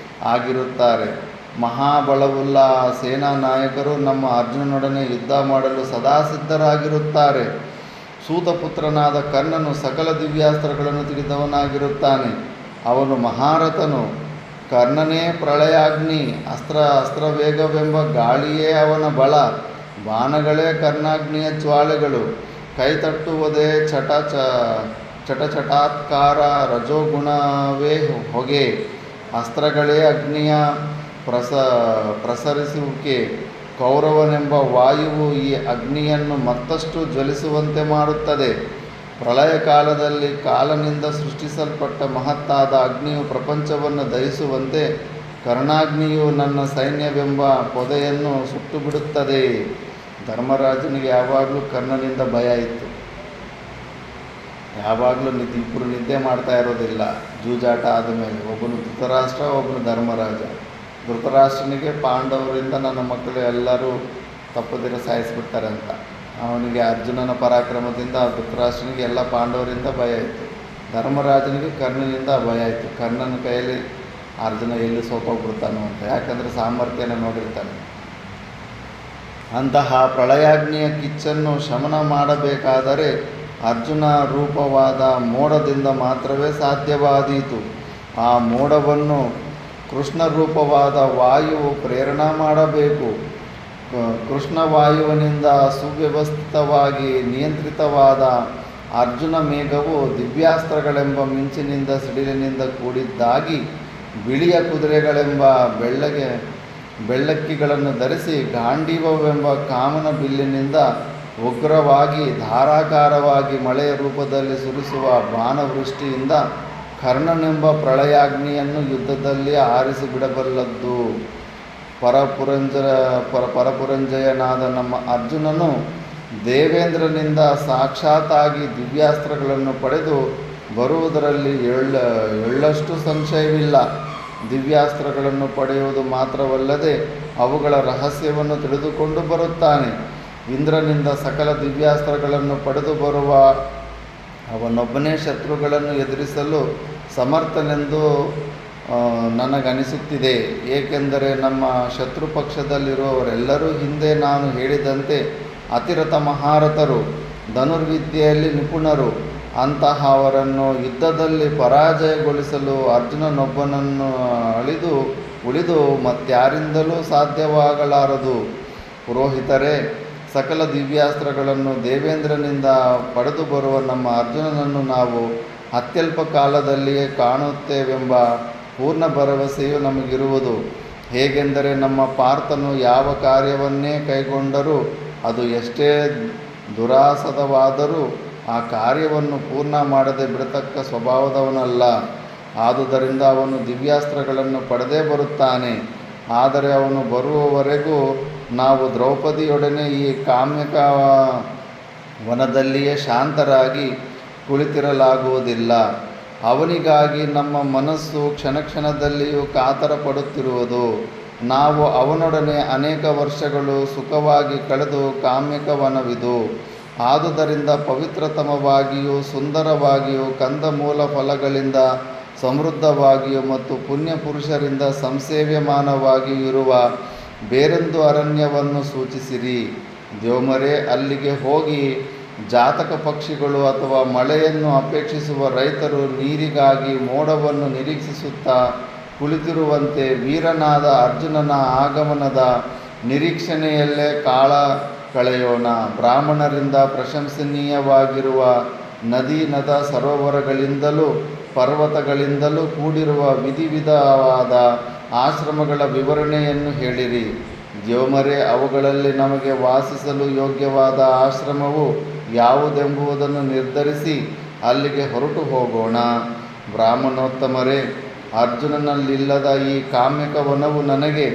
ಆಗಿರುತ್ತಾರೆ. ಮಹಾಬಲವುಳ್ಳ ಸೇನಾ ನಾಯಕರು ನಮ್ಮ ಅರ್ಜುನನೊಡನೆ ಯುದ್ಧ ಮಾಡಲು ಸದಾ ಸಿದ್ಧರಾಗಿರುತ್ತಾರೆ. ಸೂತಪುತ್ರನಾದ ಕರ್ಣನು ಸಕಲ ದಿವ್ಯಾಸ್ತ್ರಗಳನ್ನು ತಿಳಿದವನಾಗಿರುತ್ತಾನೆ. ಅವನು ಮಹಾರಥನು. ಕರ್ಣನೇ ಪ್ರಳಯಾಗ್ನಿ, ಅಸ್ತ್ರವೇಗವೆಂಬ ಗಾಳಿಯೇ ಅವನ ಬಲ, ಬಾಣಗಳೇ ಕರ್ಣಾಗ್ನಿಯ ಜ್ವಾಲೆಗಳು, ಕೈತಟ್ಟುವುದೇ ಚಟಚಟಾತ್ಕಾರ, ರಜೋಗುಣವೇ ಹೊಗೆ, ಅಸ್ತ್ರಗಳೇ ಅಗ್ನಿಯ ಪ್ರಸರಿಸುವಿಕೆ. ಕೌರವನೆಂಬ ವಾಯುವು ಈ ಅಗ್ನಿಯನ್ನು ಮತ್ತಷ್ಟು ಜ್ವಲಿಸುವಂತೆ ಮಾಡುತ್ತದೆ. ಪ್ರಳಯ ಕಾಲದಲ್ಲಿ ಕಾಲನಿಂದ ಸೃಷ್ಟಿಸಲ್ಪಟ್ಟ ಮಹತ್ತಾದ ಅಗ್ನಿಯು ಪ್ರಪಂಚವನ್ನು ದಹಿಸುವಂತೆ ಕರ್ಣಾಗ್ನಿಯು ನನ್ನ ಸೈನ್ಯವೆಂಬ ಪೊದೆಯನ್ನು ಸುಟ್ಟು ಬಿಡುತ್ತದೆ. ಧರ್ಮರಾಜನಿಗೆ ಯಾವಾಗಲೂ ಕರ್ಣನಿಂದ ಭಯ ಇತ್ತು. ಯಾವಾಗಲೂ ಇಬ್ಬರು ನಿದ್ದೆ ಮಾಡ್ತಾ ಇರೋದಿಲ್ಲ. ಜೂಜಾಟ ಆದಮೇಲೆ ಒಬ್ಬನು ಧೃತರಾಷ್ಟ್ರ, ಒಬ್ಬನು ಧರ್ಮರಾಜ. ಧೃತರಾಷ್ಟ್ರನಿಗೆ ಪಾಂಡವರಿಂದ ನನ್ನ ಮಕ್ಕಳು ಎಲ್ಲರೂ ತಪ್ಪದಿರ ಸಾಯಿಸಿಬಿಡ್ತಾರೆ ಅಂತ. ಅವನಿಗೆ ಅರ್ಜುನನ ಪರಾಕ್ರಮದಿಂದ ಧೃತರಾಷ್ಟ್ರನಿಗೆ ಎಲ್ಲ ಪಾಂಡವರಿಂದ ಭಯ ಇತ್ತು. ಧರ್ಮರಾಜನಿಗೆ ಕರ್ಣನಿಂದ ಭಯ ಇತ್ತು. ಕರ್ಣನ ಕೈಯಲ್ಲಿ ಅರ್ಜುನ ಎಲ್ಲಿ ಸೋತೋಗ್ಬಿಡ್ತಾನೋ ಅಂತ, ಯಾಕಂದರೆ ಸಾಮರ್ಥ್ಯನ ನೋಡಿರ್ತಾನೆ. ಅಂತಹ ಪ್ರಳಯಾಗ್ನಿಯ ಕಿಚ್ಚನ್ನು ಶಮನ ಮಾಡಬೇಕಾದರೆ ಅರ್ಜುನ ರೂಪವಾದ ಮೋಡದಿಂದ ಮಾತ್ರವೇ ಸಾಧ್ಯವಾದೀತು. ಆ ಮೋಡವನ್ನು ಕೃಷ್ಣ ರೂಪವಾದ ವಾಯುವು ಪ್ರೇರಣಾ ಮಾಡಬೇಕು. ಕೃಷ್ಣ ವಾಯುವಿನಿಂದ ಸುವ್ಯವಸ್ಥಿತವಾಗಿ ನಿಯಂತ್ರಿತವಾದ ಅರ್ಜುನ ಮೇಘವು ದಿವ್ಯಾಸ್ತ್ರಗಳೆಂಬ ಮಿಂಚಿನಿಂದ ಸಿಡಿಲಿನಿಂದ ಕೂಡಿದ್ದಾಗಿ ಬಿಳಿಯ ಕುದುರೆಗಳೆಂಬ ಬೆಳ್ಳಕ್ಕಿಗಳನ್ನು ಧರಿಸಿ ಗಾಂಡೀವವೆಂಬ ಕಾಮನ ಬಿಲ್ಲಿನಿಂದ ಉಗ್ರವಾಗಿ ಧಾರಾಕಾರವಾಗಿ ಮಳೆಯ ರೂಪದಲ್ಲಿ ಸುರಿಸುವ ಬಾಣವೃಷ್ಟಿಯಿಂದ ಕರ್ಣನೆಂಬ ಪ್ರಳಯಾಗ್ನಿಯನ್ನು ಯುದ್ಧದಲ್ಲಿ ಆರಿಸಿಬಿಡಬಲ್ಲದ್ದು. ಪರಪುರಂಜಯನಾದ ನಮ್ಮ ಅರ್ಜುನನು ದೇವೇಂದ್ರನಿಂದ ಸಾಕ್ಷಾತ್ತಾಗಿ ದಿವ್ಯಾಸ್ತ್ರಗಳನ್ನು ಪಡೆದು ಬರುವುದರಲ್ಲಿ ಎಳ್ಳಷ್ಟು ಸಂಶಯವಿಲ್ಲ. ದಿವ್ಯಾಸ್ತ್ರಗಳನ್ನು ಪಡೆಯುವುದು ಮಾತ್ರವಲ್ಲದೆ ಅವುಗಳ ರಹಸ್ಯವನ್ನು ತಿಳಿದುಕೊಂಡು ಬರುತ್ತಾನೆ. ಇಂದ್ರನಿಂದ ಸಕಲ ದಿವ್ಯಾಸ್ತ್ರಗಳನ್ನು ಪಡೆದು ಬರುವ ಅವನೊಬ್ಬನೇ ಶತ್ರುಗಳನ್ನು ಎದುರಿಸಲು ಸಮರ್ಥನೆಂದು ನನಗನಿಸುತ್ತಿದೆ. ಏಕೆಂದರೆ ನಮ್ಮ ಶತ್ರು ಪಕ್ಷದಲ್ಲಿರುವವರೆಲ್ಲರೂ ಹಿಂದೆ ನಾನು ಹೇಳಿದಂತೆ ಅತಿರಥ ಮಹಾರಥರು, ಧನುರ್ವಿದ್ಯೆಯಲ್ಲಿ ನಿಪುಣರು. ಅಂತಹವರನ್ನು ಯುದ್ಧದಲ್ಲಿ ಪರಾಜಯಗೊಳಿಸಲು ಅರ್ಜುನನೊಬ್ಬನನ್ನು ಉಳಿದು ಮತ್ಯಾರಿಂದಲೂ ಸಾಧ್ಯವಾಗಲಾರದು. ಪುರೋಹಿತರೇ, ಸಕಲ ದಿವ್ಯಾಸ್ತ್ರಗಳನ್ನು ದೇವೇಂದ್ರನಿಂದ ಪಡೆದು ಬರುವ ನಮ್ಮ ಅರ್ಜುನನನ್ನು ನಾವು ಅತ್ಯಲ್ಪ ಕಾಲದಲ್ಲಿಯೇ ಕಾಣುತ್ತೇವೆಂಬ ಪೂರ್ಣ ಭರವಸೆಯು ನಮಗಿರುವುದು. ಹೇಗೆಂದರೆ ನಮ್ಮ ಪಾರ್ಥನು ಯಾವ ಕಾರ್ಯವನ್ನೇ ಕೈಗೊಂಡರೂ ಅದು ಎಷ್ಟೇ ದುರಾಸದವಾದರೂ ಆ ಕಾರ್ಯವನ್ನು ಪೂರ್ಣ ಮಾಡದೆ ಬಿಡತಕ್ಕ ಸ್ವಭಾವದವನಲ್ಲ. ಆದುದರಿಂದ ಅವನು ದಿವ್ಯಾಸ್ತ್ರಗಳನ್ನು ಪಡೆದೇ ಬರುತ್ತಾನೆ. ಆದರೆ ಅವನು ಬರುವವರೆಗೂ ನಾವು ದ್ರೌಪದಿಯೊಡನೆ ಈ ಕಾಮ್ಯಕ ವನದಲ್ಲಿಯೇ ಶಾಂತರಾಗಿ ಕುಳಿತಿರಲಾಗುವುದಿಲ್ಲ. ಅವನಿಗಾಗಿ ನಮ್ಮ ಮನಸ್ಸು ಕ್ಷಣದಲ್ಲಿಯೂ ಕಾತರ ಪಡುತ್ತಿರುವುದು. ನಾವು ಅವನೊಡನೆ ಅನೇಕ ವರ್ಷಗಳು ಸುಖವಾಗಿ ಕಳೆದು ಕಾಮ್ಯಕವನವಿದು. ಆದುದರಿಂದ ಪವಿತ್ರತಮವಾಗಿಯೂ ಸುಂದರವಾಗಿಯೂ ಕಂದಮೂಲ ಫಲಗಳಿಂದ ಸಮೃದ್ಧವಾಗಿಯೂ ಮತ್ತು ಪುಣ್ಯ ಪುರುಷರಿಂದ ಸಂಸೇವ್ಯಮಾನವಾಗಿಯೂ ಇರುವ ಬೇರೊಂದು ಅರಣ್ಯವನ್ನು ಸೂಚಿಸಿರಿ. ದ್ಯೋಮರೇ, ಅಲ್ಲಿಗೆ ಹೋಗಿ ಜಾತಕ ಪಕ್ಷಿಗಳು ಅಥವಾ ಮಳೆಯನ್ನು ಅಪೇಕ್ಷಿಸುವ ರೈತರು ನೀರಿಗಾಗಿ ಮೋಡವನ್ನು ನಿರೀಕ್ಷಿಸುತ್ತಾ ಕುಳಿತಿರುವಂತೆ ವೀರನಾದ ಅರ್ಜುನನ ಆಗಮನದ ನಿರೀಕ್ಷಣೆಯಲ್ಲೇ ಕಾಲ ಕಳೆಯೋಣ. ಬ್ರಾಹ್ಮಣರಿಂದ ಪ್ರಶಂಸನೀಯವಾಗಿರುವ ನದಿ ನದ ಸರೋವರಗಳಿಂದಲೂ ಪರ್ವತಗಳಿಂದಲೂ ಕೂಡಿರುವ ವಿಧವಾದ ಆಶ್ರಮಗಳ ವಿವರಣೆಯನ್ನು ಹೇಳಿರಿ. ದ್ಯೋಮರೇ, ಅವುಗಳಲ್ಲಿ ನಮಗೆ ವಾಸಿಸಲು ಯೋಗ್ಯವಾದ ಆಶ್ರಮವು ಯಾವುದೆಂಬುದನ್ನು ನಿರ್ಧರಿಸಿ ಅಲ್ಲಿಗೆ ಹೊರಟು ಹೋಗೋಣ. ಬ್ರಾಹ್ಮಣೋತ್ತಮರೇ, ಅರ್ಜುನನಲ್ಲಿಲ್ಲದ ಈ ಕಾಮ್ಯಕವನವು ನನಗೆ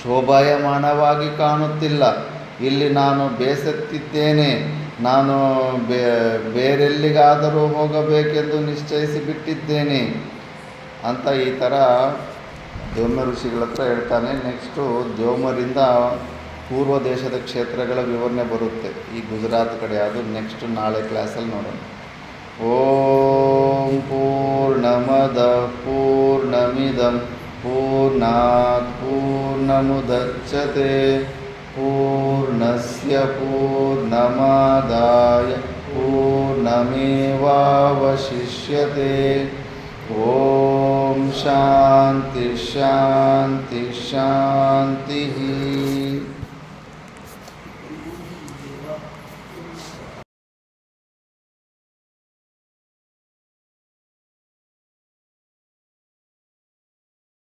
ಶೋಭಾಯಮಾನವಾಗಿ ಕಾಣುತ್ತಿಲ್ಲ. ಇಲ್ಲಿ ನಾನು ಬೇಸತ್ತಿದ್ದೇನೆ. ನಾನು ಬೇರೆಲ್ಲಿಗಾದರೂ ಹೋಗಬೇಕೆಂದು ನಿಶ್ಚಯಿಸಿಬಿಟ್ಟಿದ್ದೇನೆ ಅಂತ ಈ ಥರ ದ್ಯೋಮ ಋಷಿಗಳ ಹತ್ರ ಹೇಳ್ತಾನೆ. ನೆಕ್ಸ್ಟು ದ್ಯೋಮರಿಂದ ಪೂರ್ವ ದೇಶದ ಕ್ಷೇತ್ರಗಳ ವಿವರಣೆ ಬರುತ್ತೆ. ಈ ಗುಜರಾತ್ ಕಡೆ, ಅದು ನೆಕ್ಸ್ಟ್ ನಾಳೆ ಕ್ಲಾಸಲ್ಲಿ ನೋಡೋಣ. ಓಂ ಪೂರ್ಣಮದ ಪೂರ್ಣಮಿದಂ ಪೂರ್ಣಾತ್ ಪೂರ್ಣಮುದಚ್ಯತೆ ಪೂರ್ಣಸ್ಯ ಪೂರ್ಣಮಾದಾಯ ಪೂರ್ಣಮೇವಾವಶಿಷ್ಯತೆ. ಓಂ ಶಾಂತಿ ಶಾಂತಿ ಶಾಂತಿ.